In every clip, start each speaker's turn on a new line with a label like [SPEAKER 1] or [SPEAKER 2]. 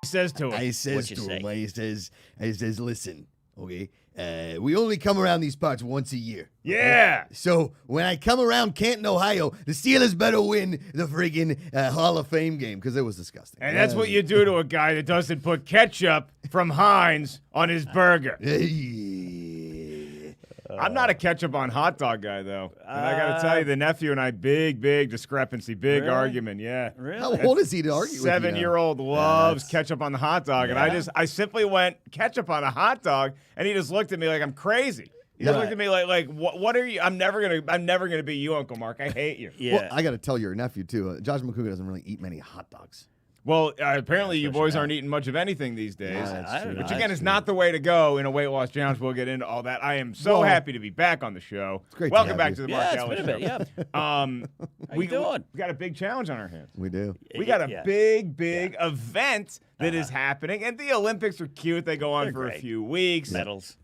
[SPEAKER 1] says to him.
[SPEAKER 2] I says
[SPEAKER 3] What'd you
[SPEAKER 2] to
[SPEAKER 3] say?
[SPEAKER 2] him, I says, listen, okay, we only come around these parts once a year.
[SPEAKER 1] Yeah.
[SPEAKER 2] So when I come around Canton, Ohio, the Steelers better win the friggin' Hall of Fame game because it was disgusting.
[SPEAKER 1] And that's what you do to a guy that doesn't put ketchup from Heinz on his burger. I'm not a ketchup on hot dog guy, though. And I got to tell you, the nephew and I, big discrepancy, big
[SPEAKER 3] Really?
[SPEAKER 1] argument, yeah.
[SPEAKER 3] Really?
[SPEAKER 2] How old is he to argue with you now?
[SPEAKER 1] 7-year-old loves ketchup on the hot dog. And I simply went, ketchup on a hot dog, and he just looked at me like I'm crazy. He just looked at me like what are you? I'm never gonna be you, Uncle Mark. I hate you.
[SPEAKER 3] Yeah.
[SPEAKER 2] Well, I got to tell your nephew, too. Josh Macuga doesn't really eat many hot dogs.
[SPEAKER 1] Well, apparently you boys aren't eating much of anything these days.
[SPEAKER 2] Yeah, that's true.
[SPEAKER 1] Which, again, is not the way to go in a weight loss challenge. We'll get into all that. I am so happy to be back on the show.
[SPEAKER 2] It's great
[SPEAKER 1] Welcome
[SPEAKER 2] to
[SPEAKER 1] back
[SPEAKER 2] have
[SPEAKER 1] to
[SPEAKER 2] you.
[SPEAKER 1] the Mark
[SPEAKER 3] Yeah, it's
[SPEAKER 1] Ellis
[SPEAKER 3] been a
[SPEAKER 1] Show.
[SPEAKER 3] bit, yeah.
[SPEAKER 1] We
[SPEAKER 3] doing?
[SPEAKER 1] got a big challenge on our hands.
[SPEAKER 2] We do.
[SPEAKER 1] We got a
[SPEAKER 3] Yeah.
[SPEAKER 1] big event that is happening. And the Olympics are cute. They go on
[SPEAKER 3] They're
[SPEAKER 1] for a
[SPEAKER 3] great.
[SPEAKER 1] few weeks.
[SPEAKER 3] Medals.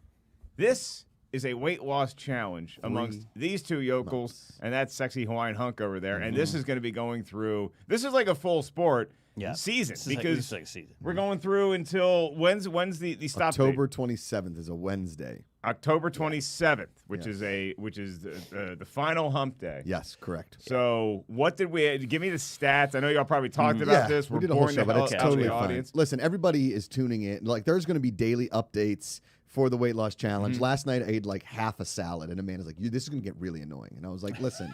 [SPEAKER 1] This is a weight loss challenge amongst these two yokels and that sexy Hawaiian hunk over there. And this is going to be going through, this is like a full sport season
[SPEAKER 3] This is
[SPEAKER 1] because
[SPEAKER 3] like a season.
[SPEAKER 1] we're going through until when's the stop
[SPEAKER 2] October
[SPEAKER 1] date?
[SPEAKER 2] 27th is a Wednesday.
[SPEAKER 1] October 27th, which is the final hump day.
[SPEAKER 2] Yes, correct.
[SPEAKER 1] So what did we give me the stats? I know y'all probably talked about this.
[SPEAKER 2] we
[SPEAKER 1] We're
[SPEAKER 2] did a whole
[SPEAKER 1] boring
[SPEAKER 2] show,
[SPEAKER 1] the
[SPEAKER 2] but
[SPEAKER 1] hell
[SPEAKER 2] it's
[SPEAKER 1] out of
[SPEAKER 2] totally
[SPEAKER 1] the
[SPEAKER 2] fine.
[SPEAKER 1] audience.
[SPEAKER 2] Listen, everybody is tuning in. Like, there's going to be daily updates for the weight loss challenge. Last night I ate like half a salad, and Amanda's like, "This is going to get really annoying." And I was like, "Listen,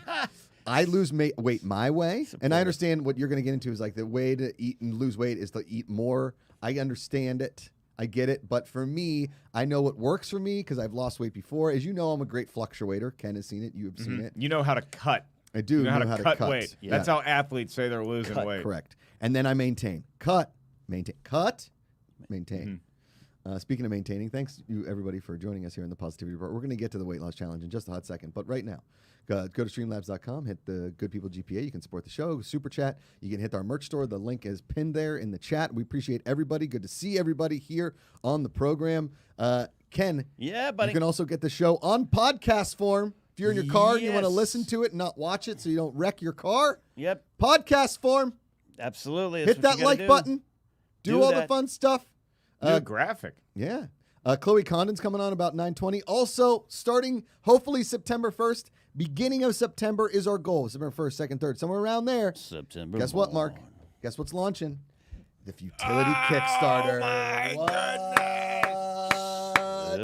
[SPEAKER 2] I lose weight my way, and I understand what you're going to get into is like the way to eat and lose weight is to eat more. I understand it. I get it. But for me, I know what works for me because I've lost weight before. As you know, I'm a great fluctuator. Ken has seen it. You have seen it.
[SPEAKER 1] You know how to cut.
[SPEAKER 2] I do
[SPEAKER 1] You know how to cut
[SPEAKER 2] cut
[SPEAKER 1] weight.
[SPEAKER 2] Yeah.
[SPEAKER 1] That's how athletes say they're losing weight.
[SPEAKER 2] Correct. And then I maintain. Cut. Maintain. Cut. Maintain. Speaking of maintaining, thanks you everybody for joining us here in the Positivity Report. We're going to get to the weight loss challenge in just a hot second, but right now, go to streamlabs.com, hit the Good People GPA. You can support the show, super chat. You can hit our merch store. The link is pinned there in the chat. We appreciate everybody. Good to see everybody here on the program. Ken,
[SPEAKER 3] Yeah, buddy.
[SPEAKER 2] you can also get the show on podcast form. If you're in your car and you want to
[SPEAKER 3] Yes.
[SPEAKER 2] listen to it and not watch it so you don't wreck your car,
[SPEAKER 3] Yep.
[SPEAKER 2] podcast form.
[SPEAKER 3] Absolutely. That's
[SPEAKER 2] Hit
[SPEAKER 3] what you
[SPEAKER 2] that
[SPEAKER 3] gotta
[SPEAKER 2] like
[SPEAKER 3] do.
[SPEAKER 2] button. Do all the
[SPEAKER 3] that.
[SPEAKER 2] fun stuff.
[SPEAKER 1] New graphic.
[SPEAKER 2] Yeah. Chloe Condon's coming on about 9:20. Also, starting hopefully September 1st, beginning of September is our goal. September 1st, 2nd, 3rd, somewhere around there.
[SPEAKER 3] September.
[SPEAKER 2] Guess what, Mark? Guess what's launching? The Futility Kickstarter.
[SPEAKER 1] my
[SPEAKER 2] What?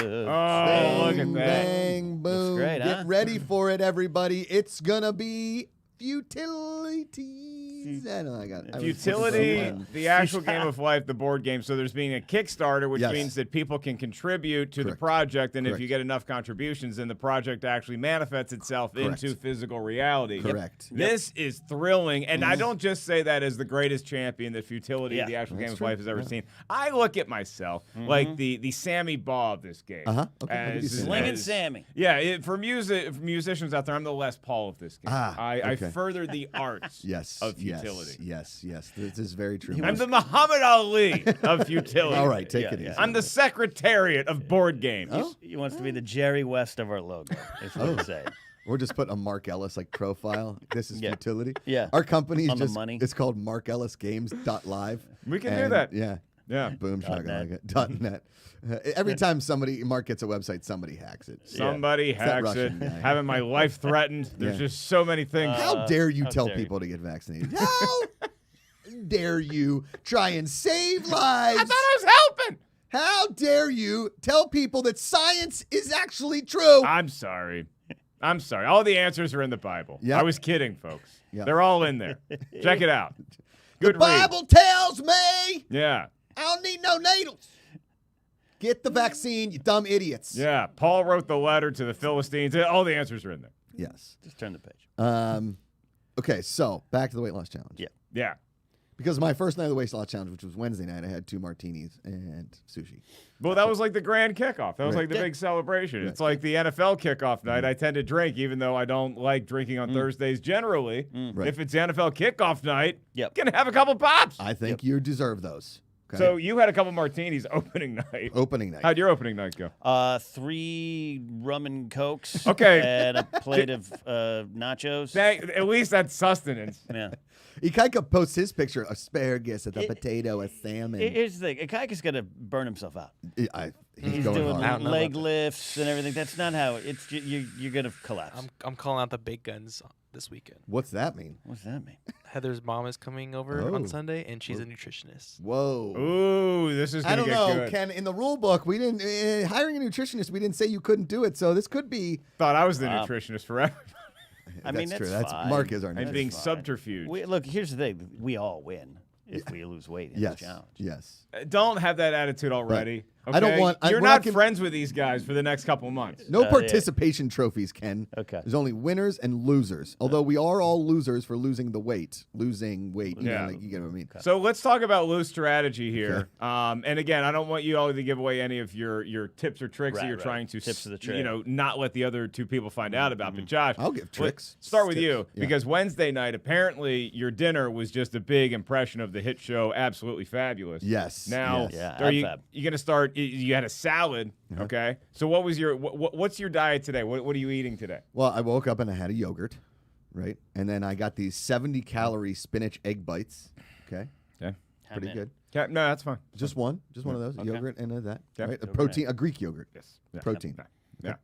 [SPEAKER 1] Oh, look at that.
[SPEAKER 2] Bang, boom.
[SPEAKER 3] great,
[SPEAKER 2] Get
[SPEAKER 3] huh?
[SPEAKER 2] ready for it, everybody. It's going to be Futilities. I know, I was
[SPEAKER 1] Futility,
[SPEAKER 2] looking for some
[SPEAKER 1] the actual game of life, the board game. So there's being a Kickstarter, which
[SPEAKER 2] Yes.
[SPEAKER 1] means that people can contribute to the
[SPEAKER 2] Correct.
[SPEAKER 1] project. And if
[SPEAKER 2] Correct.
[SPEAKER 1] you get enough contributions, then the project actually manifests itself
[SPEAKER 2] Correct.
[SPEAKER 1] into physical reality.
[SPEAKER 2] Correct.
[SPEAKER 1] This is thrilling. And I don't just say that as the greatest champion that Futility,
[SPEAKER 3] Yeah,
[SPEAKER 1] the actual game
[SPEAKER 2] that's
[SPEAKER 1] of
[SPEAKER 2] true.
[SPEAKER 1] life, has ever seen. I look at myself like the Sammy Baugh of this game.
[SPEAKER 2] Uh-huh. Okay, I'll give you
[SPEAKER 1] As-
[SPEAKER 2] Sammy.
[SPEAKER 3] Slinging
[SPEAKER 1] as-
[SPEAKER 3] Sammy.
[SPEAKER 1] Yeah, for musicians out there, I'm the Les Paul of this game. I
[SPEAKER 2] okay.
[SPEAKER 1] further the arts
[SPEAKER 2] Yes.
[SPEAKER 1] of Futility.
[SPEAKER 2] Yes. This is very true.
[SPEAKER 1] I'm the Muhammad Ali of Futility.
[SPEAKER 2] All right, take
[SPEAKER 3] Yeah,
[SPEAKER 2] it
[SPEAKER 3] yeah.
[SPEAKER 2] easy.
[SPEAKER 1] I'm the secretariat of board games.
[SPEAKER 2] Oh.
[SPEAKER 3] He wants to be the Jerry West of our logo. Is what he's saying.
[SPEAKER 2] We're just putting a Mark Ellis like profile. This is
[SPEAKER 3] Yeah.
[SPEAKER 2] Futility.
[SPEAKER 3] Yeah.
[SPEAKER 2] Our company is
[SPEAKER 3] On the
[SPEAKER 2] just
[SPEAKER 3] money.
[SPEAKER 2] it's called Mark Ellis Games.live.
[SPEAKER 1] We can do that.
[SPEAKER 2] Yeah.
[SPEAKER 1] Yeah.
[SPEAKER 2] Boom
[SPEAKER 3] .net.
[SPEAKER 2] shaka .net. Every time Mark gets a website, somebody hacks it.
[SPEAKER 1] Somebody
[SPEAKER 2] that
[SPEAKER 1] hacks it.
[SPEAKER 2] Russian guy.
[SPEAKER 1] Having my life threatened. There's
[SPEAKER 2] Yeah.
[SPEAKER 1] just so many things.
[SPEAKER 2] How dare you
[SPEAKER 3] how
[SPEAKER 2] tell
[SPEAKER 3] dare you.
[SPEAKER 2] people to get vaccinated? How dare you try and save lives?
[SPEAKER 1] I thought I was helping.
[SPEAKER 2] How dare you tell people that science is actually true?
[SPEAKER 1] I'm sorry. All the answers are in the Bible.
[SPEAKER 2] Yep.
[SPEAKER 1] I was kidding, folks.
[SPEAKER 2] Yep.
[SPEAKER 1] They're all in there. Check it out.
[SPEAKER 2] The
[SPEAKER 1] Good read.
[SPEAKER 2] Bible tells me
[SPEAKER 1] Yeah.
[SPEAKER 2] I don't need no needles. Get the vaccine, you dumb idiots.
[SPEAKER 1] Yeah. Paul wrote the letter to the Philistines. All the answers are in there.
[SPEAKER 2] Yes.
[SPEAKER 3] Just turn the page.
[SPEAKER 2] Okay, so back to the weight loss challenge.
[SPEAKER 3] Yeah.
[SPEAKER 1] Yeah.
[SPEAKER 2] Because my first night of the weight loss challenge, which was Wednesday night, I had 2 martinis and sushi.
[SPEAKER 1] Well, that was like the grand kickoff. That was
[SPEAKER 2] Right.
[SPEAKER 1] like the
[SPEAKER 3] Yeah.
[SPEAKER 1] big celebration.
[SPEAKER 2] Right.
[SPEAKER 1] It's like the NFL kickoff night. I tend to drink, even though I don't like drinking on Thursdays generally.
[SPEAKER 2] Right.
[SPEAKER 1] If it's NFL kickoff night,
[SPEAKER 3] Yep.
[SPEAKER 1] gonna have a couple pops.
[SPEAKER 2] I think you deserve those. Okay?
[SPEAKER 1] So you had a couple martinis opening night.
[SPEAKER 2] Opening night.
[SPEAKER 1] How'd your opening night go?
[SPEAKER 3] 3 rum and cokes.
[SPEAKER 1] Okay.
[SPEAKER 3] And a plate of nachos.
[SPEAKER 1] At least that's sustenance.
[SPEAKER 3] Yeah.
[SPEAKER 2] Ikaika posts his picture: asparagus, a potato, a salmon.
[SPEAKER 3] Here's the thing. Ikaika's going to burn himself out.
[SPEAKER 2] He's
[SPEAKER 3] He's
[SPEAKER 2] going
[SPEAKER 3] doing
[SPEAKER 2] hard.
[SPEAKER 3] leg lifts and everything. That's not how it's. You're going to collapse.
[SPEAKER 4] I'm calling out the big guns this weekend.
[SPEAKER 2] What's that mean?
[SPEAKER 3] What's that mean?
[SPEAKER 4] Heather's mom is coming over
[SPEAKER 2] Oh.
[SPEAKER 4] on Sunday, and she's a nutritionist.
[SPEAKER 2] Whoa.
[SPEAKER 1] Ooh, this is
[SPEAKER 2] I
[SPEAKER 1] gonna
[SPEAKER 2] don't
[SPEAKER 1] get
[SPEAKER 2] know,
[SPEAKER 1] good.
[SPEAKER 2] Ken. In the rule book, we didn't hiring a nutritionist. We didn't say you couldn't do it. So this could be.
[SPEAKER 1] Thought I was the
[SPEAKER 3] Wow.
[SPEAKER 1] nutritionist forever.
[SPEAKER 3] I mean,
[SPEAKER 2] true.
[SPEAKER 3] that's
[SPEAKER 2] That's
[SPEAKER 3] fine.
[SPEAKER 2] Mark is our
[SPEAKER 1] I'm
[SPEAKER 2] nutritionist.
[SPEAKER 1] being
[SPEAKER 3] fine.
[SPEAKER 1] subterfuge.
[SPEAKER 3] Look, here's the thing. We all win if we lose weight in
[SPEAKER 2] Yes.
[SPEAKER 3] the challenge.
[SPEAKER 2] Yes.
[SPEAKER 1] Don't have that attitude already.
[SPEAKER 2] I don't
[SPEAKER 1] okay?
[SPEAKER 2] want-
[SPEAKER 1] You're
[SPEAKER 2] we're
[SPEAKER 1] not
[SPEAKER 2] not con-
[SPEAKER 1] friends with these guys for the next couple months.
[SPEAKER 2] No
[SPEAKER 3] yeah.
[SPEAKER 2] participation trophies, Ken.
[SPEAKER 3] Okay.
[SPEAKER 2] There's only winners and losers. Although we are all losers for losing weight. Losing weight. You
[SPEAKER 1] Yeah.
[SPEAKER 2] know, like, you get what I mean.
[SPEAKER 1] So let's talk about loose strategy here. And again, I don't want you all to give away any of your tips or tricks that
[SPEAKER 3] Right,
[SPEAKER 1] you're
[SPEAKER 3] right.
[SPEAKER 1] trying to,
[SPEAKER 3] Tips of the trade.
[SPEAKER 1] not let the other two people find out about. But Josh,
[SPEAKER 2] I'll give tricks.
[SPEAKER 1] Let's start with
[SPEAKER 2] Tips.
[SPEAKER 1] you
[SPEAKER 2] Yeah.
[SPEAKER 1] because Wednesday night, apparently, your dinner was just a big impression of the hit show, Absolutely Fabulous.
[SPEAKER 2] Yes.
[SPEAKER 1] Now,
[SPEAKER 2] yes.
[SPEAKER 3] Yeah.
[SPEAKER 1] are you
[SPEAKER 3] Fab.
[SPEAKER 1] going to start? You had a salad, okay? So what was your what's your diet today? What are you eating today?
[SPEAKER 2] Well, I woke up and I had a yogurt, right? And then I got these 70-calorie spinach egg bites. Okay.
[SPEAKER 1] Okay.
[SPEAKER 2] Pretty good.
[SPEAKER 1] No, that's fine.
[SPEAKER 2] Just one of those.
[SPEAKER 3] Okay.
[SPEAKER 2] Yogurt and that.
[SPEAKER 1] Okay.
[SPEAKER 2] Right? A Greek yogurt.
[SPEAKER 1] Yes. Yeah.
[SPEAKER 2] Protein.
[SPEAKER 1] Yeah.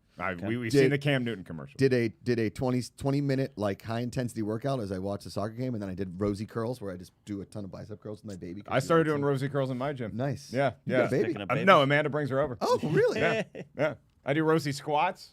[SPEAKER 1] We've
[SPEAKER 2] Did-
[SPEAKER 1] seen the Cam Newton commercial.
[SPEAKER 2] Did a 20 minute like high intensity workout as I watched the soccer game, and then I did rosy curls where I just do a ton of bicep curls with my baby.
[SPEAKER 1] I started doing rosy curls in my gym.
[SPEAKER 2] Nice.
[SPEAKER 1] Yeah.
[SPEAKER 2] You got
[SPEAKER 1] Yeah.
[SPEAKER 2] a baby?
[SPEAKER 3] Picking up babies?
[SPEAKER 1] No, Amanda brings her over.
[SPEAKER 2] Oh, really?
[SPEAKER 1] Yeah. Yeah. I do rosy squats.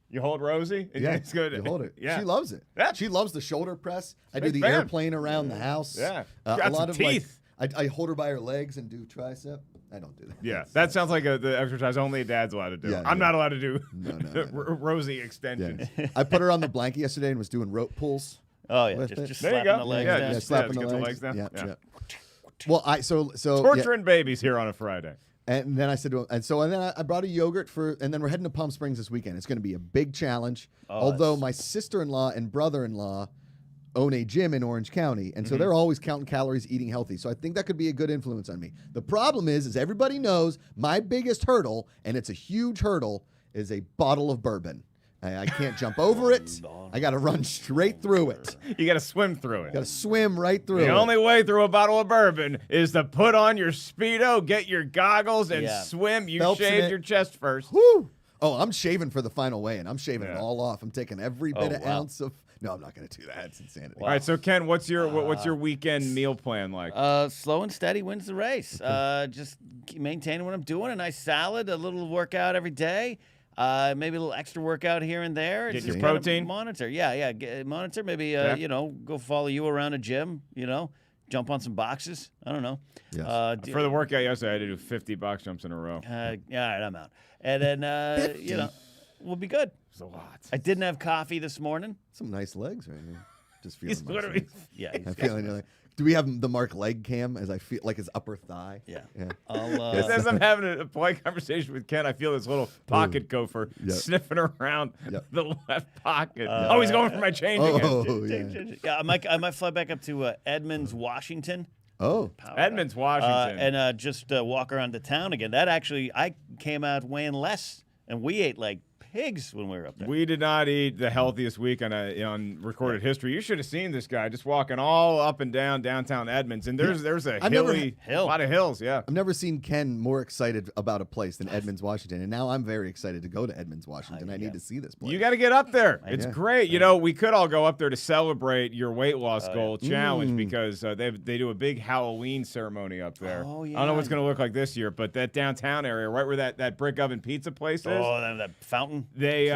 [SPEAKER 1] You hold Rosie. And
[SPEAKER 2] Yeah,
[SPEAKER 1] it's good.
[SPEAKER 2] you hold it.
[SPEAKER 1] Yeah.
[SPEAKER 2] She loves it.
[SPEAKER 1] Yeah.
[SPEAKER 2] She loves the shoulder press. I do
[SPEAKER 1] Big
[SPEAKER 2] the
[SPEAKER 1] fan.
[SPEAKER 2] airplane around the house.
[SPEAKER 1] Yeah.
[SPEAKER 2] A
[SPEAKER 1] Got
[SPEAKER 2] lot
[SPEAKER 1] some
[SPEAKER 2] of
[SPEAKER 1] teeth.
[SPEAKER 2] like, I hold her by her legs and do tricep. I don't do that.
[SPEAKER 1] Yeah, that sounds like the exercise only a dad's allowed to do.
[SPEAKER 2] Yeah,
[SPEAKER 1] I'm
[SPEAKER 2] yeah.
[SPEAKER 1] not allowed to do
[SPEAKER 2] No.
[SPEAKER 1] rosy extensions.
[SPEAKER 2] Yeah. I put her on the blanket yesterday and was doing rope pulls.
[SPEAKER 3] Oh, yeah.
[SPEAKER 2] With it.
[SPEAKER 3] Just
[SPEAKER 1] There you
[SPEAKER 3] slapping
[SPEAKER 1] go.
[SPEAKER 3] the legs
[SPEAKER 1] Yeah,
[SPEAKER 3] down.
[SPEAKER 1] just
[SPEAKER 2] slapping
[SPEAKER 1] get
[SPEAKER 2] the
[SPEAKER 1] the
[SPEAKER 2] legs.
[SPEAKER 1] legs down.
[SPEAKER 2] Yeah,
[SPEAKER 1] Yeah.
[SPEAKER 2] yeah. Well, so
[SPEAKER 1] Torturing babies here on a Friday.
[SPEAKER 2] And then I said, and then I brought a yogurt and then we're heading to Palm Springs this weekend. It's going to be a big challenge. Although my sister-in-law and brother-in-law own a gym in Orange County, and so they're always counting calories, eating healthy. So I think that could be a good influence on me. The problem is everybody knows my biggest hurdle, and it's a huge hurdle, is a bottle of bourbon. I can't jump over it. I got to run straight through it.
[SPEAKER 1] You got to swim through it.
[SPEAKER 2] Got to swim right through it.
[SPEAKER 1] The only way through a bottle of bourbon is to put on your Speedo, get your goggles, and
[SPEAKER 3] Yeah.
[SPEAKER 1] swim. You
[SPEAKER 2] Phelps in
[SPEAKER 1] shave
[SPEAKER 2] it.
[SPEAKER 1] your chest first.
[SPEAKER 2] Woo! Oh, I'm shaving for the final weigh-in. I'm shaving it
[SPEAKER 1] Yeah.
[SPEAKER 2] all off. I'm taking every bit of
[SPEAKER 3] wow.
[SPEAKER 2] ounce of. No, I'm not going to do that. It's insanity.
[SPEAKER 1] All right, so Ken, what's your weekend meal plan like?
[SPEAKER 3] Slow and steady wins the race. Just keep maintaining what I'm doing. A nice salad, a little workout every day. Maybe a little extra workout here and there.
[SPEAKER 1] Get
[SPEAKER 3] Just
[SPEAKER 1] your
[SPEAKER 3] kinda
[SPEAKER 1] protein.
[SPEAKER 3] Monitor. Yeah. Monitor. Maybe,
[SPEAKER 1] Yeah.
[SPEAKER 3] go follow you around a gym, jump on some boxes. I don't know.
[SPEAKER 2] Yes.
[SPEAKER 1] For the workout yesterday, I had to do 50 box jumps in a row.
[SPEAKER 3] Yeah, all right, I'm out. And then, we'll be good.
[SPEAKER 1] It's a lot.
[SPEAKER 3] I didn't have coffee this morning.
[SPEAKER 2] Some nice legs right here. Just
[SPEAKER 1] He's
[SPEAKER 2] feeling
[SPEAKER 1] literally.
[SPEAKER 2] myself.
[SPEAKER 3] Yeah.
[SPEAKER 2] I'm feeling like, do we have the Mark leg cam as I feel like his upper thigh?
[SPEAKER 3] Yeah.
[SPEAKER 2] Yeah.
[SPEAKER 3] I'll,
[SPEAKER 1] Just as I'm having a polite conversation with Ken, I feel this little pocket gopher
[SPEAKER 2] Yep.
[SPEAKER 1] sniffing around
[SPEAKER 2] Yep.
[SPEAKER 1] the left pocket. He's going for my change again.
[SPEAKER 2] Oh, yeah.
[SPEAKER 3] Yeah, I might fly back up to Edmonds, Washington.
[SPEAKER 2] Oh,
[SPEAKER 1] Edmonds, Washington.
[SPEAKER 3] And just walk around the town again. That actually, I came out weighing less, and we ate like pigs when we were up there.
[SPEAKER 1] We did not eat the healthiest week on recorded history. You should have seen this guy just walking all up and down downtown Edmonds, and there's a
[SPEAKER 2] I've never-
[SPEAKER 1] a lot of hills. Yeah,
[SPEAKER 2] I've never seen Ken more excited about a place than Edmonds, Washington, and now I'm very excited to go to Edmonds, Washington. I need to see this place.
[SPEAKER 1] you got to get up there. It's
[SPEAKER 2] Yeah.
[SPEAKER 1] great. We could all go up there to celebrate your weight loss goal challenge because they do a big Halloween ceremony up there.
[SPEAKER 3] Oh,
[SPEAKER 1] I don't know what it's
[SPEAKER 3] yeah.
[SPEAKER 1] going to look like this year, but that downtown area, right where that brick oven pizza place is.
[SPEAKER 3] Oh, that fountain.
[SPEAKER 1] They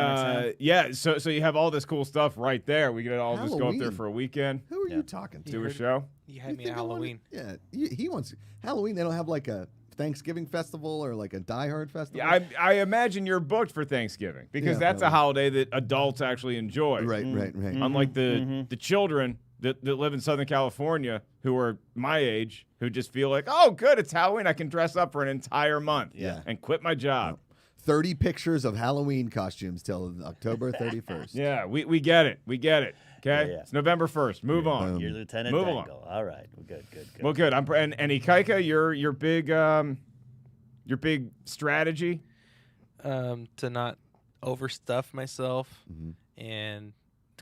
[SPEAKER 1] so you have all this cool stuff right there. We could all just go up there
[SPEAKER 2] Halloween?
[SPEAKER 1] for a weekend,
[SPEAKER 2] Who are you talking to?
[SPEAKER 1] do a show.
[SPEAKER 4] You had me
[SPEAKER 2] think
[SPEAKER 4] at
[SPEAKER 2] I wanna-
[SPEAKER 4] Halloween.
[SPEAKER 2] Yeah, he wants Halloween. They don't have like a Thanksgiving festival or like a Die Hard festival.
[SPEAKER 1] Yeah, I imagine you're booked for Thanksgiving because
[SPEAKER 2] Yeah,
[SPEAKER 1] that's a
[SPEAKER 2] probably.
[SPEAKER 1] holiday that adults actually enjoy.
[SPEAKER 2] right.
[SPEAKER 1] Unlike the children that live in Southern California who are my age who just feel like, oh, good, it's Halloween. I can dress up for an entire month
[SPEAKER 2] Yeah.
[SPEAKER 1] and quit my job.
[SPEAKER 2] 30 pictures of Halloween costumes till October 31st.
[SPEAKER 1] Yeah, we get it. We get it. Okay?
[SPEAKER 3] Yeah.
[SPEAKER 1] It's November 1st. Move on.
[SPEAKER 2] Boom.
[SPEAKER 3] You're Lieutenant
[SPEAKER 1] Move
[SPEAKER 3] Dangle. All right. Well, good.
[SPEAKER 1] Well, good. And Ikaika, your big strategy.
[SPEAKER 4] To not overstuff myself
[SPEAKER 2] Mhm.
[SPEAKER 4] and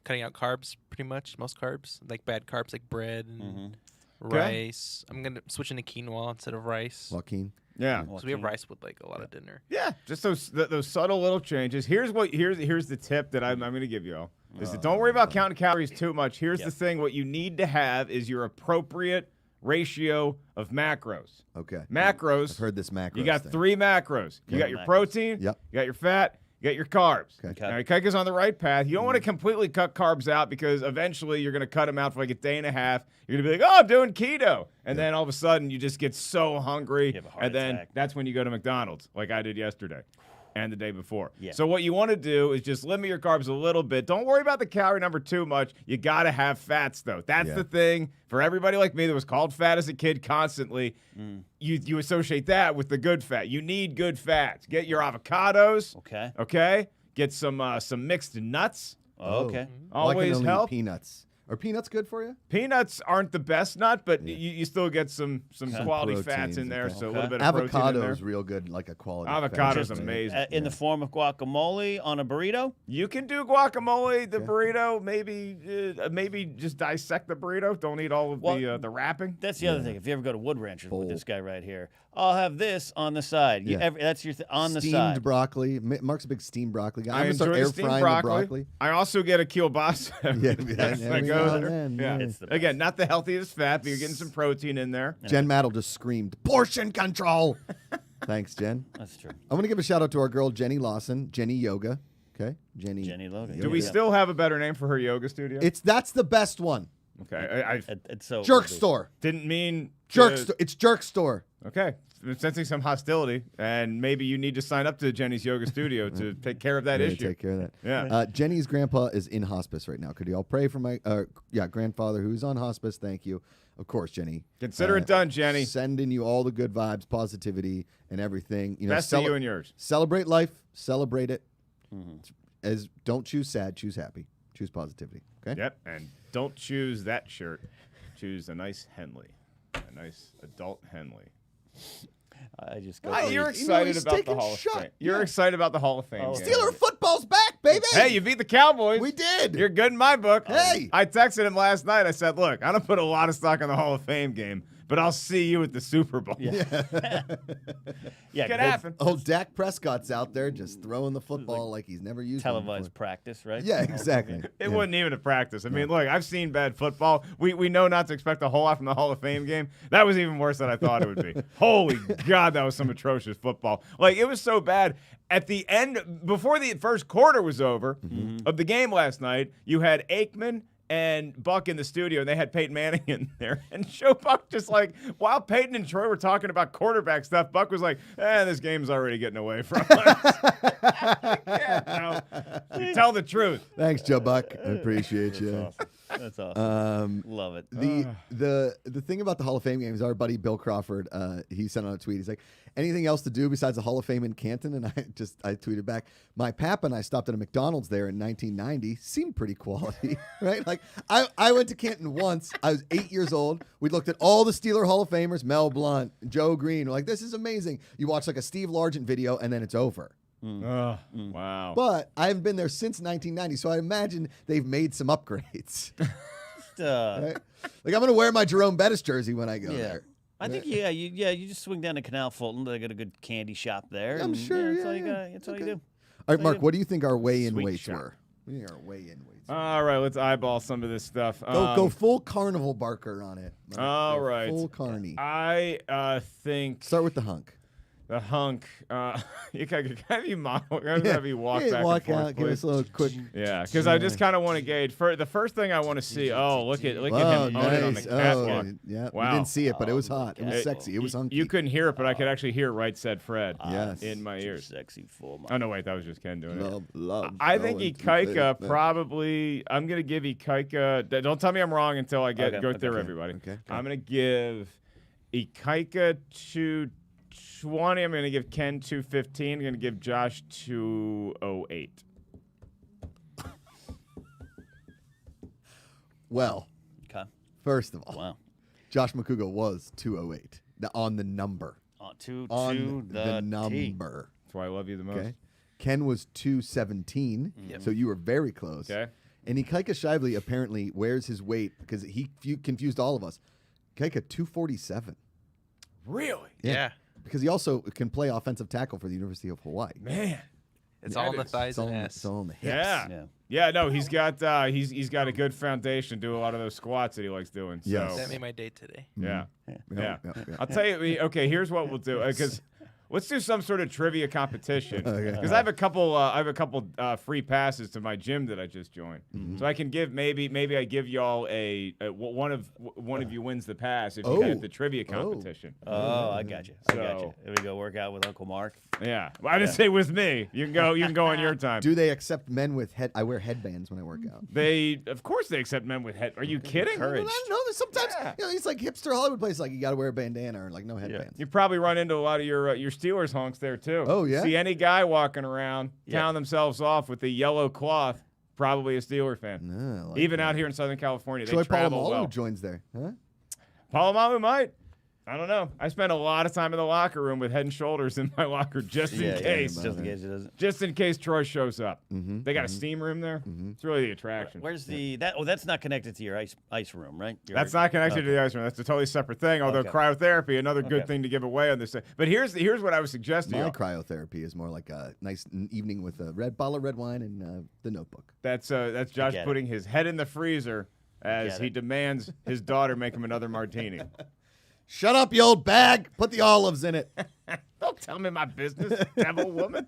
[SPEAKER 4] cutting out carbs, pretty much most carbs, like bad carbs like bread and
[SPEAKER 1] Okay.
[SPEAKER 4] rice. I'm gonna switch into quinoa instead of rice.
[SPEAKER 2] Joaquin.
[SPEAKER 1] Yeah.
[SPEAKER 4] So we have rice with like a lot of dinner.
[SPEAKER 1] Yeah, just those subtle little changes. Here's the tip that I'm going to give you all. Is that don't worry about counting calories too much. Here's the thing: what you need to have is your appropriate ratio of macros.
[SPEAKER 2] Okay.
[SPEAKER 1] Macros.
[SPEAKER 2] I've heard this macro.
[SPEAKER 1] You got 3 macros. You got your
[SPEAKER 3] Macros.
[SPEAKER 1] protein.
[SPEAKER 2] Yep.
[SPEAKER 1] You got your fat. You got your carbs.
[SPEAKER 2] Okay.
[SPEAKER 1] Now, Ikaika's on the right path. You don't want to completely cut carbs out because eventually you're going to cut them out for like a day and a half. You're going to be like, oh, I'm doing keto. And then all of a sudden you just get so hungry.
[SPEAKER 3] You have a heart
[SPEAKER 1] and then
[SPEAKER 3] attack.
[SPEAKER 1] that's when you go to McDonald's like I did yesterday and the day before.
[SPEAKER 3] Yeah.
[SPEAKER 1] So what you want to do is just limit your carbs a little bit. Don't worry about the calorie number too much. You got to have fats, though. That's the thing for everybody like me that was called fat as a kid constantly. You associate that with the good fat. You need good fats. Get your avocados.
[SPEAKER 3] Okay.
[SPEAKER 1] Okay? Get some mixed nuts.
[SPEAKER 3] Oh, okay.
[SPEAKER 2] Well, I can
[SPEAKER 1] Always
[SPEAKER 2] only eat
[SPEAKER 1] help.
[SPEAKER 2] peanuts. Are peanuts good for you?
[SPEAKER 1] Peanuts aren't the best nut, but you still get some quality
[SPEAKER 2] Proteins
[SPEAKER 1] fats in
[SPEAKER 2] and
[SPEAKER 1] there,
[SPEAKER 2] stuff.
[SPEAKER 1] so a little bit of protein in
[SPEAKER 2] Avocado
[SPEAKER 1] there.
[SPEAKER 2] is real good, like a quality.
[SPEAKER 1] Avocado's
[SPEAKER 2] fat.
[SPEAKER 1] amazing.
[SPEAKER 3] In the form of guacamole on a burrito?
[SPEAKER 1] You can do guacamole, the burrito, maybe just dissect the burrito. Don't eat all of the wrapping.
[SPEAKER 3] That's the other thing. If you ever go to Wood Ranchers with this guy right here, I'll have this on the side.
[SPEAKER 2] Yeah.
[SPEAKER 3] That's your on the
[SPEAKER 2] Steamed
[SPEAKER 3] side.
[SPEAKER 2] broccoli. Mark's a big steamed broccoli guy.
[SPEAKER 1] I
[SPEAKER 2] I'm gonna start
[SPEAKER 1] enjoy
[SPEAKER 2] air
[SPEAKER 1] the steamed
[SPEAKER 2] frying
[SPEAKER 1] broccoli.
[SPEAKER 2] the broccoli.
[SPEAKER 1] I also get a kielbasa.
[SPEAKER 2] Yeah,
[SPEAKER 1] I
[SPEAKER 2] every
[SPEAKER 1] go
[SPEAKER 2] now
[SPEAKER 1] there.
[SPEAKER 2] and then,
[SPEAKER 1] Yeah.
[SPEAKER 3] It's the
[SPEAKER 1] Again, not the healthiest fat, but you're getting some protein in there.
[SPEAKER 2] Jen Maddle just screamed, portion control. Thanks, Jen.
[SPEAKER 3] That's true.
[SPEAKER 2] I'm going to give a shout out to our girl, Jenny Lawson, Jenny Yoga. Okay? Jenny
[SPEAKER 3] Logan.
[SPEAKER 1] Do we still have a better name for her yoga studio?
[SPEAKER 2] That's the best one.
[SPEAKER 1] Okay. I
[SPEAKER 3] It's so
[SPEAKER 2] Jerk store.
[SPEAKER 1] didn't mean
[SPEAKER 2] Jerk
[SPEAKER 1] to-
[SPEAKER 2] store. It's Jerk store.
[SPEAKER 1] Okay. I'm sensing some hostility, and maybe you need to sign up to Jenny's Yoga Studio to take care of that
[SPEAKER 2] Yeah,
[SPEAKER 1] issue.
[SPEAKER 2] take care of that.
[SPEAKER 1] Yeah.
[SPEAKER 2] Jenny's grandpa is in hospice right now. Could you all pray for my grandfather who's on hospice? Thank you. Of course, Jenny.
[SPEAKER 1] Consider it done, Jenny.
[SPEAKER 2] Sending you all the good vibes, positivity, and everything. You know,
[SPEAKER 1] Best to you and yours.
[SPEAKER 2] Celebrate life. Celebrate it. As don't choose sad, choose happy. Choose positivity. Okay.
[SPEAKER 1] Yep. And don't choose that shirt. Choose a nice Henley. A nice adult Henley.
[SPEAKER 3] I just go.
[SPEAKER 1] You're
[SPEAKER 2] you know,
[SPEAKER 1] excited
[SPEAKER 2] he's
[SPEAKER 1] about the
[SPEAKER 2] taking
[SPEAKER 1] Hall of
[SPEAKER 2] shot.
[SPEAKER 1] Fame. You're
[SPEAKER 2] Yeah.
[SPEAKER 1] excited about the Hall of Fame.
[SPEAKER 3] Oh,
[SPEAKER 1] game.
[SPEAKER 2] Steeler football's back, baby.
[SPEAKER 1] Hey, you beat the Cowboys.
[SPEAKER 2] We did.
[SPEAKER 1] You're good in my book.
[SPEAKER 2] Hey.
[SPEAKER 1] I texted him last night. I said, look, I don't put a lot of stock in the Hall of Fame game, but I'll see you at the Super Bowl.
[SPEAKER 3] Yeah,
[SPEAKER 1] Could happen.
[SPEAKER 2] Oh, Dak Prescott's out there just throwing the football like he's never used one
[SPEAKER 3] televised
[SPEAKER 2] before.
[SPEAKER 3] practice, right?
[SPEAKER 2] Yeah, exactly.
[SPEAKER 1] It wasn't even a practice. I mean, look, I've seen bad football. We know not to expect a whole lot from the Hall of Fame game. That was even worse than I thought it would be. Holy God, that was some atrocious football. Like, it was so bad. At the end, before the first quarter was over of the game last night, you had Aikman and Buck in the studio, and they had Peyton Manning in there. And Joe Buck just like, while Peyton and Troy were talking about quarterback stuff, Buck was like, this game's already getting away from us. Yeah, no. You tell the truth.
[SPEAKER 2] Thanks, Joe Buck. I appreciate you.
[SPEAKER 3] Awesome. That's awesome. Love it.
[SPEAKER 2] The thing about the Hall of Fame games, our buddy Bill Crawford, he sent out a tweet. He's like, anything else to do besides the Hall of Fame in Canton? And I tweeted back, my pap and I stopped at a McDonald's there in 1990. Seemed pretty quality, right? Like I went to Canton once. I was 8 years old. We looked at all the Steeler Hall of Famers, Mel Blount, Joe Green. We're like, this is amazing. You watch like a Steve Largent video and then it's over.
[SPEAKER 1] Wow.
[SPEAKER 2] But I haven't been there since 1990, so I imagine they've made some upgrades. Right? Like I'm gonna wear my Jerome Bettis jersey when I go there.
[SPEAKER 3] I think you just swing down to Canal Fulton. They got a good candy shop there.
[SPEAKER 2] I'm
[SPEAKER 3] and,
[SPEAKER 2] sure,
[SPEAKER 3] that's all
[SPEAKER 2] yeah,
[SPEAKER 3] you
[SPEAKER 2] yeah.
[SPEAKER 3] got. That's all you do.
[SPEAKER 2] All right, Mark, what do you think our weigh-in
[SPEAKER 1] Sweet
[SPEAKER 2] weights
[SPEAKER 1] shop.
[SPEAKER 2] were? What do you think our weigh-in weights were?
[SPEAKER 1] All right, let's eyeball some of this stuff.
[SPEAKER 2] Go full carnival barker on it. Mark.
[SPEAKER 1] All
[SPEAKER 2] Go
[SPEAKER 1] right.
[SPEAKER 2] Full carny.
[SPEAKER 1] I think
[SPEAKER 2] Start with the hunk.
[SPEAKER 1] the hunk. You can have you model. Have you walk back
[SPEAKER 2] walk
[SPEAKER 1] and forth,
[SPEAKER 2] out, give
[SPEAKER 1] please?
[SPEAKER 2] us a little quick.
[SPEAKER 1] Yeah, because I just kind of want to gauge. The first thing I want to see. Oh, look at
[SPEAKER 2] Whoa,
[SPEAKER 1] him own it on the
[SPEAKER 2] nice.
[SPEAKER 1] catwalk.
[SPEAKER 2] Yeah,
[SPEAKER 1] Wow.
[SPEAKER 2] we didn't see it, but it was hot. It was
[SPEAKER 1] Okay.
[SPEAKER 2] sexy. It was hunky.
[SPEAKER 1] You couldn't hear it, but I could actually hear Right Said Fred
[SPEAKER 2] Yes.
[SPEAKER 1] in my
[SPEAKER 3] Too
[SPEAKER 1] ears.
[SPEAKER 3] sexy for my.
[SPEAKER 1] Oh, no, wait, that was just Ken doing it.
[SPEAKER 2] love.
[SPEAKER 1] I think
[SPEAKER 2] going to
[SPEAKER 1] Ikaika
[SPEAKER 2] bed.
[SPEAKER 1] probably. I'm gonna give Ikaika. Don't tell me I'm wrong until I go
[SPEAKER 3] Okay,
[SPEAKER 1] through
[SPEAKER 3] okay.
[SPEAKER 1] everybody.
[SPEAKER 2] Okay.
[SPEAKER 1] I'm gonna give Ikaika 220. I'm gonna give Ken 215. I'm gonna give Josh 208.
[SPEAKER 2] Well,
[SPEAKER 3] Okay.
[SPEAKER 2] first of all,
[SPEAKER 3] Wow.
[SPEAKER 2] Josh Macuga was 208 on the number.
[SPEAKER 3] To
[SPEAKER 2] On
[SPEAKER 3] the T.
[SPEAKER 2] number.
[SPEAKER 1] That's why I love you the most.
[SPEAKER 2] Okay. Ken was 217, so you were very close.
[SPEAKER 1] Okay.
[SPEAKER 2] And Ikaika Shively apparently wears his weight because he confused all of us. Ikaika 247.
[SPEAKER 1] Really?
[SPEAKER 4] Yeah.
[SPEAKER 2] Because he also can play offensive tackle for the University of Hawaii.
[SPEAKER 1] Man.
[SPEAKER 4] It's
[SPEAKER 1] Yeah,
[SPEAKER 4] all
[SPEAKER 1] it
[SPEAKER 4] in the
[SPEAKER 1] is.
[SPEAKER 4] thighs
[SPEAKER 2] It's all
[SPEAKER 4] and
[SPEAKER 2] on the-
[SPEAKER 4] ass.
[SPEAKER 2] it's all on the hips.
[SPEAKER 1] Yeah.
[SPEAKER 3] Yeah.
[SPEAKER 1] Yeah, no, he's got a good foundation. Do a lot of those squats that he likes doing. So,
[SPEAKER 2] Yes.
[SPEAKER 4] That made my day today.
[SPEAKER 1] yeah.
[SPEAKER 2] Yeah.
[SPEAKER 1] I'll tell you. Okay, here's what we'll do. Because let's do some sort of trivia competition.
[SPEAKER 2] Okay.
[SPEAKER 1] Because I have a couple free passes to my gym that I just joined. So I can give maybe I give y'all one of you wins the pass if you get the trivia competition.
[SPEAKER 3] Oh, I got you. I got you.
[SPEAKER 1] So-
[SPEAKER 3] Here we go work out with Uncle Mark.
[SPEAKER 1] Yeah. Well, I didn't say with me. You can go on your time.
[SPEAKER 2] Do they accept men with head? I wear headbands when I work out.
[SPEAKER 1] Of course they accept men with head. Are you kidding?
[SPEAKER 2] I don't know. Sometimes
[SPEAKER 1] Yeah.
[SPEAKER 2] it's like hipster Hollywood places. Like you got to wear a bandana or like no headbands.
[SPEAKER 1] You probably run into a lot of your Steelers honks there too.
[SPEAKER 2] Oh, yeah?
[SPEAKER 1] See any guy walking around
[SPEAKER 3] Yeah.
[SPEAKER 1] town themselves off with the yellow cloth, probably a Steeler fan.
[SPEAKER 2] No, I like
[SPEAKER 1] Even
[SPEAKER 2] that.
[SPEAKER 1] out here in Southern California,
[SPEAKER 2] Troy
[SPEAKER 1] they travel
[SPEAKER 2] Polamalu
[SPEAKER 1] well.
[SPEAKER 2] joins there, huh?
[SPEAKER 1] Polamalu might. I don't know. I spent a lot of time in the locker room with Head and Shoulders in my locker just in case.
[SPEAKER 3] Just in case it doesn't.
[SPEAKER 1] Just in case Troy shows up.
[SPEAKER 2] Mm-hmm.
[SPEAKER 1] They got a steam room there. It's really the attraction.
[SPEAKER 3] Where's the that? Oh, that's not connected to your ice room, right?
[SPEAKER 1] That's not connected to the ice room. That's a totally separate thing. Although
[SPEAKER 3] Okay.
[SPEAKER 1] cryotherapy, another good
[SPEAKER 3] Okay.
[SPEAKER 1] thing to give away on this. But here's what I would suggest to
[SPEAKER 2] My
[SPEAKER 1] you.
[SPEAKER 2] cryotherapy is more like a nice evening with a bottle of red wine and The Notebook.
[SPEAKER 1] That's Josh
[SPEAKER 3] get it.
[SPEAKER 1] putting his head in the freezer as
[SPEAKER 3] Get
[SPEAKER 1] he
[SPEAKER 3] it.
[SPEAKER 1] demands his daughter make him another martini.
[SPEAKER 2] Shut up, you old bag! Put the olives in it.
[SPEAKER 1] Don't tell me my business, devil woman.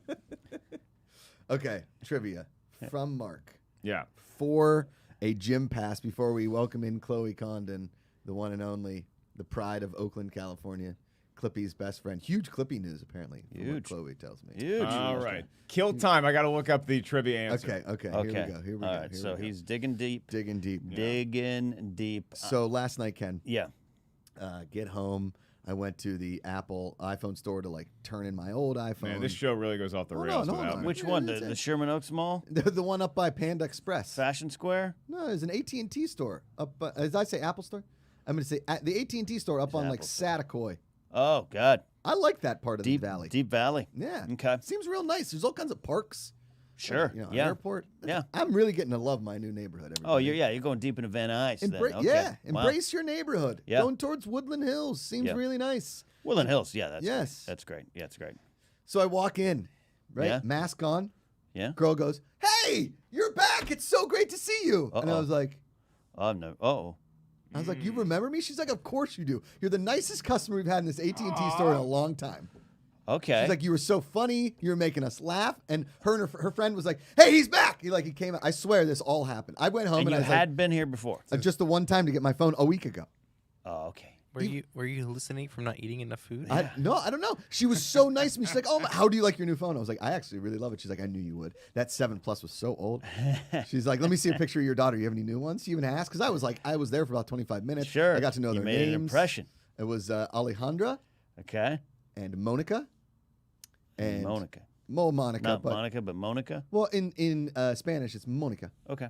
[SPEAKER 2] Okay, trivia from Mark
[SPEAKER 1] Yeah.
[SPEAKER 2] for a gym pass before we welcome in Chloe Condon, the one and only, the pride of Oakland, California. Clippy's best friend. Huge Clippy news, apparently. from what
[SPEAKER 3] Huge.
[SPEAKER 2] Chloe tells me.
[SPEAKER 3] Huge.
[SPEAKER 1] All right. Kill time. I got to look up the trivia answer.
[SPEAKER 2] Okay.
[SPEAKER 3] Okay.
[SPEAKER 2] Here we go.
[SPEAKER 3] All right.
[SPEAKER 2] Here
[SPEAKER 3] So
[SPEAKER 2] we go.
[SPEAKER 3] he's digging deep.
[SPEAKER 2] digging deep.
[SPEAKER 3] Digging deep.
[SPEAKER 2] So last night, Ken,
[SPEAKER 3] Yeah.
[SPEAKER 2] get home. I went to the Apple iPhone store to like turn in my old iPhone.
[SPEAKER 1] Man, this show really goes off the
[SPEAKER 2] Hold
[SPEAKER 1] rails
[SPEAKER 2] on, hold
[SPEAKER 1] without
[SPEAKER 2] on.
[SPEAKER 1] me.
[SPEAKER 3] Which one? The Sherman Oaks Mall?
[SPEAKER 2] the one up by Panda Express.
[SPEAKER 3] Fashion Square?
[SPEAKER 2] No, there's an AT&T store up. Did I say Apple store? I'm going to say the AT&T store up on like
[SPEAKER 3] Apple
[SPEAKER 2] Satakoy.
[SPEAKER 3] Oh, God.
[SPEAKER 2] I like that part of
[SPEAKER 3] Deep
[SPEAKER 2] the valley.
[SPEAKER 3] Deep Valley.
[SPEAKER 2] Yeah.
[SPEAKER 3] Okay.
[SPEAKER 2] Seems real nice. There's all kinds of parks.
[SPEAKER 3] Sure.
[SPEAKER 2] You know, an
[SPEAKER 3] Yeah.
[SPEAKER 2] airport.
[SPEAKER 3] Yeah.
[SPEAKER 2] I'm really getting to love my new neighborhood.
[SPEAKER 3] Oh,
[SPEAKER 2] everybody.
[SPEAKER 3] you're going deep into Van Nuys. then. Okay.
[SPEAKER 2] Yeah,
[SPEAKER 3] Wow.
[SPEAKER 2] embrace your neighborhood.
[SPEAKER 3] Yeah.
[SPEAKER 2] Going towards Woodland Hills seems
[SPEAKER 3] Yeah.
[SPEAKER 2] really nice.
[SPEAKER 3] Woodland Hills. Yeah, that's
[SPEAKER 2] Yes.
[SPEAKER 3] Great. That's great. Yeah, it's great.
[SPEAKER 2] So I walk in, right?
[SPEAKER 3] Yeah.
[SPEAKER 2] Mask on.
[SPEAKER 3] Yeah.
[SPEAKER 2] Girl goes, "Hey, you're back! It's so great to see you." And I
[SPEAKER 3] Uh-oh.
[SPEAKER 2] was like,
[SPEAKER 3] Oh no. Oh.
[SPEAKER 2] "You remember me?" She's like, "Of course you do. You're the nicest customer we've had in this AT&T store in a long time."
[SPEAKER 3] Okay.
[SPEAKER 2] She's like, "You were so funny. You were making us laugh." And her friend was like, "Hey, he's back!" He came out. I swear this all happened. I went home
[SPEAKER 3] and
[SPEAKER 2] and
[SPEAKER 3] you
[SPEAKER 2] I was
[SPEAKER 3] had been here before.
[SPEAKER 2] like, just the one time to get my phone a week ago.
[SPEAKER 3] Oh, okay.
[SPEAKER 4] Were you hallucinating from not eating enough food?
[SPEAKER 2] No, I don't know. She was so nice to me. She's like, "Oh, how do you like your new phone?" I was like, "I actually really love it." She's like, "I knew you would. That 7 Plus was so old." She's like, "Let me see a picture of your daughter. You have any new ones?" She even asked because I was there for about 25 minutes.
[SPEAKER 3] Sure.
[SPEAKER 2] I got to know
[SPEAKER 3] you
[SPEAKER 2] their
[SPEAKER 3] made
[SPEAKER 2] names.
[SPEAKER 3] an impression.
[SPEAKER 2] It was Alejandra
[SPEAKER 3] Okay.
[SPEAKER 2] and Monica and
[SPEAKER 3] Monica.
[SPEAKER 2] Monica.
[SPEAKER 3] Not
[SPEAKER 2] but,
[SPEAKER 3] Monica, but Monica.
[SPEAKER 2] Well, in Spanish, it's Monica.
[SPEAKER 3] Okay.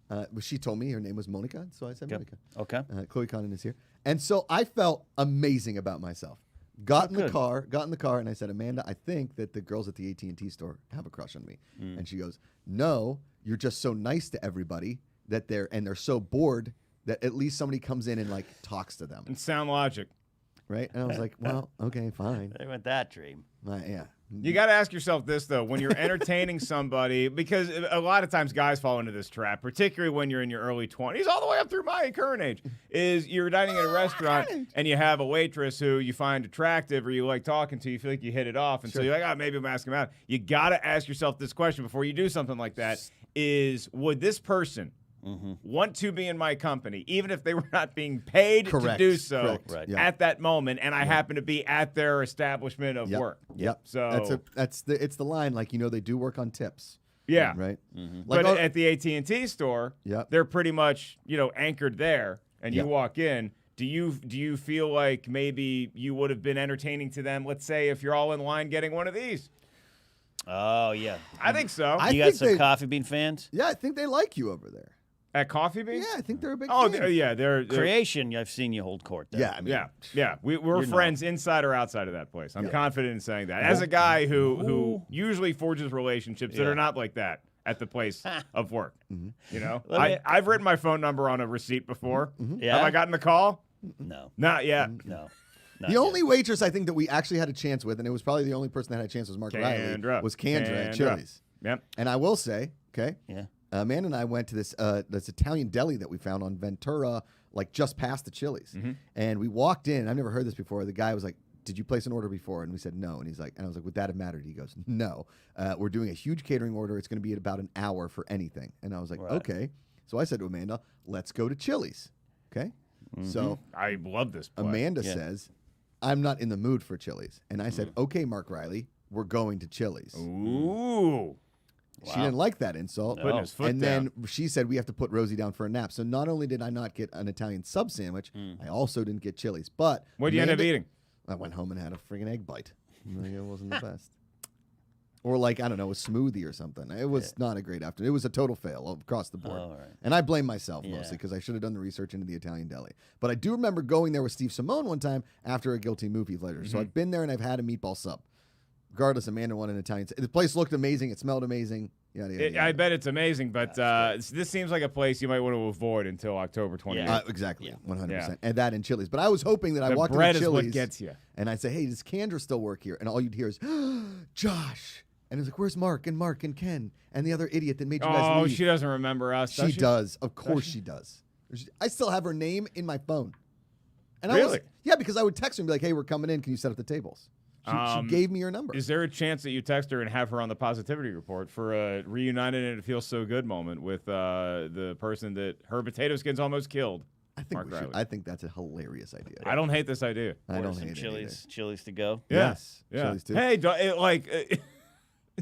[SPEAKER 2] But she told me her name was Monica, so I said
[SPEAKER 3] Yep.
[SPEAKER 2] Monica.
[SPEAKER 3] Okay.
[SPEAKER 2] Chloe Condon is here. And so I felt amazing about myself. Got in the car, and I said, "Amanda, I think that the girls at the AT&T store have a crush on me." And she goes, "No, you're just so nice to everybody that they're so bored that at least somebody comes in and like talks to them."
[SPEAKER 1] And sound logic.
[SPEAKER 2] Right? And I was like, "Well, okay, fine."
[SPEAKER 3] They went that dream.
[SPEAKER 2] Yeah.
[SPEAKER 1] You got to ask yourself this, though, when you're entertaining somebody, because a lot of times guys fall into this trap, particularly when you're in your early 20s, all the way up through my current age, is you're dining at a restaurant and you have a waitress who you find attractive or you like talking to, you feel like you hit it off, and so you're like, "Oh, maybe I'm asking him out." You got to ask yourself this question before you do something like that, would this person want to be in my company, even if they were not being paid to do so
[SPEAKER 2] Correct. Right. Yeah.
[SPEAKER 1] at that moment, and I happen to be at their establishment of work?
[SPEAKER 2] Yep.
[SPEAKER 1] So
[SPEAKER 2] it's the line, like, they do work on tips.
[SPEAKER 1] yeah,
[SPEAKER 2] Right?
[SPEAKER 1] But
[SPEAKER 2] Like,
[SPEAKER 1] at the AT&T store,
[SPEAKER 2] Yep.
[SPEAKER 1] they're pretty much anchored there, and you
[SPEAKER 2] Yep.
[SPEAKER 1] walk in. Do you feel like maybe you would have been entertaining to them? Let's say if you're all in line getting one of these.
[SPEAKER 3] Oh yeah.
[SPEAKER 1] I think so.
[SPEAKER 2] I
[SPEAKER 3] You got
[SPEAKER 2] think
[SPEAKER 3] some
[SPEAKER 2] they-
[SPEAKER 3] coffee bean fans?
[SPEAKER 2] yeah, I think they like you over there.
[SPEAKER 1] At Coffee Bean?
[SPEAKER 2] Yeah, I think they're a big
[SPEAKER 1] Oh,
[SPEAKER 2] fan.
[SPEAKER 1] yeah, they're
[SPEAKER 3] Creation, I've seen you hold court there.
[SPEAKER 2] Yeah, I mean,
[SPEAKER 1] yeah. We're
[SPEAKER 3] You're
[SPEAKER 1] friends inside or outside of that place. I'm confident in saying that. As a guy who usually forges relationships that are not like that at the place of work, you know, I've written my phone number on a receipt before.
[SPEAKER 3] Yeah?
[SPEAKER 1] Have I gotten the call?
[SPEAKER 3] No.
[SPEAKER 1] Not yet.
[SPEAKER 3] No.
[SPEAKER 2] The only waitress I think that we actually had a chance with, and it was probably the only person that had a chance was Mark Riley, was Kendra at Chili's.
[SPEAKER 1] Yep.
[SPEAKER 2] And I will say, okay,
[SPEAKER 3] Yeah.
[SPEAKER 2] Amanda and I went to this Italian deli that we found on Ventura, like just past the Chili's. And we walked in. I've never heard this before. The guy was like, "Did you place an order before?" And we said no. And he's like, and I was like, "Would that have mattered?" He goes, "No. We're doing a huge catering order. It's going to be at about an hour for anything." And I was like, "Okay." So I said to Amanda, "Let's go to Chili's." Okay. So
[SPEAKER 1] I love this place.
[SPEAKER 2] Amanda says, "I'm not in the mood for Chili's." And I said, "Okay, Mark Riley, we're going to Chili's."
[SPEAKER 1] Ooh.
[SPEAKER 2] She didn't like that insult.
[SPEAKER 1] Putting his foot
[SPEAKER 2] and
[SPEAKER 1] down.
[SPEAKER 2] then she said, "We have to put Rosie down for a nap." So not only did I not get an Italian sub sandwich, I also didn't get Chili's. But
[SPEAKER 1] What did you end up eating?
[SPEAKER 2] I went home and had a friggin' egg bite. Like, it wasn't the best. Or like, I don't know, a smoothie or something. It was not a great afternoon. It was a total fail across the board.
[SPEAKER 3] All right.
[SPEAKER 2] And I blame myself mostly because I should have done the research into the Italian deli. But I do remember going there with Steve Simone one time after a Guilty movie pleasure. So I've been there and I've had a meatball sub. Regardless, Amanda wanted an Italian. The place looked amazing. It smelled amazing.
[SPEAKER 1] I bet it's amazing, but this seems like a place you might want to avoid until October 28th.
[SPEAKER 2] Exactly, 100%.
[SPEAKER 1] Yeah.
[SPEAKER 2] And that in Chili's. But I was hoping that I
[SPEAKER 1] The
[SPEAKER 2] walked
[SPEAKER 1] bread
[SPEAKER 2] into
[SPEAKER 1] is what
[SPEAKER 2] Chili's
[SPEAKER 1] gets you.
[SPEAKER 2] and I'd say, "Hey, does Kendra still work here?" And all you'd hear is, "Josh." And it was like, "Where's Mark and Ken and the other idiot that made you guys
[SPEAKER 1] Oh,
[SPEAKER 2] leave?"
[SPEAKER 1] she doesn't remember us.
[SPEAKER 2] She does. Of course she does. I still have her name in my phone. And
[SPEAKER 1] Really?
[SPEAKER 2] Because I would text her and be like, "Hey, we're coming in. Can you set up the tables?" She gave me your number.
[SPEAKER 1] Is there a chance that you text her and have her on the positivity report for a reunited and it feels so good moment with the person that her potato skin's almost killed?
[SPEAKER 2] I think
[SPEAKER 1] Mark
[SPEAKER 2] we should.
[SPEAKER 1] Riley.
[SPEAKER 2] I think that's a hilarious idea.
[SPEAKER 1] I don't hate this idea.
[SPEAKER 2] I don't
[SPEAKER 3] Some
[SPEAKER 2] hate it either.
[SPEAKER 3] Chili's to go.
[SPEAKER 2] Yes.
[SPEAKER 1] Yeah.
[SPEAKER 2] Chili's too.
[SPEAKER 1] Hey,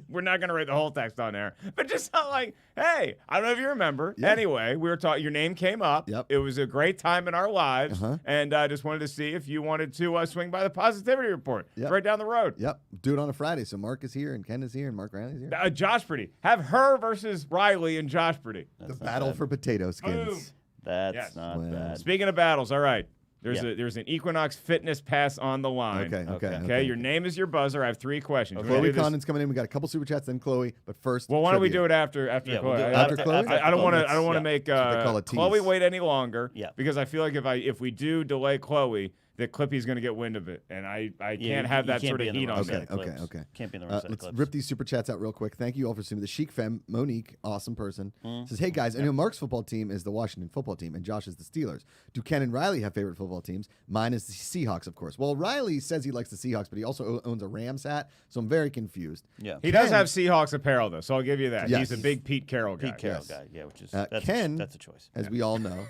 [SPEAKER 1] we're not going to write the whole text on there, but just not like, hey, I don't know if you remember.
[SPEAKER 2] Yeah.
[SPEAKER 1] Anyway, we were talking, your name came up.
[SPEAKER 2] Yep.
[SPEAKER 1] It was a great time in our lives. And I just wanted to see if you wanted to swing by the positivity report.
[SPEAKER 2] Yep.
[SPEAKER 1] It's right down the road.
[SPEAKER 2] Yep. Do it on a Friday. So Mark is here and Ken is here and Mark Riley's here.
[SPEAKER 1] Josh Pretty. Have her versus Riley and Josh Pretty.
[SPEAKER 2] The battle for potato skins.
[SPEAKER 1] Boom.
[SPEAKER 3] That's not bad.
[SPEAKER 1] Speaking of battles, all right.
[SPEAKER 3] Yeah.
[SPEAKER 1] There's an Equinox Fitness Pass on the line.
[SPEAKER 2] Okay.
[SPEAKER 1] Your name is your buzzer. I have 3 questions. You wanna
[SPEAKER 2] Chloe
[SPEAKER 1] do this?
[SPEAKER 2] Condon's coming in. We got a couple super chats, then Chloe. But first,
[SPEAKER 1] Well, why don't we do
[SPEAKER 2] trivia.
[SPEAKER 1] it after
[SPEAKER 3] Yeah,
[SPEAKER 1] Chloe?
[SPEAKER 3] we'll do it
[SPEAKER 2] After Chloe?
[SPEAKER 1] I don't want to. I don't want to
[SPEAKER 3] Yeah.
[SPEAKER 1] make
[SPEAKER 2] they call a tease.
[SPEAKER 1] Chloe wait any longer.
[SPEAKER 3] Yeah.
[SPEAKER 1] Because I feel like if we do delay Chloe, that Clippy's going to get wind of it, and I can't have that sort of heat on me.
[SPEAKER 2] Okay.
[SPEAKER 3] Can't be in the wrong side of
[SPEAKER 2] Let's
[SPEAKER 3] clips.
[SPEAKER 2] rip these super chats out real quick. Thank you all for seeing the Chic Femme, Monique, awesome person, says, "Hey guys, I know Mark's football team is the Washington football team, and Josh is the Steelers. Do Ken and Riley have favorite football teams? Mine is the Seahawks, of course. Well, Riley says he likes the Seahawks, but he also owns a Rams hat, so I'm very confused.
[SPEAKER 3] Yeah.
[SPEAKER 1] He does have Seahawks apparel though, so I'll give you that.
[SPEAKER 2] Yes.
[SPEAKER 1] He's a big Pete Carroll guy.
[SPEAKER 3] Pete Carroll
[SPEAKER 2] Yes.
[SPEAKER 3] guy. Yeah, which is
[SPEAKER 2] Ken,
[SPEAKER 3] that's a choice.
[SPEAKER 2] as we all know,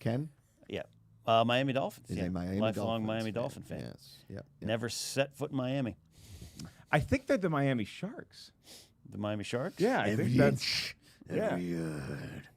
[SPEAKER 2] Ken
[SPEAKER 3] Yeah. Miami Dolphins.
[SPEAKER 2] is
[SPEAKER 3] yeah.
[SPEAKER 2] a Miami
[SPEAKER 3] lifelong
[SPEAKER 2] Dolphins
[SPEAKER 3] Miami
[SPEAKER 2] fan.
[SPEAKER 3] Dolphin fan.
[SPEAKER 2] Yes. Yep.
[SPEAKER 3] Never set foot in Miami.
[SPEAKER 1] I think they're the Miami Sharks.
[SPEAKER 3] The Miami Sharks.
[SPEAKER 1] Yeah, I think that's. Yeah.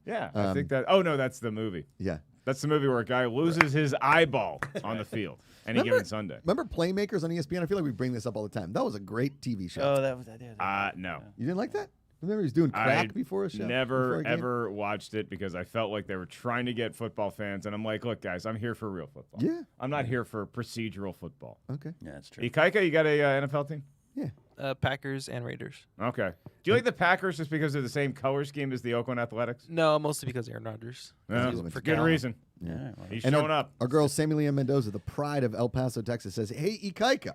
[SPEAKER 1] Yeah, I think that. Oh no, that's the movie.
[SPEAKER 2] Yeah.
[SPEAKER 1] That's the movie where a guy loses his eyeball on the field any given Sunday.
[SPEAKER 2] Remember Playmakers on ESPN? I feel like we bring this up all the time. That was a great TV show.
[SPEAKER 3] Oh, that was that.
[SPEAKER 1] No.
[SPEAKER 2] You didn't like that? Remember he was doing crack
[SPEAKER 1] I
[SPEAKER 2] before a show? before
[SPEAKER 1] never
[SPEAKER 2] a game?
[SPEAKER 1] ever watched it because I felt like they were trying to get football fans, and I'm like, look, guys, I'm here for real football.
[SPEAKER 2] Yeah.
[SPEAKER 1] I'm not here for procedural football.
[SPEAKER 2] Okay.
[SPEAKER 3] Yeah, that's true.
[SPEAKER 1] Ikaika, you got a NFL team?
[SPEAKER 2] Yeah.
[SPEAKER 4] Packers and Raiders.
[SPEAKER 1] Okay. Do you like the Packers just because they're the same color scheme as the Oakland Athletics?
[SPEAKER 4] No, mostly because Aaron Rodgers.
[SPEAKER 1] Yeah,
[SPEAKER 2] He's
[SPEAKER 1] for good reason.
[SPEAKER 3] Yeah, well,
[SPEAKER 1] He's
[SPEAKER 2] And
[SPEAKER 1] showing up.
[SPEAKER 2] Our girl, Sammy Leanne Mendoza, the pride of El Paso, Texas, says, "Hey, Ikaika,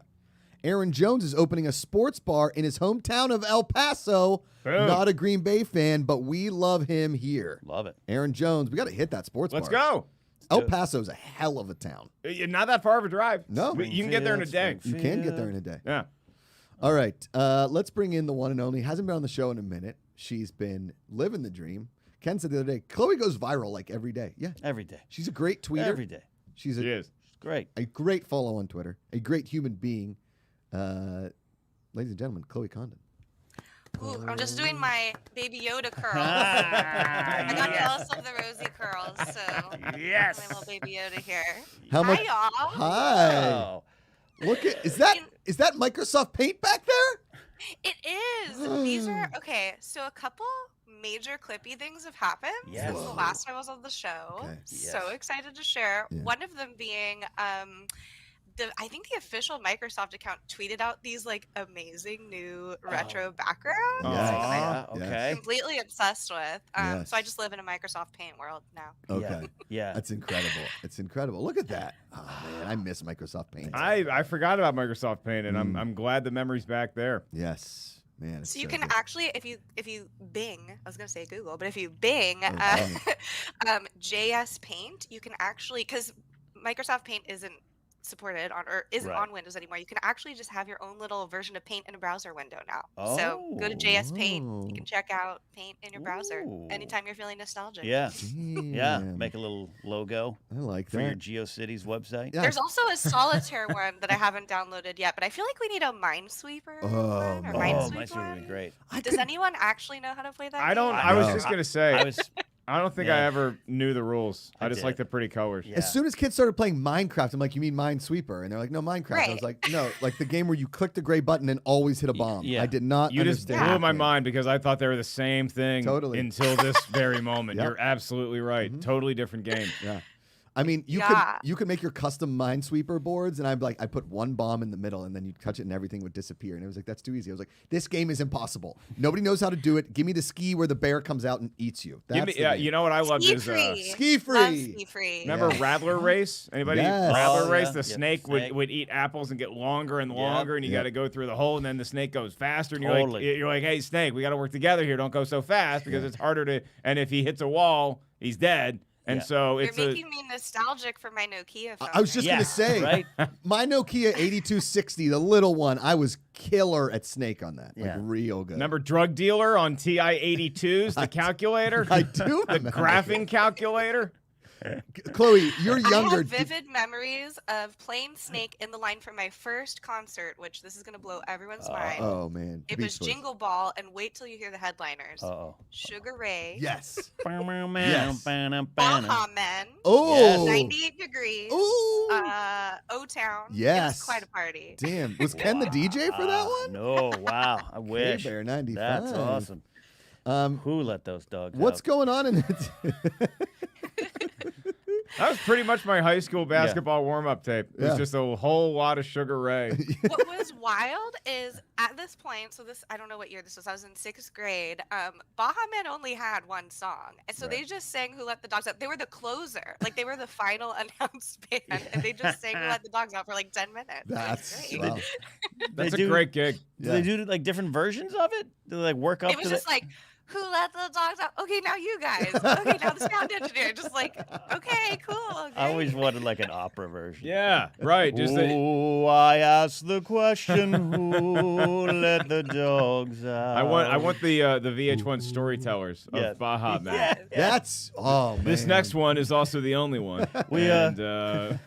[SPEAKER 2] Aaron Jones is opening a sports bar in his hometown of El Paso.
[SPEAKER 1] Boom.
[SPEAKER 2] Not a Green Bay fan, but we love him here.
[SPEAKER 3] love it.
[SPEAKER 2] Aaron Jones, we got to hit that sports
[SPEAKER 1] Let's
[SPEAKER 2] bar.
[SPEAKER 1] go.
[SPEAKER 2] El Paso's a hell of a town.
[SPEAKER 1] Not that far of a drive.
[SPEAKER 2] No.
[SPEAKER 1] You can get there in a day.
[SPEAKER 2] You can get there in a day.
[SPEAKER 1] Yeah.
[SPEAKER 2] All right, let's bring in the one and only. Hasn't been on the show in a minute. She's been living the dream. Ken said the other day, Chloe goes viral like every day. Yeah.
[SPEAKER 3] Every day.
[SPEAKER 2] She's a great tweeter.
[SPEAKER 3] Every day.
[SPEAKER 2] She's
[SPEAKER 1] She is.
[SPEAKER 3] It's great.
[SPEAKER 2] a great follow on Twitter, a great human being. Ladies and gentlemen, Chloe Condon.
[SPEAKER 5] Ooh, I'm just doing my Baby Yoda curls. I got jealous of the rosy curls, so
[SPEAKER 1] Yes.
[SPEAKER 5] my little Baby Yoda here.
[SPEAKER 2] How much?
[SPEAKER 5] Hi, y'all.
[SPEAKER 2] Hi.
[SPEAKER 3] Oh.
[SPEAKER 2] Look at is that Microsoft Paint back there?
[SPEAKER 5] It is. These are okay. So a couple major Clippy things have happened
[SPEAKER 3] Yes.
[SPEAKER 5] since the last time I was on the show.
[SPEAKER 2] Okay.
[SPEAKER 5] So
[SPEAKER 3] Yes.
[SPEAKER 5] excited to share.
[SPEAKER 2] Yeah.
[SPEAKER 5] One of them being I think the official Microsoft account tweeted out these like amazing new retro backgrounds.
[SPEAKER 2] Yes.
[SPEAKER 5] that I'm
[SPEAKER 3] Yeah,
[SPEAKER 2] Yes.
[SPEAKER 3] okay.
[SPEAKER 5] completely obsessed with. So I
[SPEAKER 2] Yes.
[SPEAKER 5] just live in a Microsoft Paint world now.
[SPEAKER 2] Okay.
[SPEAKER 3] Yeah.
[SPEAKER 2] That's incredible. It's incredible. Look at that. Oh man, I miss Microsoft Paint.
[SPEAKER 1] I forgot about Microsoft Paint, and I'm glad the memory's back there.
[SPEAKER 2] Yes, man. It's
[SPEAKER 5] So you
[SPEAKER 2] so
[SPEAKER 5] can
[SPEAKER 2] good.
[SPEAKER 5] actually, if you Bing, I was gonna say Google, but if you Bing
[SPEAKER 2] Oh,
[SPEAKER 5] JS Paint, you can actually, because Microsoft Paint isn't supported on or isn't
[SPEAKER 3] Right.
[SPEAKER 5] on Windows anymore. You can actually just have your own little version of Paint in a browser window now. So go to
[SPEAKER 3] Oh.
[SPEAKER 5] JS Paint. You
[SPEAKER 2] Oh.
[SPEAKER 5] can check out Paint in your browser
[SPEAKER 3] Ooh.
[SPEAKER 5] anytime you're feeling nostalgic.
[SPEAKER 3] Yeah. Yeah.
[SPEAKER 2] Damn.
[SPEAKER 3] Make a little logo
[SPEAKER 2] I like
[SPEAKER 3] for your
[SPEAKER 2] that.
[SPEAKER 3] GeoCities website.
[SPEAKER 2] Yeah.
[SPEAKER 5] There's also a solitaire one that I haven't downloaded yet, but I feel like we need a Minesweeper one or
[SPEAKER 2] man.
[SPEAKER 3] Oh,
[SPEAKER 5] Minesweep
[SPEAKER 3] Minesweeper would be
[SPEAKER 5] one.
[SPEAKER 3] great.
[SPEAKER 2] I
[SPEAKER 5] Does
[SPEAKER 2] could-
[SPEAKER 5] anyone actually know how to play that?
[SPEAKER 1] I don't.
[SPEAKER 5] game?
[SPEAKER 1] I was
[SPEAKER 2] know.
[SPEAKER 1] just gonna say.
[SPEAKER 3] I was.
[SPEAKER 1] I don't think
[SPEAKER 3] Yeah.
[SPEAKER 1] I ever knew the rules. I
[SPEAKER 3] I
[SPEAKER 1] just
[SPEAKER 3] did.
[SPEAKER 1] like the pretty colors.
[SPEAKER 3] Yeah.
[SPEAKER 2] As soon as kids started playing Minecraft, I'm like, you mean Minesweeper? And they're like, no, Minecraft. I was
[SPEAKER 5] Right.
[SPEAKER 2] like, no, like the game where you click the gray button and always hit a bomb.
[SPEAKER 3] yeah.
[SPEAKER 2] I did not
[SPEAKER 1] You just
[SPEAKER 2] understand.
[SPEAKER 1] blew my
[SPEAKER 2] that.
[SPEAKER 1] mind because I thought they were the same thing
[SPEAKER 2] Totally.
[SPEAKER 1] until this very moment.
[SPEAKER 2] Yep.
[SPEAKER 1] You're absolutely right. Totally different game.
[SPEAKER 2] Yeah. I mean,
[SPEAKER 5] Yeah.
[SPEAKER 2] you could make your custom Minesweeper boards, and I'd like, I put one bomb in the middle, and then you'd touch it, and everything would disappear. And it was like, that's too easy. I was like, this game is impossible. Nobody knows how to do it. Give me the ski where the bear comes out and eats you.
[SPEAKER 1] Give me,
[SPEAKER 2] That's the
[SPEAKER 1] yeah,
[SPEAKER 2] game.
[SPEAKER 1] you know what I loved
[SPEAKER 5] Ski
[SPEAKER 1] is
[SPEAKER 5] free.
[SPEAKER 2] Ski
[SPEAKER 5] Love
[SPEAKER 2] free.
[SPEAKER 5] Ski free.
[SPEAKER 1] remember
[SPEAKER 2] Yeah.
[SPEAKER 1] Rattler Race? Anybody?
[SPEAKER 2] Yes.
[SPEAKER 1] Rattler
[SPEAKER 3] Oh,
[SPEAKER 1] Race.
[SPEAKER 3] yeah.
[SPEAKER 1] The
[SPEAKER 3] Yep,
[SPEAKER 1] snake
[SPEAKER 3] snake.
[SPEAKER 1] would eat apples and get longer and longer, and you
[SPEAKER 2] Yep.
[SPEAKER 1] got to go through the hole, and then the snake goes faster, and
[SPEAKER 3] Totally.
[SPEAKER 1] you're like, hey, snake, we got to work together here. Don't go so fast because it's harder to. And if he hits a wall, he's dead. And
[SPEAKER 3] Yeah.
[SPEAKER 1] so
[SPEAKER 5] You're
[SPEAKER 1] it's
[SPEAKER 5] making me nostalgic for my Nokia phone.
[SPEAKER 2] I was just
[SPEAKER 5] right
[SPEAKER 2] gonna
[SPEAKER 3] Yeah,
[SPEAKER 2] say,
[SPEAKER 3] right?
[SPEAKER 2] my Nokia 8260, the little one, I was killer at Snake on that. Like
[SPEAKER 3] Yeah.
[SPEAKER 2] real good.
[SPEAKER 1] remember drug dealer on TI-82s, the calculator,
[SPEAKER 2] I do
[SPEAKER 1] the
[SPEAKER 2] remember.
[SPEAKER 1] graphing calculator.
[SPEAKER 2] Chloe, you're
[SPEAKER 5] I
[SPEAKER 2] younger.
[SPEAKER 5] have vivid memories of playing Snake in the line for my first concert, which this is going to blow everyone's mind.
[SPEAKER 2] Oh man,
[SPEAKER 5] It
[SPEAKER 2] Beach
[SPEAKER 5] was
[SPEAKER 2] Boys.
[SPEAKER 5] Jingle Ball, and wait till you hear the headliners.
[SPEAKER 3] Uh-oh.
[SPEAKER 5] Sugar Ray,
[SPEAKER 2] Yes.
[SPEAKER 3] Yes.
[SPEAKER 5] Baha Men,
[SPEAKER 2] Oh.
[SPEAKER 5] 98 Degrees,
[SPEAKER 2] Ooh.
[SPEAKER 5] O-Town. It
[SPEAKER 2] Yes.
[SPEAKER 5] was quite a party.
[SPEAKER 2] Damn. Was Ken the DJ for that one?
[SPEAKER 3] No, wow. I wish.
[SPEAKER 2] Bear 95.
[SPEAKER 3] That's awesome. Who let those dogs
[SPEAKER 2] What's
[SPEAKER 3] out?
[SPEAKER 2] going on in it?
[SPEAKER 1] That was pretty much my high school basketball warm-up tape. It was
[SPEAKER 2] Yeah.
[SPEAKER 1] just a whole lot of Sugar Ray.
[SPEAKER 5] What was wild is at this point, so this, I don't know what year this was, I was in 6th grade. Baha Men only had one song. And so they just sang Who Let the Dogs Out. They were the closer. Like they were the final announced band. And they just sang Who Let the Dogs Out for like 10 minutes. It was
[SPEAKER 2] That's
[SPEAKER 5] great.
[SPEAKER 2] wow.
[SPEAKER 1] That's a
[SPEAKER 3] do-
[SPEAKER 1] great gig.
[SPEAKER 3] Do they do like different versions of it? Do they like work up
[SPEAKER 5] It was
[SPEAKER 3] to
[SPEAKER 5] just like, who let the dogs out? Okay, now you guys. Okay, now the sound engineer. Just like, okay, cool.
[SPEAKER 3] I always
[SPEAKER 5] great.
[SPEAKER 3] wanted like an opera version.
[SPEAKER 1] Yeah, right. Just the,
[SPEAKER 3] Oh, I asked the question, who let the dogs out?
[SPEAKER 1] I want the VH1 storytellers of
[SPEAKER 3] Yes.
[SPEAKER 1] Baja Man.
[SPEAKER 5] Yes.
[SPEAKER 2] That's oh man.
[SPEAKER 1] This next one is also the only one.
[SPEAKER 3] We,
[SPEAKER 1] and,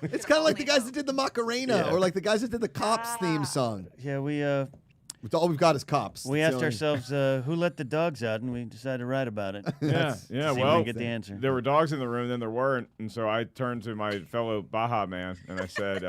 [SPEAKER 2] It's kind of like the guys that did the Macarena,
[SPEAKER 3] Yeah.
[SPEAKER 2] or like the guys that did the Cops
[SPEAKER 5] Ah.
[SPEAKER 2] theme song.
[SPEAKER 3] Yeah, we
[SPEAKER 2] All we've got is Cops.
[SPEAKER 3] we
[SPEAKER 2] That's
[SPEAKER 3] asked
[SPEAKER 2] the only-
[SPEAKER 3] ourselves who let the dogs out, and we decided to write about it.
[SPEAKER 1] yeah,
[SPEAKER 3] See
[SPEAKER 1] yeah.
[SPEAKER 3] if we
[SPEAKER 1] Well,
[SPEAKER 3] can get the answer.
[SPEAKER 1] there were dogs in the room, then there weren't, and so I turned to my fellow Baja man and I said,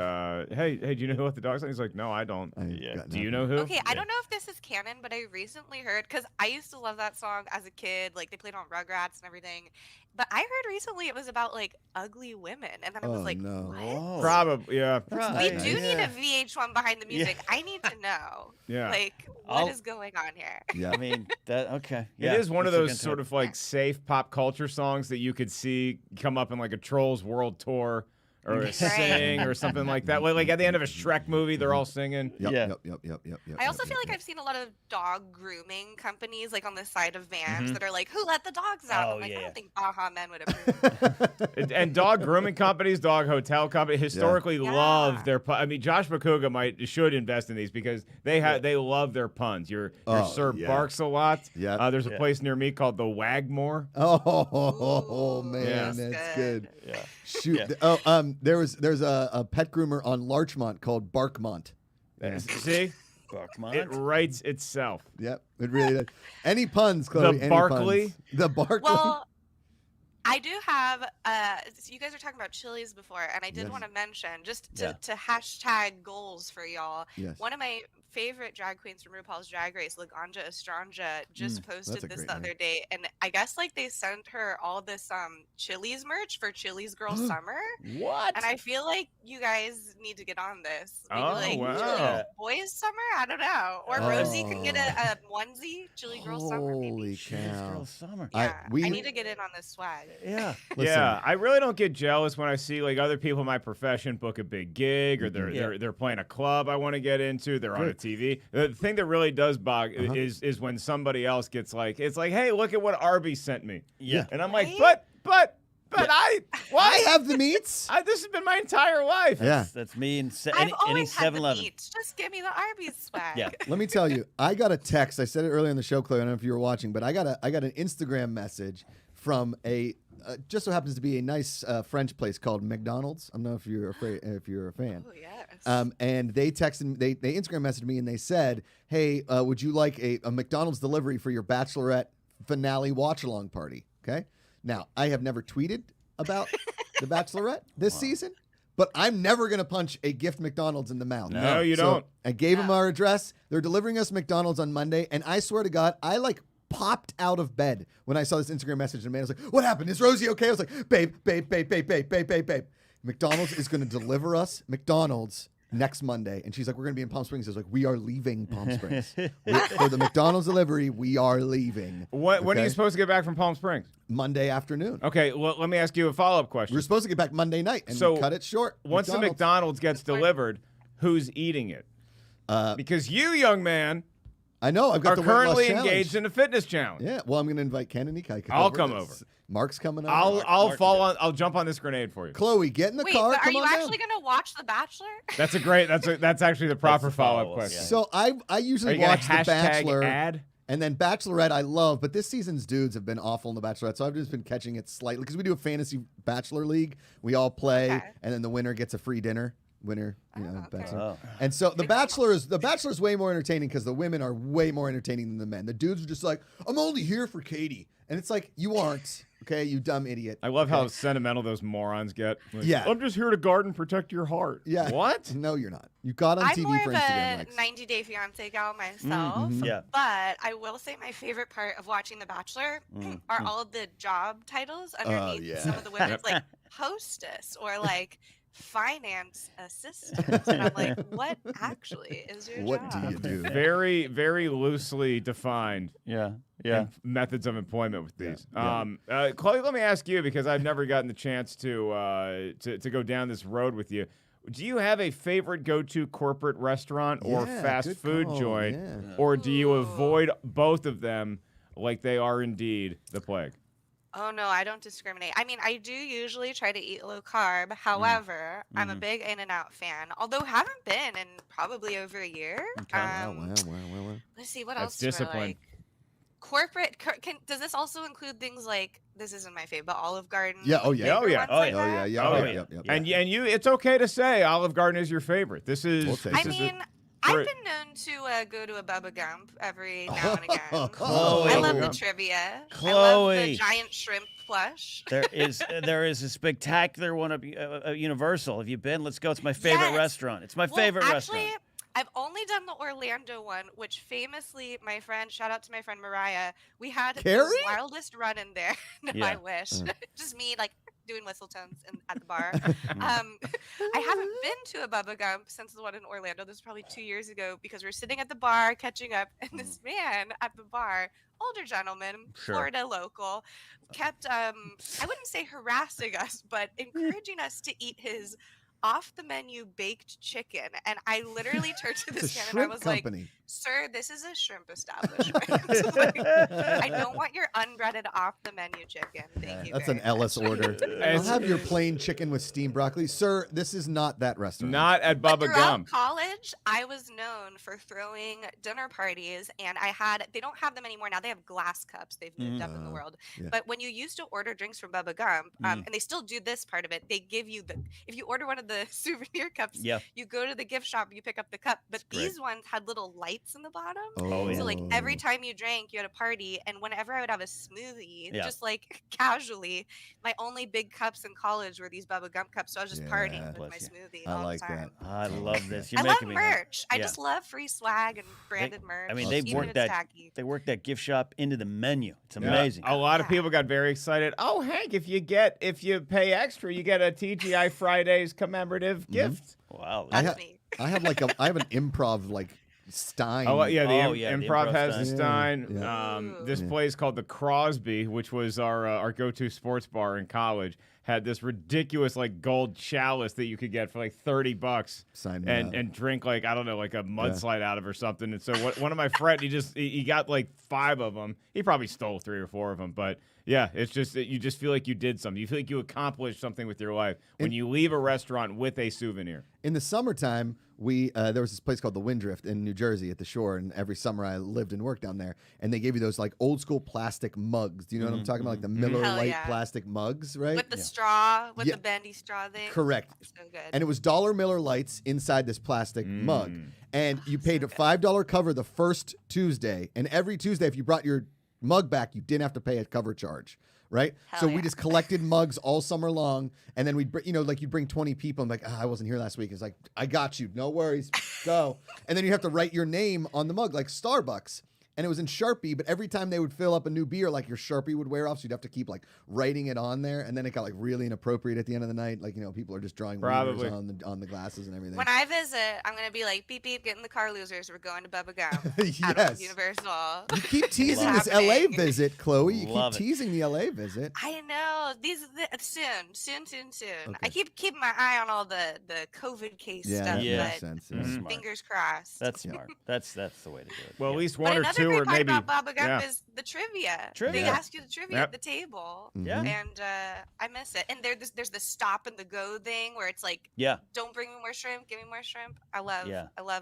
[SPEAKER 1] "Hey, do you know who let the dogs out?" He's like, "No, I don't."
[SPEAKER 2] I ain't
[SPEAKER 3] Yeah.
[SPEAKER 2] got
[SPEAKER 1] Do you
[SPEAKER 2] nothing.
[SPEAKER 1] know who?
[SPEAKER 5] Okay, I don't know if this is canon, but I recently heard, because I used to love that song as a kid. Like, they played on Rugrats and everything. But I heard recently it was about, like, ugly women. And then I was
[SPEAKER 2] Oh,
[SPEAKER 5] like,
[SPEAKER 2] no.
[SPEAKER 5] what?
[SPEAKER 3] Oh.
[SPEAKER 1] Probably, yeah,
[SPEAKER 5] We
[SPEAKER 3] Right.
[SPEAKER 5] do need
[SPEAKER 2] Yeah.
[SPEAKER 5] a VH1 behind the music. I need to know,
[SPEAKER 1] yeah.
[SPEAKER 5] like,
[SPEAKER 3] I'll-
[SPEAKER 5] what is going on here?
[SPEAKER 2] Yeah.
[SPEAKER 3] I mean, that okay. Yeah,
[SPEAKER 1] It is one of
[SPEAKER 3] let's look
[SPEAKER 1] those
[SPEAKER 3] into
[SPEAKER 1] sort
[SPEAKER 3] it.
[SPEAKER 1] of like safe pop culture songs that you could see come up in like a Trolls World Tour or a
[SPEAKER 3] Right.
[SPEAKER 1] sing or something like that. Like at the end of a Shrek movie, they're all singing.
[SPEAKER 2] Yep,
[SPEAKER 3] Yeah.
[SPEAKER 2] yep.
[SPEAKER 5] I also feel like I've seen a lot of dog grooming companies, like, on the side of vans that are like, who let the dogs out?
[SPEAKER 3] Oh,
[SPEAKER 5] I'm like,
[SPEAKER 3] yeah,
[SPEAKER 5] I
[SPEAKER 3] yeah.
[SPEAKER 5] don't think Baha Men would approve.
[SPEAKER 1] And dog grooming companies, dog hotel companies historically
[SPEAKER 5] Yeah.
[SPEAKER 1] love their I mean, Josh Macuga should invest in these because they love their puns. Your
[SPEAKER 2] Oh,
[SPEAKER 1] Sir
[SPEAKER 2] yeah.
[SPEAKER 1] barks a lot.
[SPEAKER 2] Yeah.
[SPEAKER 1] There's a
[SPEAKER 3] Yeah.
[SPEAKER 1] place near me called the Wagmore.
[SPEAKER 2] Oh,
[SPEAKER 5] Ooh,
[SPEAKER 2] man,
[SPEAKER 1] Yeah.
[SPEAKER 2] that's good.
[SPEAKER 3] Yeah.
[SPEAKER 2] Shoot.
[SPEAKER 3] Yeah.
[SPEAKER 2] There's a pet groomer on Larchmont called Barkmont.
[SPEAKER 1] See,
[SPEAKER 3] Barkmont.
[SPEAKER 1] it writes itself.
[SPEAKER 2] Yep, it really does. Any puns, Chloe? Any
[SPEAKER 1] Barkley?
[SPEAKER 2] puns? The Barkley?
[SPEAKER 5] Well, I I do have. So you guys were talking about Chili's before, and I did
[SPEAKER 2] Yes.
[SPEAKER 5] want to mention just
[SPEAKER 3] Yeah.
[SPEAKER 5] to hashtag goals for y'all.
[SPEAKER 2] Yes.
[SPEAKER 5] One of my favorite drag queens from RuPaul's Drag Race, Laganja Estranja, just
[SPEAKER 2] that's
[SPEAKER 5] posted
[SPEAKER 2] a
[SPEAKER 5] this
[SPEAKER 2] great
[SPEAKER 5] the
[SPEAKER 2] name.
[SPEAKER 5] other day, and I guess like they sent her all this Chili's merch for Chili's Girl Summer,
[SPEAKER 3] What?
[SPEAKER 5] and I feel like you guys need to get on this. Maybe
[SPEAKER 1] Oh,
[SPEAKER 5] like
[SPEAKER 1] wow.
[SPEAKER 5] Chili's Boys Summer. I don't know. Or
[SPEAKER 2] Oh.
[SPEAKER 5] Rosie can get a onesie, Chili Girl Summer. Maybe.
[SPEAKER 2] Holy
[SPEAKER 3] Chili's
[SPEAKER 2] cow.
[SPEAKER 3] Girl Summer.
[SPEAKER 5] Yeah,
[SPEAKER 2] we-
[SPEAKER 5] I need to get in on this swag.
[SPEAKER 3] Yeah.
[SPEAKER 2] Listen.
[SPEAKER 1] Yeah, I really don't get jealous when I see like other people in my profession book a big gig or they're playing a club I want to get into. They're on a TV. The thing that really does bog is when somebody else gets like, it's like, hey, look at what Arby's sent me.
[SPEAKER 3] Yeah.
[SPEAKER 1] And I'm
[SPEAKER 5] Right?
[SPEAKER 1] like, but I
[SPEAKER 2] I have the meats.
[SPEAKER 1] this has been my entire life.
[SPEAKER 2] Yeah.
[SPEAKER 3] That's me and
[SPEAKER 5] I've
[SPEAKER 3] any
[SPEAKER 5] always had the
[SPEAKER 3] 7-Eleven.
[SPEAKER 5] meat. Just give me the Arby's swag.
[SPEAKER 3] Yeah.
[SPEAKER 2] Let me tell you, I got a text. I said it earlier in the show, Chloe. I don't know if you were watching, but I got an Instagram message from a just so happens to be a nice French place called McDonald's. I don't know if you're a fan.
[SPEAKER 5] Oh yes.
[SPEAKER 2] And they texted, they Instagram messaged me and they said, "Hey, would you like a McDonald's delivery for your Bachelorette finale watch along party?" Okay. Now, I have never tweeted about the Bachelorette this season, but I'm never gonna punch a gift McDonald's in the mouth.
[SPEAKER 1] No, you
[SPEAKER 2] So
[SPEAKER 1] don't.
[SPEAKER 2] I gave them our address. They're delivering us McDonald's on Monday, and I swear to God, I like popped out of bed when I saw this Instagram message, and man was like, "What happened? Is Rosie okay?" I was like, babe. McDonald's is going to deliver us McDonald's next Monday. And she's like, "We're going to be in Palm Springs." I was like, "We are leaving Palm Springs. For the McDonald's delivery, we are leaving."
[SPEAKER 1] When are
[SPEAKER 2] Okay?
[SPEAKER 1] you supposed to get back from Palm Springs?
[SPEAKER 2] Monday afternoon.
[SPEAKER 1] Okay, well, let me ask you a follow-up question.
[SPEAKER 2] We're supposed to get back Monday night, and
[SPEAKER 1] So,
[SPEAKER 2] we cut it short.
[SPEAKER 1] Once the McDonald's gets delivered, who's eating it? Because you, young man,
[SPEAKER 2] I know, I've got
[SPEAKER 1] are
[SPEAKER 2] the weight loss
[SPEAKER 1] currently
[SPEAKER 2] challenge.
[SPEAKER 1] engaged in a fitness challenge.
[SPEAKER 2] Yeah, well, I'm going to invite Ken and Nikai.
[SPEAKER 1] I'll come over.
[SPEAKER 2] Mark's coming over.
[SPEAKER 1] I'll jump on this grenade for you.
[SPEAKER 2] Chloe, get in the
[SPEAKER 5] Wait,
[SPEAKER 2] car.
[SPEAKER 5] but are
[SPEAKER 2] Come
[SPEAKER 5] you
[SPEAKER 2] on down.
[SPEAKER 5] actually gonna watch The Bachelor?
[SPEAKER 1] That's actually the proper
[SPEAKER 3] the
[SPEAKER 1] follow-up
[SPEAKER 3] follow-up,
[SPEAKER 1] question.
[SPEAKER 3] yeah.
[SPEAKER 2] So I
[SPEAKER 1] Are
[SPEAKER 2] usually
[SPEAKER 1] you gonna
[SPEAKER 2] watch The
[SPEAKER 1] hashtag
[SPEAKER 2] Bachelor.
[SPEAKER 1] ad?
[SPEAKER 2] And then Bachelorette, I love, but this season's dudes have been awful in The Bachelorette, so I've just been catching it slightly because we do a fantasy Bachelor league. We all play,
[SPEAKER 5] Okay.
[SPEAKER 2] and then the winner gets a free dinner. Winner,
[SPEAKER 5] okay.
[SPEAKER 2] Bachelor.
[SPEAKER 3] Oh.
[SPEAKER 2] And so the Bachelor's way more entertaining because the women are way more entertaining than the men. The dudes are just like, "I'm only here for Katie," and it's like, you aren't, okay, you dumb idiot.
[SPEAKER 1] I love how sentimental those morons get. Like,
[SPEAKER 2] Yeah.
[SPEAKER 1] I'm just here to guard and protect your heart.
[SPEAKER 2] Yeah.
[SPEAKER 1] What?
[SPEAKER 2] No, you're not. You got on
[SPEAKER 5] I'm
[SPEAKER 2] TV
[SPEAKER 5] more
[SPEAKER 2] for
[SPEAKER 5] of
[SPEAKER 2] Instagram
[SPEAKER 5] a
[SPEAKER 2] likes.
[SPEAKER 5] 90 Day Fiance gal myself.
[SPEAKER 3] Yeah.
[SPEAKER 5] But I will say my favorite part of watching The Bachelor are all of the job titles underneath
[SPEAKER 2] yeah.
[SPEAKER 5] some of the women's, like hostess or like finance assistant. And I'm like, what actually is your
[SPEAKER 2] What
[SPEAKER 5] job?
[SPEAKER 2] do you do?
[SPEAKER 1] Very, very loosely defined
[SPEAKER 3] Yeah. Yeah.
[SPEAKER 1] methods of employment with these.
[SPEAKER 2] Yeah.
[SPEAKER 1] Chloe, let me ask you because I've never gotten the chance to go down this road with you. Do you have a favorite go-to corporate restaurant or
[SPEAKER 2] Yeah,
[SPEAKER 1] fast
[SPEAKER 2] good
[SPEAKER 1] food
[SPEAKER 2] call,
[SPEAKER 1] joint,
[SPEAKER 2] yeah.
[SPEAKER 1] or do you
[SPEAKER 5] Ooh.
[SPEAKER 1] avoid both of them like they are indeed the plague?
[SPEAKER 5] Oh no, I don't discriminate. I mean, I do usually try to eat low carb. However, I'm a big In-N-Out fan. Although haven't been in probably over a year.
[SPEAKER 3] Okay.
[SPEAKER 2] Wow.
[SPEAKER 5] Let's see what
[SPEAKER 1] That's
[SPEAKER 5] else do I
[SPEAKER 1] discipline.
[SPEAKER 5] like. Corporate. Does this also include things like this isn't my favorite, but Olive Garden?
[SPEAKER 2] Yeah, oh, yeah.
[SPEAKER 5] bigger
[SPEAKER 1] Oh, yeah.
[SPEAKER 5] ones
[SPEAKER 3] Oh,
[SPEAKER 5] like
[SPEAKER 3] yeah.
[SPEAKER 2] Oh,
[SPEAKER 5] that?
[SPEAKER 2] yeah.
[SPEAKER 1] Oh,
[SPEAKER 2] yeah.
[SPEAKER 1] yeah.
[SPEAKER 2] Yep.
[SPEAKER 1] And you, it's okay to say Olive Garden is your favorite. This is.
[SPEAKER 2] We'll take
[SPEAKER 1] this
[SPEAKER 5] I
[SPEAKER 1] is a-
[SPEAKER 5] mean,
[SPEAKER 1] for-
[SPEAKER 5] I've been known to go to a Bubba Gump every now and again.
[SPEAKER 3] Chloe.
[SPEAKER 5] I love the
[SPEAKER 1] Gump.
[SPEAKER 5] trivia. I love
[SPEAKER 3] Chloe.
[SPEAKER 5] the giant shrimp plush.
[SPEAKER 3] There is a spectacular one at Universal. Have you been? Let's go. It's my favorite
[SPEAKER 5] Yes.
[SPEAKER 3] restaurant. It's my
[SPEAKER 5] Well,
[SPEAKER 3] favorite
[SPEAKER 5] actually,
[SPEAKER 3] restaurant.
[SPEAKER 5] I've only done the Orlando one, which famously, my friend, shout out to my friend Mariah, we had
[SPEAKER 2] Carrie?
[SPEAKER 5] the wildest run in there. No,
[SPEAKER 3] Yeah.
[SPEAKER 5] I wish. Just me, like, doing whistle tones at the bar. I haven't been to a Bubba Gump since the one in Orlando. This was probably 2 years ago because we're sitting at the bar catching up, and this man at the bar, older gentleman,
[SPEAKER 3] Sure.
[SPEAKER 5] Florida local, kept, I wouldn't say harassing us, but encouraging us to eat his off-the-menu baked chicken. And I literally turned to
[SPEAKER 2] It's a
[SPEAKER 5] this man and I
[SPEAKER 2] shrimp
[SPEAKER 5] was
[SPEAKER 2] company.
[SPEAKER 5] like, "Sir, this is a shrimp establishment. Like, I don't want your unbreaded off-the-menu chicken. Thank you
[SPEAKER 2] That's
[SPEAKER 5] very
[SPEAKER 2] an Ellis
[SPEAKER 5] much."
[SPEAKER 2] order. I'll have your plain chicken with steamed broccoli. Sir, this is not that restaurant.
[SPEAKER 1] Not at
[SPEAKER 5] But
[SPEAKER 1] Bubba
[SPEAKER 5] throughout
[SPEAKER 1] Gump.
[SPEAKER 5] college, I was known for throwing dinner parties, and they don't have them anymore now. They have glass cups. They've moved up in the world.
[SPEAKER 2] yeah.
[SPEAKER 5] But when you used to order drinks from Bubba Gump, and they still do this part of it, they give you if you order one of the souvenir cups.
[SPEAKER 3] Yeah.
[SPEAKER 5] You go to the gift shop, you pick up the cup, but
[SPEAKER 3] great.
[SPEAKER 5] these ones had little lights in the bottom.
[SPEAKER 2] Oh,
[SPEAKER 5] So like every time you drank, you had a party, and whenever I would have a smoothie,
[SPEAKER 3] Yeah.
[SPEAKER 5] just like casually, my only big cups in college were these Bubba Gump cups. So I was just partying with
[SPEAKER 3] Bless
[SPEAKER 5] my
[SPEAKER 3] you.
[SPEAKER 5] smoothie
[SPEAKER 2] I
[SPEAKER 5] all
[SPEAKER 2] like
[SPEAKER 5] the time.
[SPEAKER 2] that.
[SPEAKER 3] I love this. You're
[SPEAKER 5] I love
[SPEAKER 3] making me hungry.
[SPEAKER 5] merch. I
[SPEAKER 3] Yeah.
[SPEAKER 5] just love free swag and branded merch.
[SPEAKER 3] I mean,
[SPEAKER 2] they've
[SPEAKER 5] even
[SPEAKER 3] worked
[SPEAKER 5] if it's
[SPEAKER 3] that.
[SPEAKER 5] tacky.
[SPEAKER 3] They worked that gift shop into the menu. It's
[SPEAKER 1] Yeah.
[SPEAKER 3] amazing.
[SPEAKER 1] A lot of
[SPEAKER 5] Yeah.
[SPEAKER 1] people got very excited. Oh, Hank, if you pay extra, you get a TGI Fridays commemorative gift.
[SPEAKER 3] Wow.
[SPEAKER 5] That's me.
[SPEAKER 2] I have an improv like Stein.
[SPEAKER 1] Oh yeah, the
[SPEAKER 3] the
[SPEAKER 1] improv
[SPEAKER 3] improv
[SPEAKER 1] has the
[SPEAKER 2] Stein.
[SPEAKER 1] Stein.
[SPEAKER 2] Yeah.
[SPEAKER 1] This
[SPEAKER 5] Ooh.
[SPEAKER 1] place called the Crosby, which was our go-to sports bar in college, had this ridiculous like gold chalice that you could get for like $30
[SPEAKER 2] Sign me up.
[SPEAKER 1] and drink like I don't know like a mudslide out of or something. And so one of my friends he got like 5 of them. He probably stole 3 or 4 of them, but yeah, it's just you just feel like you did something. You feel like you accomplished something with your life when you leave a restaurant with a souvenir.
[SPEAKER 2] In the summertime, there was this place called the Windrift in New Jersey at the shore, and every summer I lived and worked down there. And they gave you those like old school plastic mugs. Do you know what I'm talking about? Like the Miller
[SPEAKER 5] Hell
[SPEAKER 2] Lite
[SPEAKER 5] yeah.
[SPEAKER 2] plastic mugs, right?
[SPEAKER 5] With the straw, with
[SPEAKER 2] Yeah.
[SPEAKER 5] the bendy straw thing.
[SPEAKER 2] Correct.
[SPEAKER 5] So good.
[SPEAKER 2] And it was dollar Miller Lights inside this plastic mug, and you paid a $5 cover the first Tuesday, and every Tuesday if you brought your mug back, you didn't have to pay a cover charge. Right,
[SPEAKER 5] Hell
[SPEAKER 2] so
[SPEAKER 5] yeah.
[SPEAKER 2] we just collected mugs all summer long, and then we'd, like you'd bring 20 people, and like, I wasn't here last week. It's like, I got you, no worries, go. And then you have to write your name on the mug, like Starbucks. And it was in Sharpie, but every time they would fill up a new beer, like your Sharpie would wear off, so you'd have to keep like writing it on there, and then it got like really inappropriate at the end of the night. Like people are just drawing
[SPEAKER 1] Probably.
[SPEAKER 2] wieners on the glasses and everything.
[SPEAKER 5] When I visit, I'm gonna be like, beep beep, get in the car, losers. We're going to Bubba Gump. Out
[SPEAKER 2] Yes.
[SPEAKER 5] of Universal.
[SPEAKER 2] You keep teasing
[SPEAKER 5] Love
[SPEAKER 2] this
[SPEAKER 5] it.
[SPEAKER 2] LA visit, Chloe. You
[SPEAKER 3] Love
[SPEAKER 2] keep
[SPEAKER 3] it.
[SPEAKER 2] teasing the LA visit.
[SPEAKER 5] I know. Soon.
[SPEAKER 2] Okay.
[SPEAKER 5] I keep my eye on all the COVID case
[SPEAKER 2] Yeah,
[SPEAKER 5] stuff,
[SPEAKER 2] that
[SPEAKER 3] Yeah.
[SPEAKER 2] makes
[SPEAKER 5] but
[SPEAKER 2] sense.
[SPEAKER 3] That's
[SPEAKER 2] Yeah.
[SPEAKER 3] smart.
[SPEAKER 5] fingers crossed.
[SPEAKER 3] That's smart. That's the way to do it.
[SPEAKER 1] Well,
[SPEAKER 3] Yeah.
[SPEAKER 1] at least
[SPEAKER 5] But
[SPEAKER 1] one or
[SPEAKER 5] another
[SPEAKER 1] two,
[SPEAKER 5] great
[SPEAKER 1] or
[SPEAKER 5] part
[SPEAKER 1] maybe.
[SPEAKER 5] about Bubba Gump
[SPEAKER 1] yeah.
[SPEAKER 5] is the trivia.
[SPEAKER 3] Trivia.
[SPEAKER 5] They ask you the trivia
[SPEAKER 1] Yep.
[SPEAKER 5] at the table.
[SPEAKER 3] Yeah.
[SPEAKER 5] And I miss it. And there's the stop and the go thing where it's like,
[SPEAKER 3] Yeah.
[SPEAKER 5] don't bring me more shrimp, give me more shrimp. I love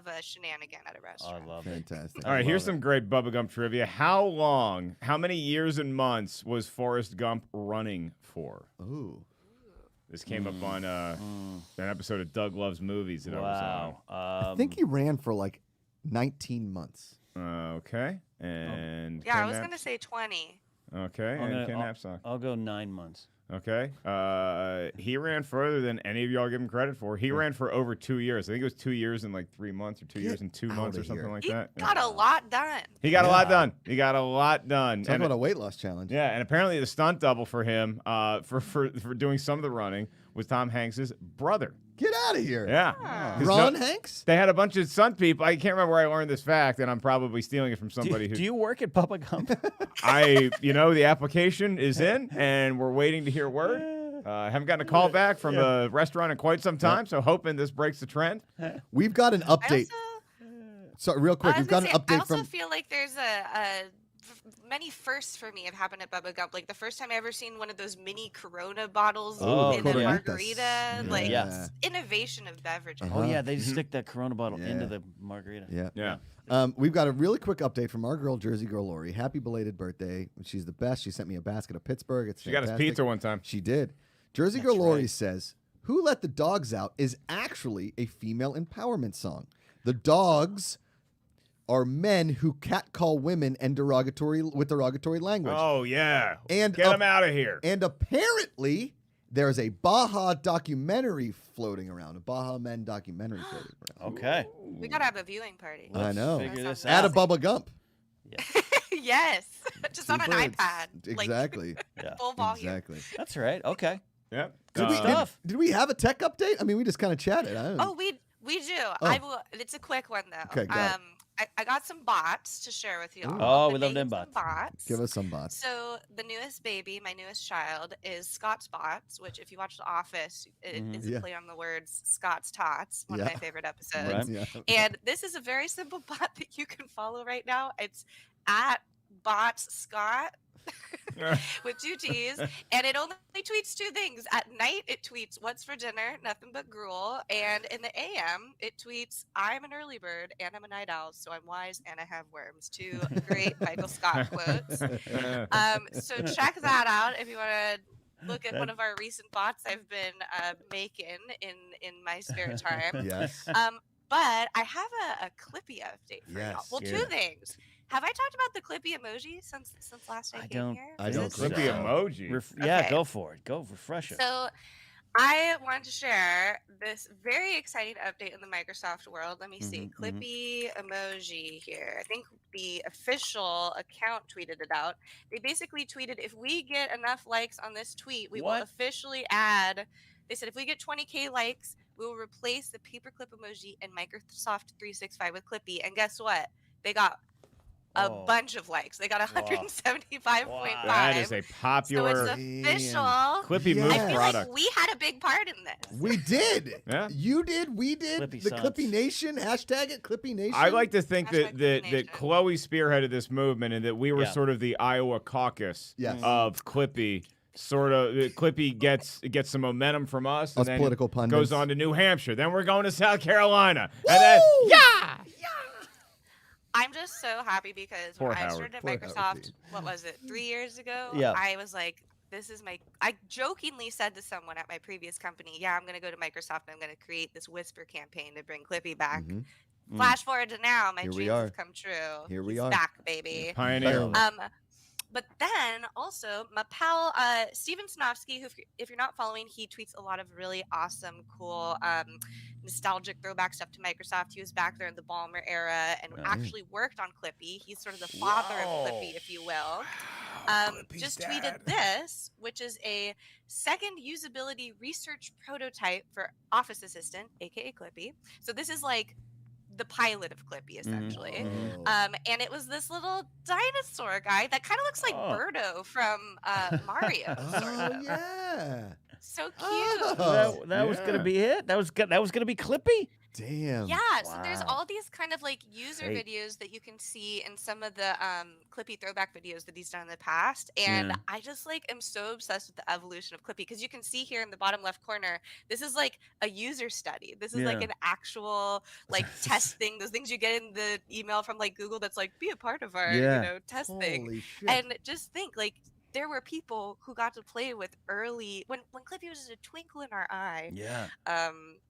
[SPEAKER 5] a shenanigan at a
[SPEAKER 3] I
[SPEAKER 5] restaurant.
[SPEAKER 3] love it.
[SPEAKER 2] Fantastic.
[SPEAKER 1] All right, here's
[SPEAKER 3] love it.
[SPEAKER 1] some great Bubba Gump trivia. How many years and months was Forrest Gump running for?
[SPEAKER 2] Ooh.
[SPEAKER 1] This came up on an episode of Doug Loves Movies that
[SPEAKER 3] Wow.
[SPEAKER 2] I think he ran for like 19 months.
[SPEAKER 1] I was on. Okay, and
[SPEAKER 5] Yeah, I
[SPEAKER 1] Ken
[SPEAKER 5] was
[SPEAKER 1] Nap-
[SPEAKER 5] gonna say 20.
[SPEAKER 1] Okay,
[SPEAKER 3] I'm
[SPEAKER 1] and Ken
[SPEAKER 3] gonna-
[SPEAKER 1] Napzok.
[SPEAKER 3] I'll go 9 months.
[SPEAKER 1] Okay, he ran further than any of y'all give him credit for. He ran for over 2 years. I think it was 2 years and like 3 months, or 2 years and 2 months,
[SPEAKER 2] outta
[SPEAKER 1] or something
[SPEAKER 2] here.
[SPEAKER 1] like
[SPEAKER 5] He
[SPEAKER 1] that.
[SPEAKER 5] got a lot done.
[SPEAKER 1] He got a lot done. He got a lot done.
[SPEAKER 2] Talk
[SPEAKER 1] And-
[SPEAKER 2] about a weight loss challenge.
[SPEAKER 1] Yeah, and apparently the stunt double for him, for doing some of the running, was Tom Hanks' brother.
[SPEAKER 2] Get out of here.
[SPEAKER 1] Yeah,
[SPEAKER 5] Ah.
[SPEAKER 1] 'Cause
[SPEAKER 2] Ron
[SPEAKER 1] no-
[SPEAKER 2] Hanks?
[SPEAKER 1] They had a bunch of stunt people. I can't remember where I learned this fact, and I'm probably stealing it from
[SPEAKER 3] Do,
[SPEAKER 1] somebody who
[SPEAKER 3] do you work at Bubba Gump?
[SPEAKER 1] the application is in, and we're waiting to hear word. I haven't gotten a call back from the restaurant in quite some time, so hoping this breaks the trend.
[SPEAKER 2] We've got an
[SPEAKER 5] I
[SPEAKER 2] update.
[SPEAKER 5] also,
[SPEAKER 2] So real quick,
[SPEAKER 5] I was
[SPEAKER 2] we've got
[SPEAKER 5] gonna
[SPEAKER 2] an
[SPEAKER 5] say, I
[SPEAKER 2] update
[SPEAKER 5] also
[SPEAKER 2] from.
[SPEAKER 5] feel like there's many firsts for me have happened at Bubba Gump. Like the first time I ever seen one of those mini Corona bottles
[SPEAKER 3] Oh,
[SPEAKER 5] in a
[SPEAKER 2] Coronitas.
[SPEAKER 5] margarita. Like
[SPEAKER 3] Yeah.
[SPEAKER 5] it's innovation of beverages.
[SPEAKER 3] Oh yeah,
[SPEAKER 2] Uh-huh.
[SPEAKER 3] they just stick that Corona bottle
[SPEAKER 2] Yeah.
[SPEAKER 3] into the margarita.
[SPEAKER 2] Yeah.
[SPEAKER 1] Yeah.
[SPEAKER 2] We've got a really quick update from our girl, Jersey girl Lori. Happy belated birthday. She's the best. She sent me a basket of Pittsburgh. It's
[SPEAKER 1] She got us
[SPEAKER 2] fantastic.
[SPEAKER 1] pizza one time.
[SPEAKER 2] She did. Jersey
[SPEAKER 3] That's
[SPEAKER 2] girl Lori
[SPEAKER 3] right.
[SPEAKER 2] says, "Who Let the Dogs Out" is actually a female empowerment song. The dogs are men who catcall women and with derogatory language.
[SPEAKER 1] Oh yeah,
[SPEAKER 2] And
[SPEAKER 1] get
[SPEAKER 2] up-
[SPEAKER 1] him out of here.
[SPEAKER 2] And apparently, there's a Baja documentary floating around, a Baja Men documentary floating around.
[SPEAKER 3] Okay.
[SPEAKER 5] We gotta have a viewing party.
[SPEAKER 2] I know.
[SPEAKER 3] Figure this
[SPEAKER 2] At a
[SPEAKER 3] out.
[SPEAKER 2] Bubba Gump.
[SPEAKER 5] Yes, just on an
[SPEAKER 2] Two birds.
[SPEAKER 5] iPad.
[SPEAKER 2] Exactly.
[SPEAKER 3] Yeah.
[SPEAKER 5] Full volume.
[SPEAKER 2] Exactly.
[SPEAKER 3] That's right. Okay.
[SPEAKER 1] Yep.
[SPEAKER 2] Did we,
[SPEAKER 3] stuff.
[SPEAKER 2] did we have a tech update? I mean, we just kind of chatted. I don't
[SPEAKER 5] Oh, we do.
[SPEAKER 2] Oh.
[SPEAKER 5] It's a quick one though.
[SPEAKER 2] Okay, got it.
[SPEAKER 5] I got some bots to share with you all.
[SPEAKER 3] Oh,
[SPEAKER 5] The
[SPEAKER 3] we love them
[SPEAKER 5] names of
[SPEAKER 3] bots.
[SPEAKER 2] Give us some bots.
[SPEAKER 5] So the newest baby, my newest child, is Scott's Bots, which if you watch The Office, it is
[SPEAKER 2] Yeah.
[SPEAKER 5] a play on the words Scott's Tots, one of
[SPEAKER 2] Yeah.
[SPEAKER 5] my favorite episodes.
[SPEAKER 3] Right.
[SPEAKER 2] Yeah.
[SPEAKER 5] And this is a very simple bot that you can follow right now. It's at Bots Scott with 2 T's, and it only tweets 2 things. At night, it tweets "What's for dinner?" Nothing but gruel, and in the AM, it tweets "I'm an early bird and I'm a night owl, so I'm wise and I have worms." 2 great Michael Scott quotes. So check that out if you want to look at one of our recent bots I've been making in my spare time.
[SPEAKER 2] Yes.
[SPEAKER 5] But I have a Clippy update for y'all.
[SPEAKER 2] Yes.
[SPEAKER 5] Well, two things. Have I talked about the Clippy emoji since last I came here?
[SPEAKER 2] I don't think
[SPEAKER 1] Clippy
[SPEAKER 2] so.
[SPEAKER 1] emoji.
[SPEAKER 3] Yeah,
[SPEAKER 5] Okay.
[SPEAKER 3] go for it. Go refresh it.
[SPEAKER 5] So I wanted to share this very exciting update in the Microsoft world. Let me see. Clippy emoji here. I think the official account tweeted it out. They basically tweeted, if we get enough likes on this tweet, we will officially add. They said if we get 20K likes, we will replace the paperclip emoji in Microsoft 365 with Clippy. And guess what? They got a bunch of likes. They got 175.5.
[SPEAKER 1] That is a popular
[SPEAKER 5] So it's official.
[SPEAKER 1] Clippy move
[SPEAKER 5] I feel
[SPEAKER 1] product.
[SPEAKER 5] like we had a big part in this.
[SPEAKER 2] We did.
[SPEAKER 1] Yeah.
[SPEAKER 2] You did. We did.
[SPEAKER 3] Clippy
[SPEAKER 2] the
[SPEAKER 3] sons.
[SPEAKER 2] Clippy Nation. Hashtag it. Clippy Nation.
[SPEAKER 1] I like to think
[SPEAKER 5] Hashtag
[SPEAKER 1] that
[SPEAKER 5] Clippy Nation.
[SPEAKER 1] Chloe spearheaded this movement and that we were sort of the Iowa caucus
[SPEAKER 2] Yes.
[SPEAKER 1] of Clippy. Sort of, Clippy gets some momentum from us, and
[SPEAKER 2] Us
[SPEAKER 1] then
[SPEAKER 2] political pundits.
[SPEAKER 1] goes on to New Hampshire. Then we're going to South Carolina, and then
[SPEAKER 5] I'm just so happy because
[SPEAKER 1] Poor
[SPEAKER 5] when I
[SPEAKER 1] Howard.
[SPEAKER 5] started at
[SPEAKER 2] Poor Howard
[SPEAKER 5] Microsoft,
[SPEAKER 2] Dean.
[SPEAKER 5] what was it, 3 years ago?
[SPEAKER 3] Yeah.
[SPEAKER 5] I was like, this is my. I jokingly said to someone at my previous company, yeah, I'm going to go to Microsoft and I'm going to create this Whisper campaign to bring Clippy back. Flash forward to now, my
[SPEAKER 2] Here we
[SPEAKER 5] dreams
[SPEAKER 2] are.
[SPEAKER 5] have come true.
[SPEAKER 2] Here we
[SPEAKER 5] He's
[SPEAKER 2] are.
[SPEAKER 5] back, baby.
[SPEAKER 1] pioneer.
[SPEAKER 5] But then also my pal Steven Sinofsky, who if you're not following, he tweets a lot of really awesome, cool, nostalgic throwback stuff to Microsoft. He was back there in the Ballmer era and actually worked on Clippy. He's sort of the father of Clippy, if you will. Just tweeted this, which is a second usability research prototype for Office Assistant, aka Clippy. So this is like the pilot of Clippy, essentially. And it was this little dinosaur guy that kind of looks like Birdo from Mario.
[SPEAKER 2] Oh yeah.
[SPEAKER 5] So cute.
[SPEAKER 3] That was gonna be it. That was gonna be Clippy.
[SPEAKER 2] Damn.
[SPEAKER 5] Yeah, so there's all these kind of like user
[SPEAKER 3] Great.
[SPEAKER 5] videos that you can see in some of the Clippy throwback videos that he's done in the past. And I just like am so obsessed with the evolution of Clippy because you can see here in the bottom left corner, this is like a user study. This is like an actual like test thing, those things you get in the email from like Google that's like, be a part of our test thing.
[SPEAKER 2] Holy shit.
[SPEAKER 5] And just think like there were people who got to play with early when Clippy was just a twinkle in our eye.
[SPEAKER 3] Yeah.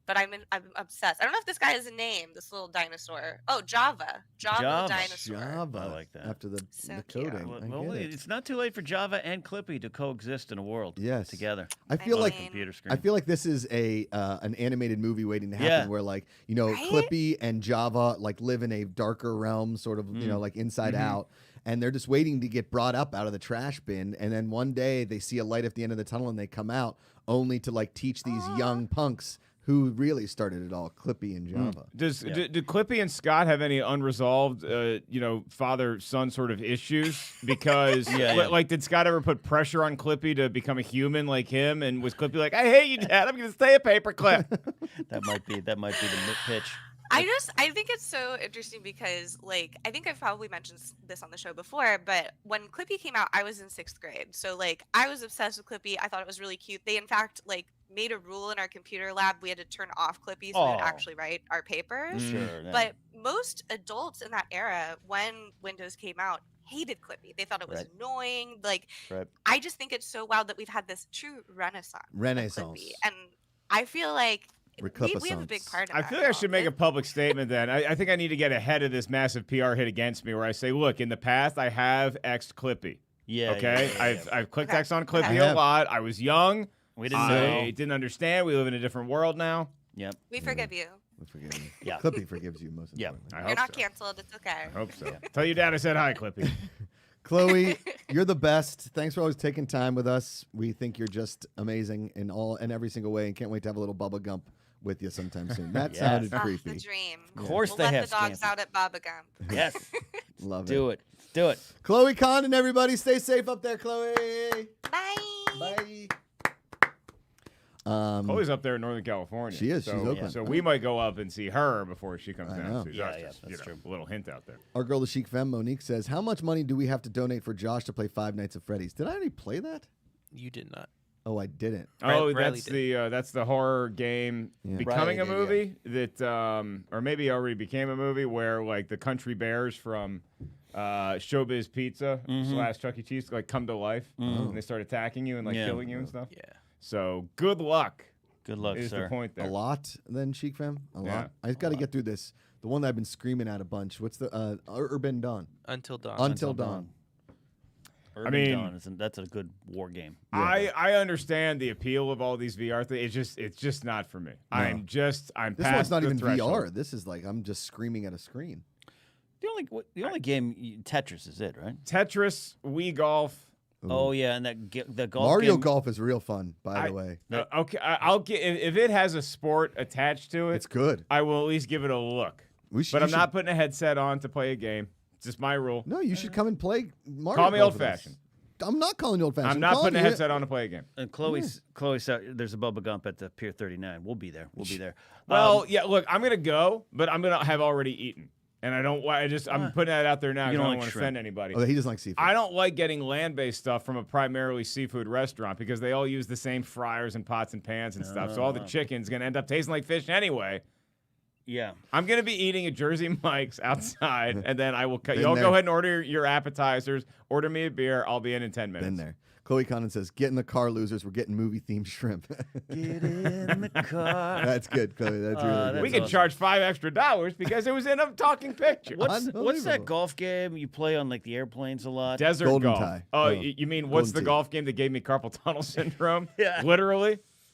[SPEAKER 5] But I'm obsessed. I don't know if this guy has a name, this little dinosaur. Oh, Java the dinosaur.
[SPEAKER 2] Java.
[SPEAKER 3] I like that.
[SPEAKER 2] After the
[SPEAKER 5] cute.
[SPEAKER 2] coding. I
[SPEAKER 3] Well,
[SPEAKER 2] get it.
[SPEAKER 3] it's not too late for Java and Clippy to coexist in a world together.
[SPEAKER 2] I feel like
[SPEAKER 3] Computer screen.
[SPEAKER 2] I feel like this is an animated movie waiting to happen where like, you know,
[SPEAKER 5] Right?
[SPEAKER 2] Clippy and Java like live in a darker realm, sort of, you know, like inside out. And they're just waiting to get brought up out of the trash bin. And then one day they see a light at the end of the tunnel and they come out only to like teach these young punks who really started it all, Clippy and Java.
[SPEAKER 1] Do Clippy and Scott have any unresolved, father-son sort of issues? Because, like, did Scott ever put pressure on Clippy to become a human like him? And was Clippy like, I hate you, Dad. I'm going to stay a paperclip?
[SPEAKER 3] that might be the pitch.
[SPEAKER 5] I think it's so interesting because, like, I think I've probably mentioned this on the show before, but when Clippy came out, I was in 6th grade. So, like, I was obsessed with Clippy. I thought it was really cute. They, in fact, like, made a rule in our computer lab. We had to turn off Clippy so we would actually write our papers.
[SPEAKER 3] Sure.
[SPEAKER 5] But most adults in that era, when Windows came out, hated Clippy. They thought it was annoying. Like, I just think it's so wild that we've had this true renaissance. of Clippy. And I feel like we have a big part in
[SPEAKER 1] I
[SPEAKER 5] that.
[SPEAKER 1] feel like I should make a public statement then. I think I need to get ahead of this massive PR hit against me where I say, look, in the past, I have X'd Clippy.
[SPEAKER 3] Yeah.
[SPEAKER 1] Okay? I've clicked X on Clippy
[SPEAKER 5] Okay.
[SPEAKER 1] a lot. I was young.
[SPEAKER 3] We didn't know.
[SPEAKER 1] I didn't understand. We live in a different world now.
[SPEAKER 3] Yep.
[SPEAKER 5] We forgive you.
[SPEAKER 2] We forgive you.
[SPEAKER 3] Yeah.
[SPEAKER 2] Clippy forgives you most
[SPEAKER 3] Yeah.
[SPEAKER 2] importantly.
[SPEAKER 1] I
[SPEAKER 5] You're
[SPEAKER 1] hope
[SPEAKER 5] not
[SPEAKER 1] so.
[SPEAKER 5] canceled. It's okay.
[SPEAKER 1] I hope so. Tell your dad I said hi, Clippy.
[SPEAKER 2] Chloe, you're the best. Thanks for always taking time with us. We think you're just amazing in every single way and can't wait to have a little Bubba Gump with you sometime soon. That sounded
[SPEAKER 5] Oh,
[SPEAKER 2] creepy.
[SPEAKER 5] the dream.
[SPEAKER 3] Of course
[SPEAKER 5] We'll
[SPEAKER 3] they
[SPEAKER 5] let
[SPEAKER 3] have
[SPEAKER 5] the dogs
[SPEAKER 3] Scampi.
[SPEAKER 5] out at Baba Gump.
[SPEAKER 3] Yes.
[SPEAKER 2] Love
[SPEAKER 3] Do
[SPEAKER 2] it.
[SPEAKER 3] it. Do it.
[SPEAKER 2] Chloe Condon, everybody. Stay safe up there, Chloe.
[SPEAKER 5] Bye.
[SPEAKER 2] Bye.
[SPEAKER 1] Chloe's up there in Northern California.
[SPEAKER 2] She is.
[SPEAKER 1] So,
[SPEAKER 2] She's Oakland.
[SPEAKER 1] So we might go up and see her before she comes
[SPEAKER 2] I
[SPEAKER 1] down
[SPEAKER 2] know.
[SPEAKER 1] to see
[SPEAKER 3] Yeah,
[SPEAKER 1] us.
[SPEAKER 3] yeah,
[SPEAKER 1] Just,
[SPEAKER 3] that's true.
[SPEAKER 1] A little hint out there.
[SPEAKER 2] Our girl, the Chic Femme, Monique, says, how much money do we have to donate for Josh to play Five Nights at Freddy's? Did I already play that?
[SPEAKER 4] You did not.
[SPEAKER 2] Oh, I didn't.
[SPEAKER 1] Oh,
[SPEAKER 4] Riley
[SPEAKER 1] that's the horror game
[SPEAKER 2] Yeah.
[SPEAKER 1] becoming a
[SPEAKER 2] Riley did,
[SPEAKER 1] movie that or maybe already became a movie where like the country bears from Showbiz Pizza / Chuck E. Cheese like come to life and they start attacking you and like killing you and stuff.
[SPEAKER 4] Yeah.
[SPEAKER 1] So good luck.
[SPEAKER 3] Good luck,
[SPEAKER 1] Is
[SPEAKER 3] sir.
[SPEAKER 1] the point there?
[SPEAKER 2] A lot, then, Chic Fam? A
[SPEAKER 1] Yeah.
[SPEAKER 2] lot. I got to get through this. The one that I've been screaming at a bunch. What's the Urban Dawn?
[SPEAKER 4] Until dawn.
[SPEAKER 2] Until Dawn.
[SPEAKER 3] Urban
[SPEAKER 1] mean-
[SPEAKER 3] Dawn that's a good war game.
[SPEAKER 1] I understand the appeal of all these VR things. It's just not for me.
[SPEAKER 2] No.
[SPEAKER 1] I'm
[SPEAKER 2] This
[SPEAKER 1] past
[SPEAKER 2] one's not
[SPEAKER 1] the
[SPEAKER 2] even
[SPEAKER 1] threshold.
[SPEAKER 2] VR. This is like I'm just screaming at a screen.
[SPEAKER 3] The only game Tetris is it, right?
[SPEAKER 1] Tetris, Wii Golf.
[SPEAKER 3] Oh yeah, and the golf
[SPEAKER 2] Mario
[SPEAKER 3] game,
[SPEAKER 2] Golf is real fun, by the way.
[SPEAKER 1] Okay, I'll get if it has a sport attached to it.
[SPEAKER 2] It's good.
[SPEAKER 1] I will at least give it a look. But I'm not putting a headset on to play a game. It's just my rule.
[SPEAKER 2] No, you should come and play Mario
[SPEAKER 1] Call me
[SPEAKER 2] Golf with us.
[SPEAKER 1] old-fashioned.
[SPEAKER 2] I'm not calling you old-fashioned.
[SPEAKER 1] I'm not
[SPEAKER 2] calling
[SPEAKER 1] putting a
[SPEAKER 2] you-
[SPEAKER 1] headset on to play a game.
[SPEAKER 3] And Chloe said there's a Bubba Gump at the Pier 39. We'll be there.
[SPEAKER 1] Well, yeah. Look, I'm gonna go, but I'm gonna have already eaten, and I don't. I'm putting that out there now. 'Cause
[SPEAKER 3] You
[SPEAKER 1] I
[SPEAKER 3] don't
[SPEAKER 1] don't
[SPEAKER 3] like
[SPEAKER 1] want to
[SPEAKER 3] shrimp.
[SPEAKER 1] offend anybody.
[SPEAKER 2] Oh, he doesn't like seafood.
[SPEAKER 1] I don't like getting land-based stuff from a primarily seafood restaurant because they all use the same fryers and pots and pans and stuff. So all the chicken's gonna end up tasting like fish anyway.
[SPEAKER 3] yeah.
[SPEAKER 1] I'm gonna be eating at Jersey Mike's outside, and then I will cut.
[SPEAKER 2] Been
[SPEAKER 1] Y'all
[SPEAKER 2] there.
[SPEAKER 1] go ahead and order your appetizers. Order me a beer. I'll be in 10 minutes.
[SPEAKER 2] Been there. Chloe Condon says, "Get in the car, losers. We're getting movie-themed shrimp."
[SPEAKER 3] Get in the car.
[SPEAKER 2] That's good, Chloe. That's really good.
[SPEAKER 3] that's
[SPEAKER 1] We can
[SPEAKER 3] awesome.
[SPEAKER 1] charge $5 extra because it was in a talking picture.
[SPEAKER 3] What's that
[SPEAKER 2] Unbelievable.
[SPEAKER 3] golf game you play on like the airplanes a lot?
[SPEAKER 1] Desert
[SPEAKER 2] Golden
[SPEAKER 1] golf.
[SPEAKER 2] tie.
[SPEAKER 1] Oh,
[SPEAKER 2] Oh.
[SPEAKER 1] you mean what's
[SPEAKER 2] Golden
[SPEAKER 1] the
[SPEAKER 2] tee.
[SPEAKER 1] golf game that gave me carpal tunnel syndrome?
[SPEAKER 3] Yeah.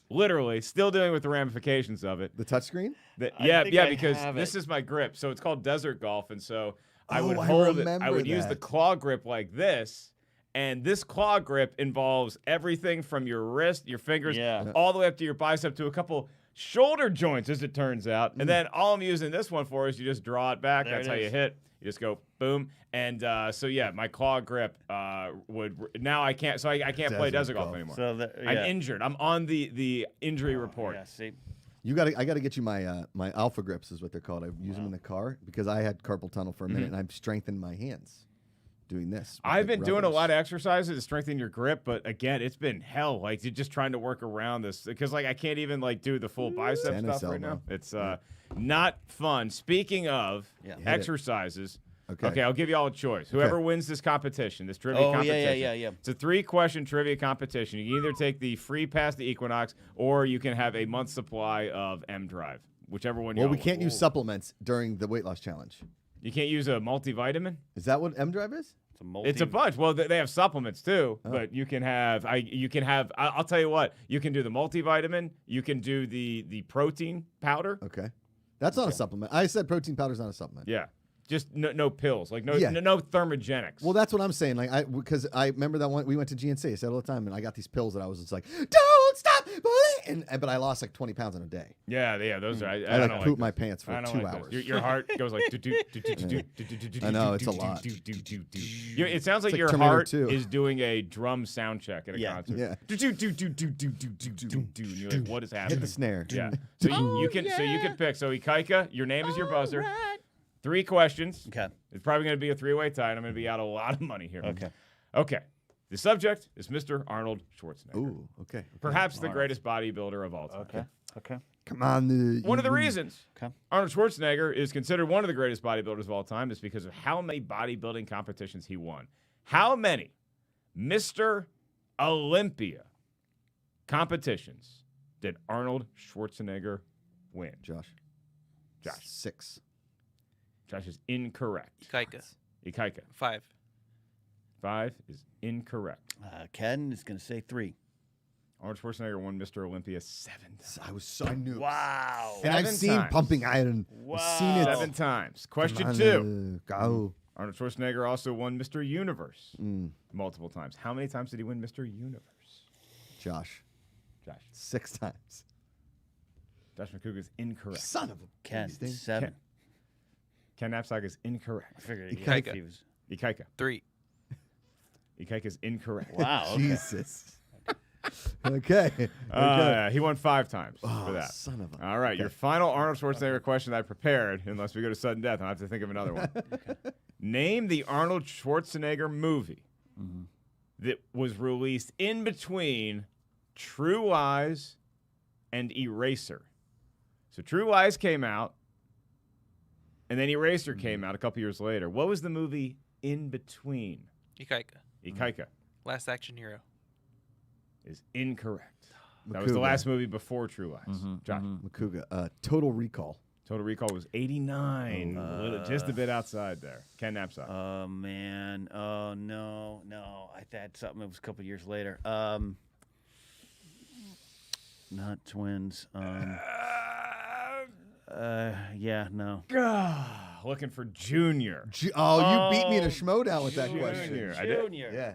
[SPEAKER 1] Literally, still dealing with the ramifications of it.
[SPEAKER 2] The touchscreen?
[SPEAKER 1] Yeah,
[SPEAKER 3] think I
[SPEAKER 1] because
[SPEAKER 3] have
[SPEAKER 1] this
[SPEAKER 3] it.
[SPEAKER 1] is my grip. So it's called desert golf, and so I
[SPEAKER 2] Oh,
[SPEAKER 1] would
[SPEAKER 2] I
[SPEAKER 1] hold it. I
[SPEAKER 2] remember
[SPEAKER 1] would use the
[SPEAKER 2] that.
[SPEAKER 1] claw grip like this, and this claw grip involves everything from your wrist, your fingers,
[SPEAKER 3] Yeah.
[SPEAKER 1] all the way up to your bicep to a couple shoulder joints, as it turns out. And then all I'm using this one for is you just draw it back.
[SPEAKER 3] There
[SPEAKER 1] That's
[SPEAKER 3] it
[SPEAKER 1] how you
[SPEAKER 3] is.
[SPEAKER 1] hit. You just go boom, and so yeah, my claw grip would now I can't. So I can't play
[SPEAKER 2] Desert
[SPEAKER 1] desert golf
[SPEAKER 2] golf.
[SPEAKER 1] anymore.
[SPEAKER 3] So
[SPEAKER 1] I'm injured. I'm on the injury report.
[SPEAKER 3] Yeah, see.
[SPEAKER 2] I gotta get you my my Alpha grips is what they're called. I use them in the car because I had carpal tunnel for a minute and I've strengthened my hands doing this. with
[SPEAKER 1] I've
[SPEAKER 2] the
[SPEAKER 1] been doing a
[SPEAKER 2] rubbers.
[SPEAKER 1] lot of exercises to strengthen your grip, but again, it's been hell. Like you're just trying to work around this because like I can't even like do the full bicep
[SPEAKER 2] Tennis
[SPEAKER 1] stuff right now.
[SPEAKER 2] elbow.
[SPEAKER 1] It's not fun. Speaking of
[SPEAKER 3] Yeah. Hit
[SPEAKER 2] it.
[SPEAKER 1] exercises,
[SPEAKER 2] Okay.
[SPEAKER 1] okay, I'll give you all a choice. Whoever wins this competition, this trivia
[SPEAKER 3] Oh,
[SPEAKER 1] competition,
[SPEAKER 3] yeah.
[SPEAKER 1] it's a 3-question trivia competition. You can either take the free pass to Equinox, or you can have a month's supply of M Drive, whichever one.
[SPEAKER 2] Well,
[SPEAKER 1] y'all
[SPEAKER 2] we can't
[SPEAKER 1] want.
[SPEAKER 2] use supplements during the weight loss challenge.
[SPEAKER 1] You can't use a multivitamin.
[SPEAKER 2] Is that what M Drive is?
[SPEAKER 1] It's a bunch. Well, they have supplements too,
[SPEAKER 2] Oh.
[SPEAKER 1] but you can have. I'll tell you what. You can do the multivitamin. You can do the protein powder.
[SPEAKER 2] Okay. That's not a supplement. I said protein powder's not a supplement.
[SPEAKER 1] Yeah, just no pills. Like no
[SPEAKER 2] Yeah.
[SPEAKER 1] no thermogenics.
[SPEAKER 2] Well, that's what I'm saying. Like, because I remember that one we went to GNC. I said all the time, and I got these pills that I was just like, "Don't stop," but I lost like 20 pounds in a day.
[SPEAKER 1] yeah. Those are. I
[SPEAKER 2] I
[SPEAKER 1] don't
[SPEAKER 2] like
[SPEAKER 1] like
[SPEAKER 2] poop
[SPEAKER 1] those.
[SPEAKER 2] my pants for
[SPEAKER 1] I don't
[SPEAKER 2] 2
[SPEAKER 1] like those.
[SPEAKER 2] hours.
[SPEAKER 1] Your heart goes like.
[SPEAKER 2] I know, it's a lot.
[SPEAKER 1] It sounds like
[SPEAKER 2] like
[SPEAKER 1] your
[SPEAKER 2] Terminator
[SPEAKER 1] heart
[SPEAKER 2] 2.
[SPEAKER 1] is doing a drum sound check at a
[SPEAKER 3] Yeah.
[SPEAKER 1] concert.
[SPEAKER 2] Yeah.
[SPEAKER 1] And you're like, what is happening?
[SPEAKER 2] Hit the snare.
[SPEAKER 1] Yeah. So you can pick. So Ikaika, your name is your buzzer. 3 questions.
[SPEAKER 3] Okay.
[SPEAKER 1] It's probably going to be a 3-way tie, and I'm going to be out a lot of money here.
[SPEAKER 3] Okay.
[SPEAKER 1] Okay. The subject is Mr. Arnold Schwarzenegger.
[SPEAKER 2] Ooh. Okay.
[SPEAKER 1] Perhaps the greatest bodybuilder of all time.
[SPEAKER 3] Okay.
[SPEAKER 2] Come on.
[SPEAKER 1] One of the reasons
[SPEAKER 3] Okay.
[SPEAKER 1] Arnold Schwarzenegger is considered one of the greatest bodybuilders of all time is because of how many bodybuilding competitions he won. How many Mr. Olympia competitions did Arnold Schwarzenegger win?
[SPEAKER 2] Josh. 6.
[SPEAKER 1] Josh is incorrect.
[SPEAKER 4] Kaika.
[SPEAKER 1] Ikaika.
[SPEAKER 4] 5.
[SPEAKER 1] 5 is incorrect.
[SPEAKER 3] Ken is going to say 3.
[SPEAKER 1] Arnold Schwarzenegger won Mr. Olympia 7 times.
[SPEAKER 2] I knew.
[SPEAKER 3] Wow.
[SPEAKER 2] And I've
[SPEAKER 1] 7
[SPEAKER 2] seen
[SPEAKER 1] times.
[SPEAKER 2] Pumping Iron. I've seen it.
[SPEAKER 1] 7 times. Question
[SPEAKER 2] Come on,
[SPEAKER 1] 2.
[SPEAKER 2] Go.
[SPEAKER 1] Arnold Schwarzenegger also won Mr. Universe
[SPEAKER 2] Mm,
[SPEAKER 1] multiple times. How many times did he win Mr. Universe?
[SPEAKER 2] Josh.
[SPEAKER 1] Josh.
[SPEAKER 2] 6 times.
[SPEAKER 1] Josh Macuga is incorrect.
[SPEAKER 2] Son of a
[SPEAKER 3] Ken,
[SPEAKER 2] beasting.
[SPEAKER 3] 7.
[SPEAKER 1] Ken Napzok is incorrect.
[SPEAKER 3] I figured
[SPEAKER 4] Ikaika.
[SPEAKER 3] he was.
[SPEAKER 1] Ikaika.
[SPEAKER 4] 3.
[SPEAKER 1] Ikaika is incorrect.
[SPEAKER 3] Wow. Okay.
[SPEAKER 2] Jesus. Okay.
[SPEAKER 1] He won 5 times
[SPEAKER 2] Oh,
[SPEAKER 1] for that.
[SPEAKER 2] son of a.
[SPEAKER 1] All right,
[SPEAKER 2] okay.
[SPEAKER 1] your final Arnold Schwarzenegger question I prepared, unless we go to sudden death, I'll have to think of another one. Name the Arnold Schwarzenegger movie that was released in between True Lies and Eraser. So True Lies came out, and then Eraser came out a couple years later. What was the movie in between.
[SPEAKER 4] Ikaika.
[SPEAKER 1] Ikaika
[SPEAKER 4] Last Action Hero.
[SPEAKER 1] is incorrect. That was the last movie before True Lies. Josh.
[SPEAKER 2] Macuga. Total Recall.
[SPEAKER 1] Total Recall was 89. Just a bit outside there. Ken Napzok.
[SPEAKER 3] Oh man. Oh no. I had something that was a couple years later. Not twins. Yeah, no.
[SPEAKER 1] Looking for Junior.
[SPEAKER 2] You beat me in a schmodown with that question.
[SPEAKER 1] Junior. I did?
[SPEAKER 2] Yeah.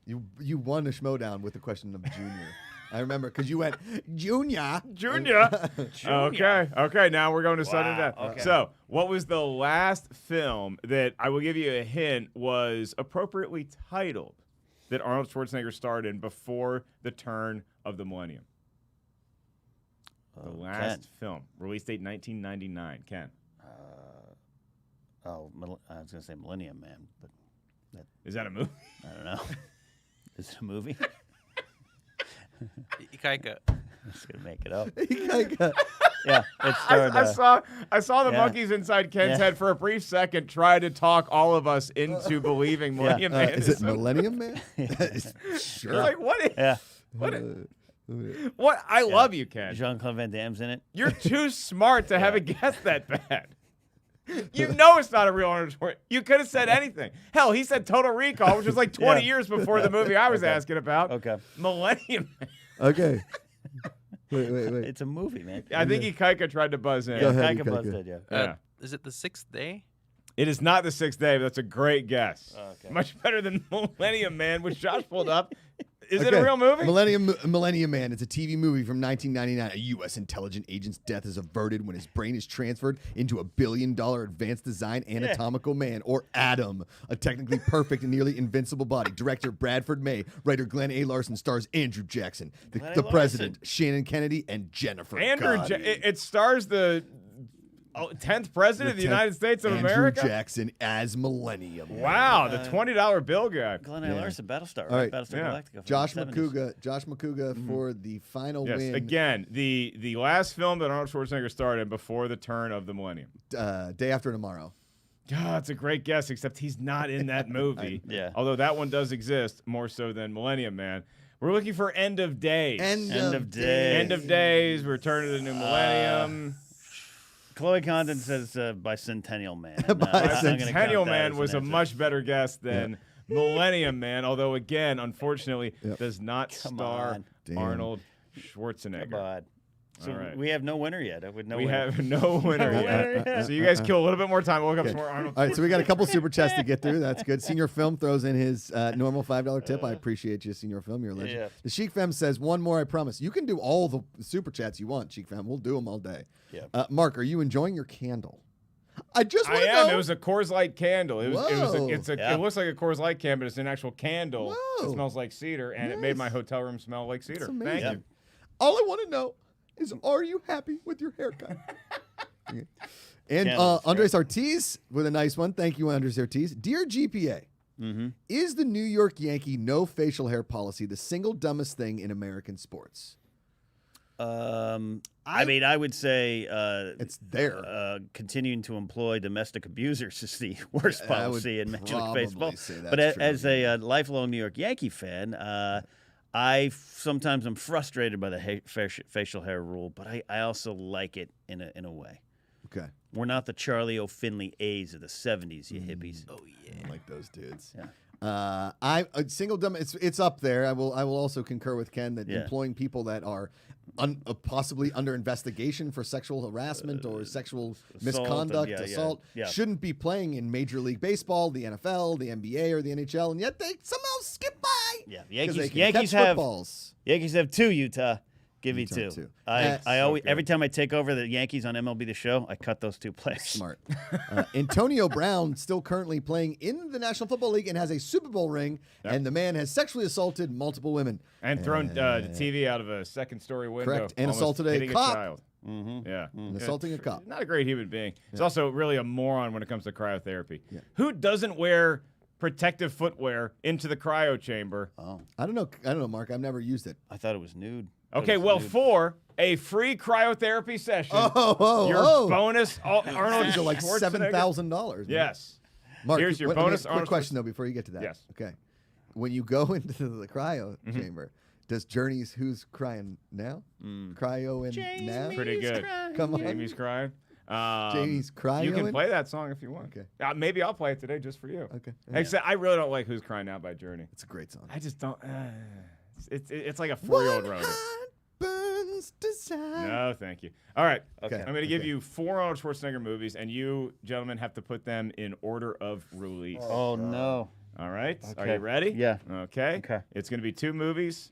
[SPEAKER 2] You won a schmodown with the question of Junior. I remember because you went Junior.
[SPEAKER 1] Okay. Now we're going to sudden death.
[SPEAKER 3] Okay.
[SPEAKER 1] So, what was the last film that I will give you a hint was appropriately titled that Arnold Schwarzenegger starred in before the turn of the millennium? The last film, release date 1999. Ken.
[SPEAKER 3] I was gonna say Millennium Man, but
[SPEAKER 1] Is that a movie?
[SPEAKER 3] I don't know. Is it a movie?
[SPEAKER 4] Ikaika.
[SPEAKER 3] I'm just gonna make it up.
[SPEAKER 2] Ikaika.
[SPEAKER 3] Yeah, it starred.
[SPEAKER 1] I saw the
[SPEAKER 3] yeah.
[SPEAKER 1] monkeys inside Ken's
[SPEAKER 3] Yeah.
[SPEAKER 1] head for a brief second try to talk all of us into believing Millennium Man.
[SPEAKER 2] Is it Millennium Man? Sure.
[SPEAKER 1] Like what?
[SPEAKER 3] Yeah,
[SPEAKER 1] What? I love you, Ken.
[SPEAKER 3] Jean-Claude Van Damme's in it.
[SPEAKER 1] You're too smart to have a guess that bad. You know it's not a real Arnold Schwarzenegger. You could have said anything. Hell, he said Total Recall, which was like 20 years before the movie I was asking about.
[SPEAKER 3] Okay.
[SPEAKER 1] Millennium Man.
[SPEAKER 2] Okay. Wait.
[SPEAKER 3] It's a movie, man.
[SPEAKER 1] I think Ikaika tried to buzz in.
[SPEAKER 2] Go ahead,
[SPEAKER 3] Ikaika
[SPEAKER 2] Ikaika.
[SPEAKER 3] buzzed it, yeah.
[SPEAKER 1] Yeah.
[SPEAKER 4] Is it the 6th day?
[SPEAKER 1] It is not the 6th day, but that's a great guess.
[SPEAKER 3] Okay.
[SPEAKER 1] Much better than Millennium Man, which Josh pulled up. Is it
[SPEAKER 2] Okay.
[SPEAKER 1] a real movie?
[SPEAKER 2] Millennium Man. It's a TV movie from 1999. A U.S. intelligent agent's death is averted when his brain is transferred into a $1 billion advanced design anatomical man, or Adam, a technically perfect and nearly invincible body. Director Bradford May. Writer Glenn A. Larson stars Andrew Jackson, the president, Shannon Kennedy, and Jennifer Gotti.
[SPEAKER 1] It stars the 10th president of the United States of
[SPEAKER 2] Andrew
[SPEAKER 1] America.
[SPEAKER 2] Jackson as Millennium Man.
[SPEAKER 1] Wow, the $20 bill guy.
[SPEAKER 3] Glenn A. Larson, Battlestar,
[SPEAKER 2] All right.
[SPEAKER 3] Battlestar
[SPEAKER 1] Yeah.
[SPEAKER 3] Galactica.
[SPEAKER 2] Josh
[SPEAKER 3] from the 70s.
[SPEAKER 2] Macuga for the final
[SPEAKER 1] Yes,
[SPEAKER 2] win.
[SPEAKER 1] again, the last film that Arnold Schwarzenegger starred in before the turn of the millennium.
[SPEAKER 2] Day After Tomorrow.
[SPEAKER 1] That's a great guess, except he's not in that movie.
[SPEAKER 3] Yeah.
[SPEAKER 1] Although that one does exist more so than Millennium Man. We're looking for End of Days.
[SPEAKER 3] End of Days.
[SPEAKER 1] End of Days. Return to the New Millennium.
[SPEAKER 3] Chloe Condon says Bicentennial Man.
[SPEAKER 1] Bicentennial Man was a much better guess than Millennium Man, although again, unfortunately, does not star
[SPEAKER 3] on.
[SPEAKER 1] Arnold Schwarzenegger.
[SPEAKER 3] Come on. So
[SPEAKER 1] All right.
[SPEAKER 3] we have no winner yet. We
[SPEAKER 1] We have no winner yet. So you guys kill a little bit more time. We'll look up some more Arnold.
[SPEAKER 2] All right, so we got a couple super chats to get through. That's good. Senior Film throws in his normal $5 tip. I appreciate you, Senior Film. You're a legend.
[SPEAKER 3] Yeah.
[SPEAKER 2] The Sheik Fem says, one more, I promise. You can do all the super chats you want, Sheik Fem. We'll do them all day.
[SPEAKER 3] Yeah.
[SPEAKER 2] Mark, are you enjoying your candle? I just want
[SPEAKER 1] I
[SPEAKER 2] to
[SPEAKER 1] am.
[SPEAKER 2] know.
[SPEAKER 1] It was a Coors Light candle. It looks like a Coors Light can, but it's an actual candle.
[SPEAKER 2] Whoa.
[SPEAKER 1] It smells like cedar, and it made my hotel room smell like cedar.
[SPEAKER 2] That's
[SPEAKER 1] Thank
[SPEAKER 2] amazing.
[SPEAKER 1] you.
[SPEAKER 2] All I want to know is, are you happy with your haircut? Okay. And
[SPEAKER 3] Candles,
[SPEAKER 2] Andres Ortiz with a nice one. Thank you, Andres Ortiz. Dear GPA, is the New York Yankee no facial hair policy the single dumbest thing in American sports?
[SPEAKER 3] I mean, I would say
[SPEAKER 2] It's there.
[SPEAKER 3] continuing to employ domestic abusers is the worst
[SPEAKER 2] I would
[SPEAKER 3] policy in Major League
[SPEAKER 2] probably
[SPEAKER 3] Baseball.
[SPEAKER 2] say that's
[SPEAKER 3] But
[SPEAKER 2] true.
[SPEAKER 3] as a lifelong New York Yankee fan, sometimes I'm frustrated by the facial hair rule, but I also like it in a way.
[SPEAKER 2] Okay.
[SPEAKER 3] We're not the Charlie O'Finley A's of the 70s, you hippies.
[SPEAKER 4] Oh, yeah.
[SPEAKER 2] I like those dudes.
[SPEAKER 3] Yeah.
[SPEAKER 2] Single dumb. It's up there. I will also concur with Ken that employing people that are possibly under investigation for sexual harassment or sexual misconduct, assault, shouldn't be playing in Major League Baseball, the NFL, the NBA, or the NHL, and yet they somehow skip by.
[SPEAKER 3] Yeah,
[SPEAKER 2] 'Cause they can
[SPEAKER 3] Yankees
[SPEAKER 2] catch footballs.
[SPEAKER 3] Yankees have two, Utah. Give me
[SPEAKER 2] Utah,
[SPEAKER 3] two.
[SPEAKER 2] too.
[SPEAKER 3] I always every time I take over the Yankees on MLB The Show, I cut those two players.
[SPEAKER 2] Smart. Antonio Brown still currently playing in the National Football League and has a Super Bowl ring, and the man has sexually assaulted multiple women.
[SPEAKER 1] And thrown the TV out of a second-story window.
[SPEAKER 2] Correct. And
[SPEAKER 1] almost
[SPEAKER 2] assaulted a
[SPEAKER 1] hitting
[SPEAKER 2] cop.
[SPEAKER 1] child. Yeah.
[SPEAKER 2] And assaulting a cop.
[SPEAKER 1] Not a great human being. He's also really a moron when it comes to cryotherapy. Who doesn't wear protective footwear into the cryo chamber?
[SPEAKER 3] Oh,
[SPEAKER 2] I don't know, Mark. I've never used it.
[SPEAKER 3] I thought it was nude.
[SPEAKER 1] Okay, well, for a free cryotherapy session, your bonus Arnold
[SPEAKER 2] These are like
[SPEAKER 1] Schwarzenegger-
[SPEAKER 2] $7,000.
[SPEAKER 1] Yes.
[SPEAKER 2] Mark,
[SPEAKER 1] Here's your
[SPEAKER 2] quick
[SPEAKER 1] bonus.
[SPEAKER 2] question though before you get to that.
[SPEAKER 1] Yes.
[SPEAKER 2] Okay. When you go into the cryo chamber, does Journey's Who's Crying Now? Cryo and now?
[SPEAKER 1] Pretty good.
[SPEAKER 2] Come on.
[SPEAKER 1] Jamie's crying.
[SPEAKER 2] Jamie's crying.
[SPEAKER 1] You can play that song if you want.
[SPEAKER 2] Okay.
[SPEAKER 1] Maybe I'll play it today just for you.
[SPEAKER 2] Okay.
[SPEAKER 1] Except I really don't like Who's Crying Now by Journey.
[SPEAKER 2] It's a great song.
[SPEAKER 1] I just don't. It's like a 4-year-old wrote it.
[SPEAKER 2] Burns desire.
[SPEAKER 1] No, thank you. All right.
[SPEAKER 2] Okay.
[SPEAKER 1] I'm going to give you 4 Arnold Schwarzenegger movies, and you, gentlemen, have to put them in order of release.
[SPEAKER 3] Oh, no.
[SPEAKER 1] All right. Are
[SPEAKER 3] Okay.
[SPEAKER 1] you ready?
[SPEAKER 3] Yeah.
[SPEAKER 1] Okay.
[SPEAKER 3] Okay.
[SPEAKER 1] It's going to be 2 movies.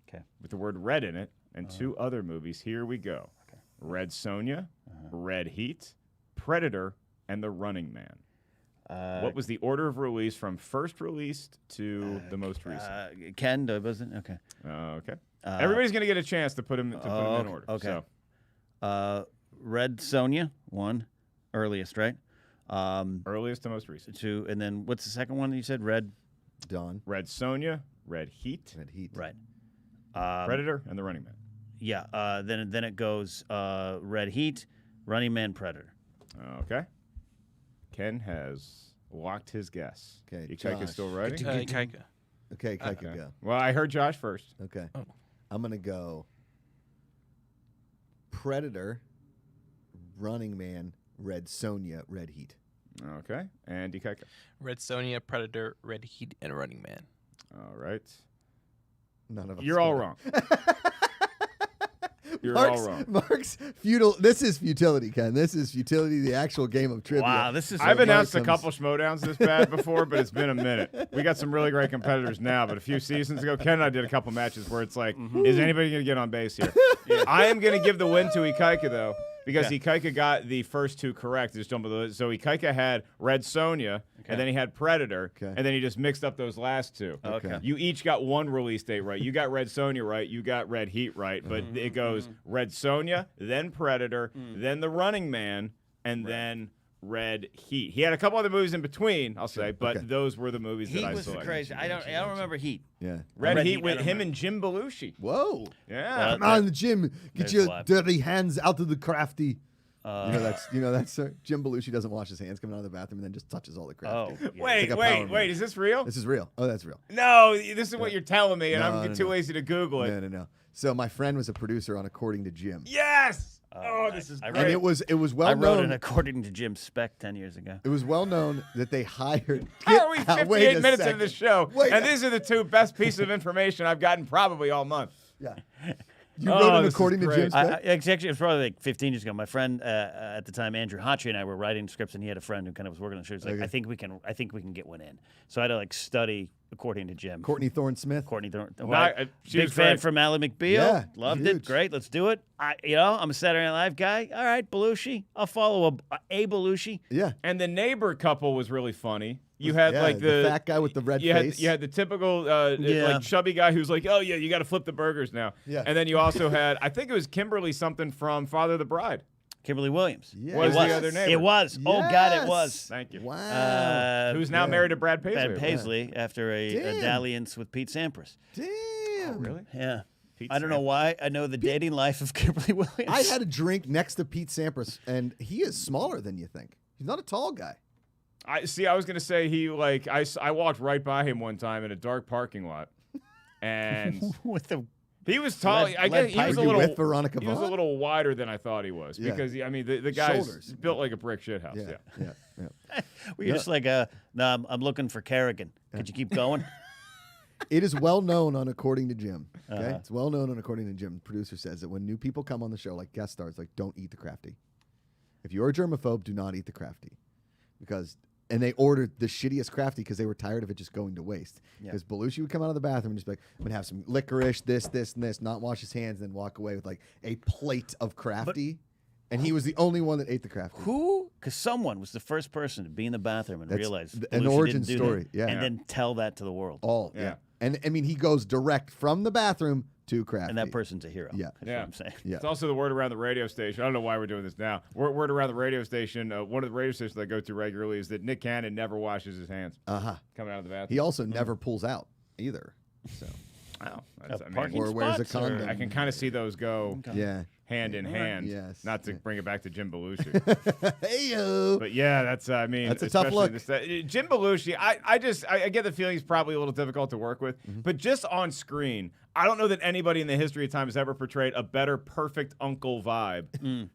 [SPEAKER 3] Okay.
[SPEAKER 1] With the word red in it, and 2 other movies. Here we go.
[SPEAKER 3] Okay.
[SPEAKER 1] Red Sonja, Red Heat, Predator, and The Running Man. What was the order of release from first released to the most recent?
[SPEAKER 3] Ken, wasn't it? Okay.
[SPEAKER 1] Okay. Everybody's going to get a chance to put them in order.
[SPEAKER 3] Okay.
[SPEAKER 1] So,
[SPEAKER 3] Red Sonja, 1, earliest, right?
[SPEAKER 1] earliest to most recent.
[SPEAKER 3] 2, and then what's the second one that you said? Red.
[SPEAKER 2] Dawn.
[SPEAKER 1] Red Sonja, Red Heat,
[SPEAKER 2] Red Heat.
[SPEAKER 3] Right.
[SPEAKER 1] Predator, and The Running Man.
[SPEAKER 3] Yeah. Then it goes Red Heat, Running Man, Predator.
[SPEAKER 1] Okay. Ken has locked his guess.
[SPEAKER 2] Okay,
[SPEAKER 1] Ikaika's
[SPEAKER 2] Josh.
[SPEAKER 1] still writing?
[SPEAKER 4] Kaika.
[SPEAKER 2] Okay, Kaika,
[SPEAKER 1] Okay.
[SPEAKER 2] go.
[SPEAKER 1] Well, I heard Josh first.
[SPEAKER 2] Okay.
[SPEAKER 4] Oh.
[SPEAKER 2] I'm going to go Predator, Running Man, Red Sonja, Red Heat.
[SPEAKER 1] Okay. And Ikaika.
[SPEAKER 4] Red Sonja, Predator, Red Heat, and Running Man.
[SPEAKER 1] All right.
[SPEAKER 2] None of us.
[SPEAKER 1] You're all
[SPEAKER 2] got it.
[SPEAKER 1] wrong. You're
[SPEAKER 2] Mark's,
[SPEAKER 1] all wrong.
[SPEAKER 2] Mark's This is Futility, Ken. This is Futility, the actual game of trivia.
[SPEAKER 3] Wow, this is.
[SPEAKER 1] I've announced a
[SPEAKER 2] comes-
[SPEAKER 1] couple schmoedowns this bad before, but it's been a minute. We got some really great competitors now, but a few seasons ago, Ken and I did a couple matches where it's like, is anybody going to get on base here? I am going to give the win to Ikaika, though, because Ikaika got the first 2 correct. Just jump the So Ikaika had Red Sonja, and then he had Predator, and then he just mixed up those last 2.
[SPEAKER 2] Okay.
[SPEAKER 1] You each got 1 release date right. You got Red Sonja right. You got Red Heat right. But it goes Red Sonja, then Predator, then The Running Man, and then Red Heat. He had a couple other movies in between, I'll say, but those were the movies
[SPEAKER 3] Heat
[SPEAKER 1] that I
[SPEAKER 3] was the
[SPEAKER 1] selected.
[SPEAKER 3] crazy. I don't remember Heat.
[SPEAKER 2] Yeah.
[SPEAKER 1] Red Heat
[SPEAKER 3] I
[SPEAKER 1] with
[SPEAKER 3] don't
[SPEAKER 1] him
[SPEAKER 3] remember.
[SPEAKER 1] and Jim Belushi.
[SPEAKER 2] Whoa.
[SPEAKER 1] Yeah.
[SPEAKER 2] Come on, Jim. Get
[SPEAKER 3] There's
[SPEAKER 2] your
[SPEAKER 3] live.
[SPEAKER 2] dirty hands out of the crafty. You know that's Jim Belushi doesn't wash his hands coming out of the bathroom and then just touches all the crafty.
[SPEAKER 3] Oh, yeah.
[SPEAKER 1] Wait,
[SPEAKER 2] like a power move.
[SPEAKER 1] wait. Is this real?
[SPEAKER 2] This is real. Oh, that's real.
[SPEAKER 1] No, this is what you're telling me, and
[SPEAKER 2] No,
[SPEAKER 1] I'm
[SPEAKER 2] no,
[SPEAKER 1] too
[SPEAKER 2] no.
[SPEAKER 1] lazy to Google it.
[SPEAKER 2] No. So my friend was a producer on According to Jim.
[SPEAKER 1] Yes.
[SPEAKER 3] Oh,
[SPEAKER 1] This is
[SPEAKER 3] I
[SPEAKER 1] great.
[SPEAKER 2] And it was well
[SPEAKER 3] I wrote
[SPEAKER 2] known.
[SPEAKER 3] it according to Jim Spec 10 years ago.
[SPEAKER 2] It was well known that they hired.
[SPEAKER 1] How are we
[SPEAKER 2] Get out-
[SPEAKER 1] 58
[SPEAKER 2] wait a
[SPEAKER 1] minutes
[SPEAKER 2] second.
[SPEAKER 1] into the show,
[SPEAKER 2] Wait
[SPEAKER 1] and
[SPEAKER 2] a-
[SPEAKER 1] these are the 2 best pieces of information I've gotten probably all month.
[SPEAKER 2] Yeah. You
[SPEAKER 1] Oh,
[SPEAKER 2] wrote it
[SPEAKER 1] this is
[SPEAKER 2] according to
[SPEAKER 1] great.
[SPEAKER 2] Jim Spec?
[SPEAKER 3] Actually, it was probably like 15 years ago. My friend at the time, Andrew Hotry, and I were writing scripts, and he had a friend who kind of was working on the show. He's like,
[SPEAKER 2] Okay.
[SPEAKER 3] I think we can get one in. So I had to like study according to Jim.
[SPEAKER 2] Courtney Thorne Smith.
[SPEAKER 3] Courtney Thorne.
[SPEAKER 1] She
[SPEAKER 3] Big
[SPEAKER 1] was
[SPEAKER 3] fan
[SPEAKER 1] great.
[SPEAKER 3] from Ally McBeal.
[SPEAKER 2] Yeah,
[SPEAKER 3] Loved
[SPEAKER 2] huge.
[SPEAKER 3] it. Great. Let's do it. I'm a Saturday Night Live guy. All right, Belushi. I'll follow a Belushi.
[SPEAKER 2] Yeah.
[SPEAKER 1] And the neighbor couple was really funny. You had
[SPEAKER 2] Yeah,
[SPEAKER 1] like
[SPEAKER 2] the fat guy with the red face.
[SPEAKER 1] You had the typical
[SPEAKER 3] Yeah.
[SPEAKER 1] like chubby guy who's like, oh yeah, you got to flip the burgers now.
[SPEAKER 2] Yeah.
[SPEAKER 1] And then you also had, I think it was Kimberly something from Father of the Bride.
[SPEAKER 3] Kimberly Williams.
[SPEAKER 2] Yeah.
[SPEAKER 1] Was
[SPEAKER 3] it
[SPEAKER 1] the
[SPEAKER 3] was.
[SPEAKER 1] other neighbor.
[SPEAKER 3] It was. Oh God, it
[SPEAKER 2] Yes.
[SPEAKER 3] was.
[SPEAKER 1] Thank you.
[SPEAKER 2] Wow.
[SPEAKER 1] Who's now
[SPEAKER 2] yeah.
[SPEAKER 1] married to Brad Paisley.
[SPEAKER 3] Brad Paisley after a
[SPEAKER 2] Damn.
[SPEAKER 3] dalliance with Pete Sampras.
[SPEAKER 2] Damn.
[SPEAKER 1] Really?
[SPEAKER 3] Yeah.
[SPEAKER 1] Pete
[SPEAKER 3] I don't know
[SPEAKER 1] Sampras.
[SPEAKER 3] why. I know the dating life of Kimberly Williams.
[SPEAKER 2] I had a drink next to Pete Sampras, and he is smaller than you think. He's not a tall guy.
[SPEAKER 1] I was gonna say he like I walked right by him one time in a dark parking lot, and
[SPEAKER 3] with the
[SPEAKER 1] he was tall.
[SPEAKER 3] Lead-
[SPEAKER 1] I guess he
[SPEAKER 3] lead
[SPEAKER 1] was
[SPEAKER 2] Were
[SPEAKER 1] a
[SPEAKER 2] you
[SPEAKER 1] little.
[SPEAKER 2] with Veronica
[SPEAKER 1] He was a
[SPEAKER 2] Vaughn?
[SPEAKER 1] little wider than I thought he was
[SPEAKER 2] Yeah.
[SPEAKER 1] because the guy's
[SPEAKER 2] Shoulders.
[SPEAKER 1] built like a brick shit house.
[SPEAKER 2] Yeah.
[SPEAKER 1] Yeah.
[SPEAKER 2] Yeah.
[SPEAKER 3] were you just like no, I'm looking for Kerrigan. Could you keep going?
[SPEAKER 2] It is well known on According to Jim. Okay,
[SPEAKER 3] Uh-huh.
[SPEAKER 2] it's well known on According to Jim. The producer says that when new people come on the show, like guest stars, like don't eat the crafty. If you're a germaphobe, do not eat the crafty, and they ordered the shittiest crafty because they were tired of it just going to waste.
[SPEAKER 3] Yeah.
[SPEAKER 2] Because Belushi would come out of the bathroom and just be like, I'm gonna have some licorice, this, and this, not wash his hands, and then walk away with like a plate of crafty. And he was the only one that ate the crafty.
[SPEAKER 3] Who? Because someone was the first person to be in the bathroom and
[SPEAKER 2] That's
[SPEAKER 3] realize
[SPEAKER 2] an
[SPEAKER 3] Belushi
[SPEAKER 2] origin
[SPEAKER 3] didn't do
[SPEAKER 2] story,
[SPEAKER 3] that,
[SPEAKER 2] yeah.
[SPEAKER 3] and then tell that to the world.
[SPEAKER 2] All
[SPEAKER 1] Yeah.
[SPEAKER 2] yeah. And I mean, he goes direct from the bathroom to crafty.
[SPEAKER 3] And that person's a hero.
[SPEAKER 2] Yeah.
[SPEAKER 3] That's
[SPEAKER 1] Yeah.
[SPEAKER 3] what I'm saying.
[SPEAKER 2] Yeah.
[SPEAKER 1] It's also the word around the radio station. I don't know why we're doing this now. Word around the radio station. One of the radio stations that I go to regularly is that Nick Cannon never washes his hands
[SPEAKER 2] Uh huh.
[SPEAKER 1] coming out of the bathroom.
[SPEAKER 2] He also never pulls out either. So
[SPEAKER 1] Oh, that's,
[SPEAKER 3] parking
[SPEAKER 2] Or wears a
[SPEAKER 3] spots, or-
[SPEAKER 2] condom.
[SPEAKER 1] I can kind of see those go
[SPEAKER 2] Yeah.
[SPEAKER 1] hand in hand.
[SPEAKER 2] Yes.
[SPEAKER 1] Not to bring it back to Jim Belushi.
[SPEAKER 2] Hey-yo.
[SPEAKER 1] But yeah, that's I mean,
[SPEAKER 2] That's a tough
[SPEAKER 1] especially
[SPEAKER 2] look.
[SPEAKER 1] Jim Belushi, I get the feeling he's probably a little difficult to work with,
[SPEAKER 2] Mm-hmm.
[SPEAKER 1] but just on screen, I don't know that anybody in the history of time has ever portrayed a better perfect uncle vibe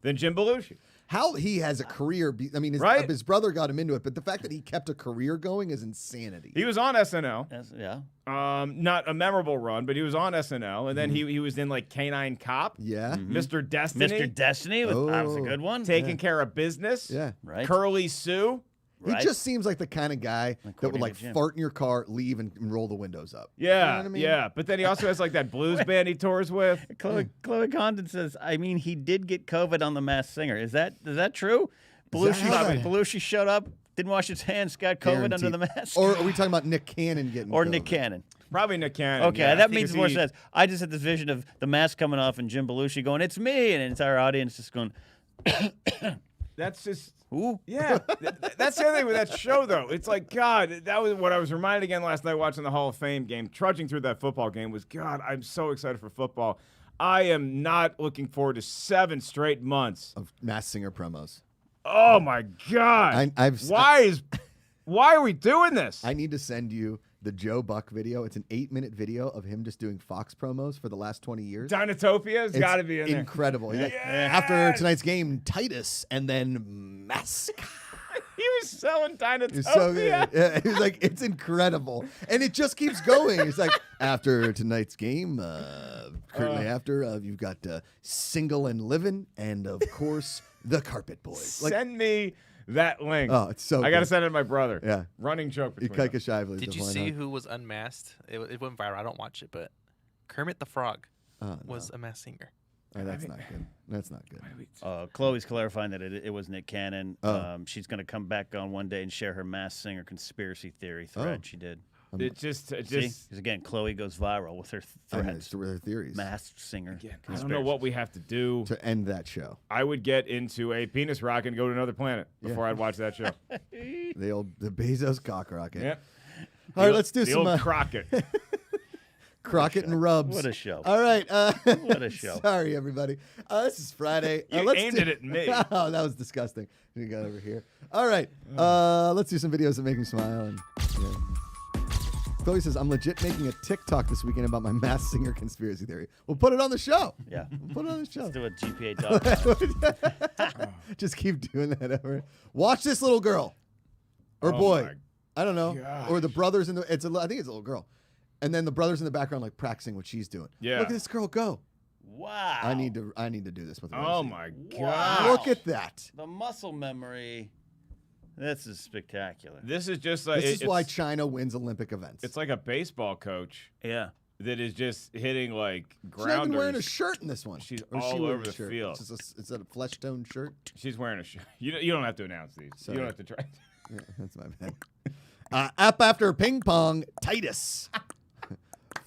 [SPEAKER 1] than Jim Belushi.
[SPEAKER 2] How he has a career. I mean,
[SPEAKER 1] Right?
[SPEAKER 2] his brother got him into it, but the fact that he kept a career going is insanity.
[SPEAKER 1] He was on SNL.
[SPEAKER 3] Yeah.
[SPEAKER 1] Not a memorable run, but he was on SNL, and then he was in like Canine Cop,
[SPEAKER 2] Yeah.
[SPEAKER 1] Mr. Destiny,
[SPEAKER 3] Mr. Destiny that was a
[SPEAKER 2] Oh.
[SPEAKER 3] good one.
[SPEAKER 1] Taking Care of Business,
[SPEAKER 2] Yeah.
[SPEAKER 3] Right.
[SPEAKER 1] Curly Sue.
[SPEAKER 2] He
[SPEAKER 3] Right.
[SPEAKER 2] just seems like the kind of guy that
[SPEAKER 3] According
[SPEAKER 2] would
[SPEAKER 3] to
[SPEAKER 2] like
[SPEAKER 3] Jim.
[SPEAKER 2] fart in your car, leave, and roll the windows up.
[SPEAKER 1] Yeah,
[SPEAKER 2] You know what I mean?
[SPEAKER 1] yeah. But then he also has like that blues band he tours with.
[SPEAKER 3] Chloe Condon says, I mean, he did get COVID on The Masked Singer. Is that true?
[SPEAKER 2] that how that-
[SPEAKER 3] Belushi showed up, didn't wash his hands, got COVID under
[SPEAKER 2] Guaranteed.
[SPEAKER 3] the mask.
[SPEAKER 2] Or are we talking about Nick Cannon getting
[SPEAKER 3] Or
[SPEAKER 2] COVID?
[SPEAKER 3] Nick Cannon.
[SPEAKER 1] Probably Nick Cannon.
[SPEAKER 3] Okay,
[SPEAKER 1] yeah,
[SPEAKER 3] that
[SPEAKER 1] because
[SPEAKER 3] makes more
[SPEAKER 1] he-
[SPEAKER 3] sense. I just had this vision of the mask coming off and Jim Belushi going, "It's me," and an entire audience just going,
[SPEAKER 1] That's just.
[SPEAKER 3] "Ooh."
[SPEAKER 1] Yeah, that's the other thing with that show, though. It's like, God, that was what I was reminded again last night watching the Hall of Fame game, trudging through that football game was, God, I'm so excited for football. I am not looking forward to 7 straight months.
[SPEAKER 2] Of Masked Singer promos.
[SPEAKER 1] Oh, my God. Why are we doing this?
[SPEAKER 2] I need to send you the Joe Buck video. It's an 8-minute video of him just doing Fox promos for the last 20 years.
[SPEAKER 1] Dinotopia has
[SPEAKER 2] It's
[SPEAKER 1] got to be in there.
[SPEAKER 2] incredible. He's like, after tonight's game, Titus, and then Mask.
[SPEAKER 1] He was selling Dinotopia.
[SPEAKER 2] It's so good. Yeah, he was like, it's incredible. And it just keeps going. It's like, after tonight's game, currently after, you've got Single and Livin', and of course, The Carpet Boys. Like,
[SPEAKER 1] Send me that link.
[SPEAKER 2] oh, it's so
[SPEAKER 1] I got to
[SPEAKER 2] good.
[SPEAKER 1] send it to my brother.
[SPEAKER 2] Yeah.
[SPEAKER 1] Running joke between
[SPEAKER 2] Ikaika
[SPEAKER 1] us.
[SPEAKER 2] Shively.
[SPEAKER 4] Did you see who was unmasked? It went viral. I don't watch it, but Kermit the Frog was a masked singer.
[SPEAKER 2] Oh, that's not good. That's not good.
[SPEAKER 3] Chloe's clarifying that it was Nick Cannon.
[SPEAKER 2] Oh.
[SPEAKER 3] She's going to come back on one day and share her Masked Singer conspiracy theory thread.
[SPEAKER 2] Oh.
[SPEAKER 3] She did.
[SPEAKER 1] It just
[SPEAKER 3] See? 'Cause again, Chloe goes viral with her
[SPEAKER 2] I mean,
[SPEAKER 3] threads.
[SPEAKER 2] it's with her theories
[SPEAKER 3] Masked Singer.
[SPEAKER 1] I don't know what we have to do.
[SPEAKER 2] to end that show.
[SPEAKER 1] I would get into a penis rocket and go to another planet before I'd watch that show.
[SPEAKER 2] The Bezos cock rocket.
[SPEAKER 1] Yeah.
[SPEAKER 2] All right, let's do
[SPEAKER 1] the
[SPEAKER 2] some
[SPEAKER 1] old Crockett.
[SPEAKER 2] Crockett and Rubs.
[SPEAKER 3] What a show.
[SPEAKER 2] All right.
[SPEAKER 3] What a show.
[SPEAKER 2] Sorry, everybody. This is Friday.
[SPEAKER 1] You
[SPEAKER 2] let's
[SPEAKER 1] aimed
[SPEAKER 2] do-
[SPEAKER 1] it at me.
[SPEAKER 2] Oh, that was disgusting. We got over here. All right. Let's do some videos that make me smile. And, yeah. Chloe says, I'm legit making a TikTok this weekend about my Masked Singer conspiracy theory. We'll put it on the show.
[SPEAKER 3] Yeah.
[SPEAKER 2] We'll put it on the show.
[SPEAKER 3] Let's do a GPA.com.
[SPEAKER 2] Just keep doing that over. Watch this little girl or
[SPEAKER 1] Oh
[SPEAKER 2] boy.
[SPEAKER 1] my
[SPEAKER 2] I don't know.
[SPEAKER 1] gosh.
[SPEAKER 2] Or the brothers in the. I think it's a little girl. And then the brothers in the background like practicing what she's doing.
[SPEAKER 1] Yeah.
[SPEAKER 2] Look at this girl go.
[SPEAKER 3] Wow.
[SPEAKER 2] I need to do this with her.
[SPEAKER 1] Oh my
[SPEAKER 3] Wow.
[SPEAKER 1] God.
[SPEAKER 2] Look at that.
[SPEAKER 3] The muscle memory. This is spectacular.
[SPEAKER 1] This is just like
[SPEAKER 2] This is why China wins Olympic events.
[SPEAKER 1] it's like a baseball coach
[SPEAKER 3] Yeah.
[SPEAKER 1] that is just hitting like
[SPEAKER 2] She's not even wearing a
[SPEAKER 1] grounders.
[SPEAKER 2] shirt in this one.
[SPEAKER 1] She's
[SPEAKER 2] Or is she
[SPEAKER 1] all
[SPEAKER 2] wearing
[SPEAKER 1] over
[SPEAKER 2] a
[SPEAKER 1] the
[SPEAKER 2] shirt?
[SPEAKER 1] field.
[SPEAKER 2] Is that a flesh tone shirt?
[SPEAKER 1] She's wearing a shirt. You don't have to announce these.
[SPEAKER 2] Sorry.
[SPEAKER 1] You don't have to try.
[SPEAKER 2] Yeah, that's my bad. Up after ping pong, Titus.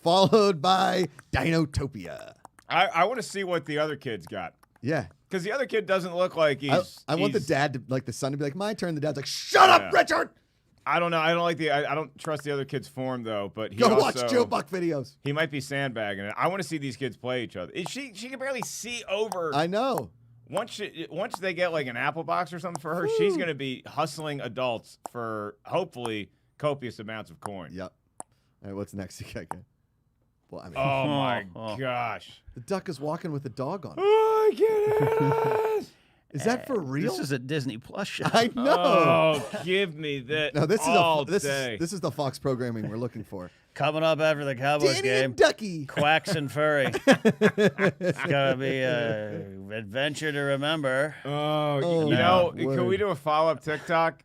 [SPEAKER 2] Followed by Dinotopia.
[SPEAKER 1] I want to see what the other kid's got.
[SPEAKER 2] Yeah.
[SPEAKER 1] Because the other kid doesn't look like he's.
[SPEAKER 2] I want the
[SPEAKER 1] he's-
[SPEAKER 2] dad to, like the son to be like, my turn. The dad's like, shut up,
[SPEAKER 1] Yeah.
[SPEAKER 2] Richard.
[SPEAKER 1] I don't know. I don't like the. I don't trust the other kid's form though. But he
[SPEAKER 2] Go
[SPEAKER 1] also,
[SPEAKER 2] watch Joe Buck videos.
[SPEAKER 1] He might be sandbagging it. I want to see these kids play each other. She can barely see over.
[SPEAKER 2] I know.
[SPEAKER 1] Once they get like an apple box or something for her, she's going to be hustling adults for hopefully copious amounts of coin.
[SPEAKER 2] Yep. All right, what's next? Well, I mean,
[SPEAKER 1] Oh my
[SPEAKER 3] Oh.
[SPEAKER 1] gosh.
[SPEAKER 2] the duck is walking with a dog on it.
[SPEAKER 1] Oh, I get it.
[SPEAKER 2] Is that for real?
[SPEAKER 3] This is a Disney Plus show.
[SPEAKER 2] I know.
[SPEAKER 1] Oh, give me that.
[SPEAKER 2] No, this is
[SPEAKER 1] all
[SPEAKER 2] this
[SPEAKER 1] day.
[SPEAKER 2] is this is the Fox programming we're looking for.
[SPEAKER 3] Coming up after the Cowboys
[SPEAKER 2] Danny
[SPEAKER 3] game.
[SPEAKER 2] and Ducky.
[SPEAKER 3] Quacks and Furry. It's gonna be an adventure to remember.
[SPEAKER 2] Oh,
[SPEAKER 1] you know,
[SPEAKER 2] word.
[SPEAKER 1] can we do a follow-up TikTok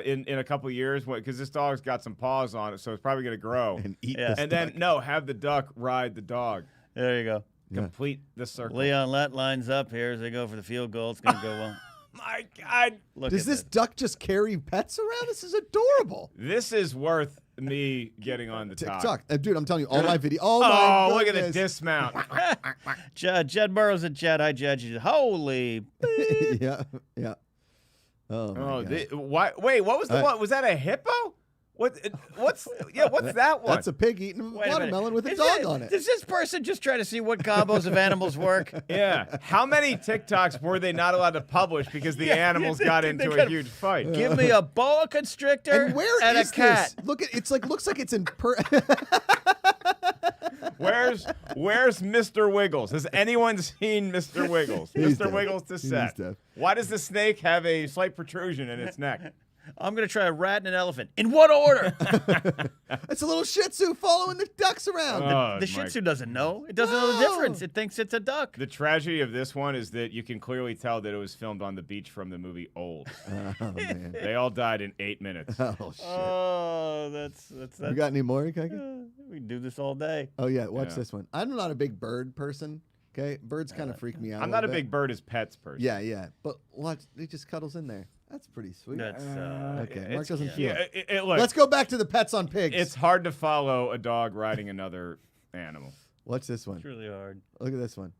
[SPEAKER 1] in a couple years? Because this dog's got some paws on it, so it's probably going to grow.
[SPEAKER 2] And eat
[SPEAKER 3] Yeah.
[SPEAKER 2] this
[SPEAKER 1] And then, no, have the duck ride the dog.
[SPEAKER 3] There you go.
[SPEAKER 2] Yeah.
[SPEAKER 1] Complete the circle.
[SPEAKER 3] Leon Lett lines up here as they go for the field goal. It's gonna go well.
[SPEAKER 1] My God.
[SPEAKER 3] Look
[SPEAKER 2] Does
[SPEAKER 3] at
[SPEAKER 2] this duck just carry pets around? This is adorable.
[SPEAKER 1] This is worth me getting on the
[SPEAKER 2] TikTok. Dude, I'm telling you, all my video. Oh,
[SPEAKER 1] Oh,
[SPEAKER 2] my
[SPEAKER 1] look at the
[SPEAKER 2] goodness.
[SPEAKER 1] dismount.
[SPEAKER 3] Jed Burrows at Jed. Hi, Jed. She's, holy.
[SPEAKER 2] Yeah, yeah. Oh, my
[SPEAKER 1] Oh,
[SPEAKER 2] God.
[SPEAKER 1] wait, what was the
[SPEAKER 2] Uh,
[SPEAKER 1] one? Was that a hippo? What's that one?
[SPEAKER 2] That's a pig eating a
[SPEAKER 3] Wait a minute.
[SPEAKER 2] watermelon with a
[SPEAKER 3] Is
[SPEAKER 2] dog
[SPEAKER 3] it-
[SPEAKER 2] on it.
[SPEAKER 3] Does this person just try to see what combos of animals work?
[SPEAKER 1] Yeah. How many TikToks were they not allowed to publish because the animals got
[SPEAKER 3] they
[SPEAKER 1] into
[SPEAKER 3] gotta-
[SPEAKER 1] a huge fight?
[SPEAKER 3] Give me a boa constrictor
[SPEAKER 2] And where
[SPEAKER 3] and
[SPEAKER 2] is
[SPEAKER 3] a cat.
[SPEAKER 2] this? Look at looks like it's in
[SPEAKER 1] Where's Mr. Wiggles? Has anyone seen Mr. Wiggles?
[SPEAKER 2] He's
[SPEAKER 1] Mr.
[SPEAKER 2] dead.
[SPEAKER 1] Wiggles to
[SPEAKER 2] He's
[SPEAKER 1] set.
[SPEAKER 2] dead.
[SPEAKER 1] Why does the snake have a slight protrusion in its neck?
[SPEAKER 3] I'm going to try a rat and an elephant. In what order?
[SPEAKER 2] It's a little Shih Tzu following the ducks around.
[SPEAKER 1] Oh,
[SPEAKER 3] The Shih
[SPEAKER 1] Mike.
[SPEAKER 3] Tzu doesn't know. It doesn't know the difference. It thinks it's a duck.
[SPEAKER 1] The tragedy of this one is that you can clearly tell that it was filmed on the beach from the movie Old.
[SPEAKER 2] Oh man.
[SPEAKER 1] They all died in 8 minutes.
[SPEAKER 2] Oh shit.
[SPEAKER 3] Oh, that's
[SPEAKER 2] You got any more, Kike?
[SPEAKER 3] we can do this all day.
[SPEAKER 2] Oh yeah, watch
[SPEAKER 1] Yeah.
[SPEAKER 2] this one. I'm not a big bird person. Okay, birds kind of freak me out.
[SPEAKER 1] I'm not a
[SPEAKER 2] little bit.
[SPEAKER 1] big bird as pets person.
[SPEAKER 2] Yeah, but watch. He just cuddles in there. That's pretty sweet.
[SPEAKER 3] That's
[SPEAKER 2] Okay, Mark
[SPEAKER 1] It's
[SPEAKER 2] doesn't
[SPEAKER 1] cute.
[SPEAKER 2] feel.
[SPEAKER 1] Look,
[SPEAKER 2] Let's go back to the pets on pigs.
[SPEAKER 1] it's hard to follow a dog riding another animal.
[SPEAKER 2] Watch this one.
[SPEAKER 3] it's really hard.
[SPEAKER 2] Look at this one.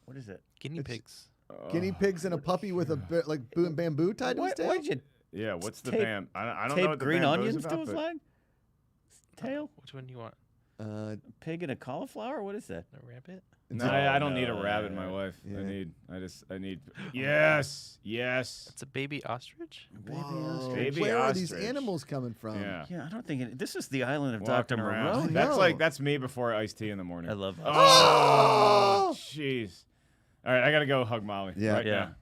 [SPEAKER 3] What is it?
[SPEAKER 4] Guinea
[SPEAKER 2] It's-
[SPEAKER 4] pigs.
[SPEAKER 2] Guinea pigs and a puppy with a bamboo tied to his tail.
[SPEAKER 3] Why did you
[SPEAKER 1] Yeah, what's the
[SPEAKER 3] tape-
[SPEAKER 1] bam? I don't know
[SPEAKER 3] tape
[SPEAKER 1] what the
[SPEAKER 3] green
[SPEAKER 1] bamboo's
[SPEAKER 3] onions to
[SPEAKER 1] about,
[SPEAKER 3] his
[SPEAKER 1] but-
[SPEAKER 3] leg? Tail?
[SPEAKER 4] Which one do you want?
[SPEAKER 2] Uh,
[SPEAKER 3] Pig and a cauliflower? What is that?
[SPEAKER 4] A rabbit?
[SPEAKER 1] No, I don't need a
[SPEAKER 3] no,
[SPEAKER 1] rabbit in my
[SPEAKER 3] yeah.
[SPEAKER 1] life.
[SPEAKER 2] Yeah.
[SPEAKER 1] I need. Yes.
[SPEAKER 4] It's a baby ostrich.
[SPEAKER 2] whoa,
[SPEAKER 1] Baby
[SPEAKER 2] where are these
[SPEAKER 1] ostrich.
[SPEAKER 2] animals coming from?
[SPEAKER 1] Yeah.
[SPEAKER 3] Yeah, I don't think this is the island of
[SPEAKER 1] Walking
[SPEAKER 3] Dr.
[SPEAKER 1] around.
[SPEAKER 3] Moreau.
[SPEAKER 2] That's
[SPEAKER 1] That's
[SPEAKER 2] know.
[SPEAKER 1] that's me before iced tea in the morning.
[SPEAKER 3] I love
[SPEAKER 1] Oh, jeez. All right, I gotta go hug Molly.
[SPEAKER 2] Yeah.
[SPEAKER 1] right
[SPEAKER 3] Yeah.
[SPEAKER 1] now.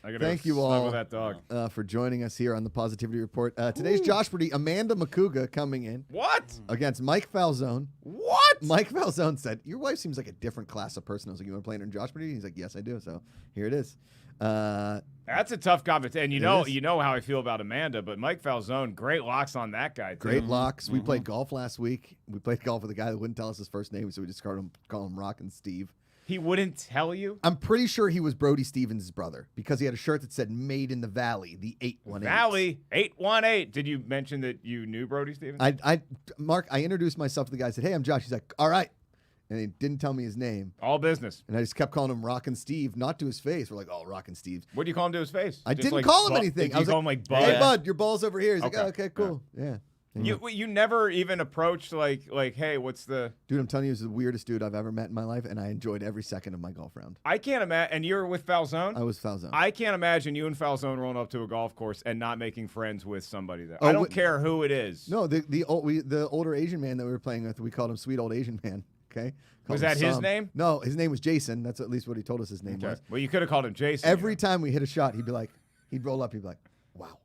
[SPEAKER 1] I gotta
[SPEAKER 2] Thank
[SPEAKER 1] go
[SPEAKER 2] you
[SPEAKER 1] snuggle
[SPEAKER 2] all
[SPEAKER 1] that dog.
[SPEAKER 2] For joining us here on the Positivity Report. Today's Josh Brady, Amanda Macuga coming in
[SPEAKER 1] What?
[SPEAKER 2] against Mike Falzone.
[SPEAKER 1] What?
[SPEAKER 2] Mike Falzone said, "Your wife seems like a different class of person." I was like, "You want to play her in Josh Brady?" He's like, "Yes, I do." So here it is.
[SPEAKER 1] That's a tough competition. And
[SPEAKER 2] It is.
[SPEAKER 1] you know how I feel about Amanda, but Mike Falzone, great locks on that guy. Too.
[SPEAKER 2] Great locks. We played golf last week. We played golf with a guy that wouldn't tell us his first name, so we just call him Rockin' Steve.
[SPEAKER 1] He wouldn't tell you.
[SPEAKER 2] I'm pretty sure he was Brody Stevens' brother because he had a shirt that said "Made in the Valley," the 818.
[SPEAKER 1] Valley 818. Did you mention that you knew Brody Stevens?
[SPEAKER 2] Mark, I introduced myself to the guy. I said, "Hey, I'm Josh." He's like, "All right," and he didn't tell me his name.
[SPEAKER 1] All business.
[SPEAKER 2] And I just kept calling him Rockin' Steve, not to his face. We're like, "Oh, Rockin' Steve."
[SPEAKER 1] What do you call him to his face?
[SPEAKER 2] I
[SPEAKER 1] Just
[SPEAKER 2] didn't
[SPEAKER 1] like
[SPEAKER 2] call him
[SPEAKER 1] bu-
[SPEAKER 2] anything.
[SPEAKER 1] Did
[SPEAKER 2] I
[SPEAKER 1] you
[SPEAKER 2] was
[SPEAKER 1] call
[SPEAKER 2] like,
[SPEAKER 1] him like bud?
[SPEAKER 2] "Hey, bud, your ball's over here." He's like,
[SPEAKER 1] Okay.
[SPEAKER 2] "Oh, okay, cool, yeah."
[SPEAKER 1] You never even approached like hey, what's the?
[SPEAKER 2] Dude, I'm telling you, he was the weirdest dude I've ever met in my life, and I enjoyed every second of my golf round.
[SPEAKER 1] I can't imagine. And you're with Falzone.
[SPEAKER 2] I was Falzone.
[SPEAKER 1] I can't imagine you and Falzone rolling up to a golf course and not making friends with somebody there.
[SPEAKER 2] Oh,
[SPEAKER 1] I don't care who it is.
[SPEAKER 2] No, the older Asian man that we were playing with, we called him Sweet Old Asian Man. Okay,
[SPEAKER 1] Was
[SPEAKER 2] Called him
[SPEAKER 1] that his
[SPEAKER 2] Sam.
[SPEAKER 1] name?
[SPEAKER 2] No, his name was Jason. That's at least what he told us his name
[SPEAKER 1] Okay.
[SPEAKER 2] was.
[SPEAKER 1] Well, you could have called him Jason.
[SPEAKER 2] Every time we hit a shot, he'd roll up, he'd be like, "Wow."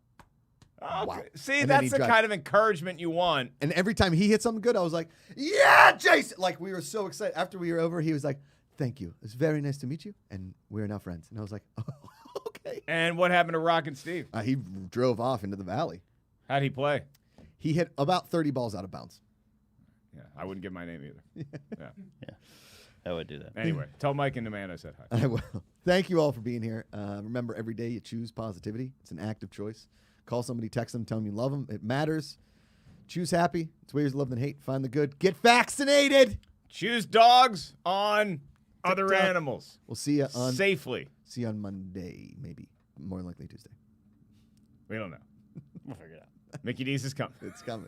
[SPEAKER 1] Okay.
[SPEAKER 2] Wow.
[SPEAKER 1] See,
[SPEAKER 2] And then
[SPEAKER 1] that's
[SPEAKER 2] he'd
[SPEAKER 1] the
[SPEAKER 2] drive-
[SPEAKER 1] kind of encouragement you want.
[SPEAKER 2] And every time he hit something good, I was like, "Yeah, Jason!" Like we were so excited. After we were over, he was like, "Thank you. It's very nice to meet you, and we're now friends." And I was like, "Oh, okay."
[SPEAKER 1] And what happened to Rockin' Steve?
[SPEAKER 2] He drove off into the valley.
[SPEAKER 1] How'd he play?
[SPEAKER 2] He hit about 30 balls out of bounds.
[SPEAKER 1] Yeah, I wouldn't give my name either. Yeah.
[SPEAKER 3] I would do that.
[SPEAKER 1] Anyway, tell Mike and Amanda I said hi.
[SPEAKER 2] I will. Thank you all for being here. Remember, every day you choose positivity. It's an active choice. Call somebody, text them, tell them you love them. It matters. Choose happy. It's ways to love than hate. Find the good. Get vaccinated.
[SPEAKER 1] Choose dogs on other
[SPEAKER 2] TikTok.
[SPEAKER 1] animals
[SPEAKER 2] We'll see you on
[SPEAKER 1] safely.
[SPEAKER 2] Monday, maybe. More likely Tuesday.
[SPEAKER 1] We don't know.
[SPEAKER 3] We'll figure it out.
[SPEAKER 1] Mickey D's is coming.
[SPEAKER 2] It's coming.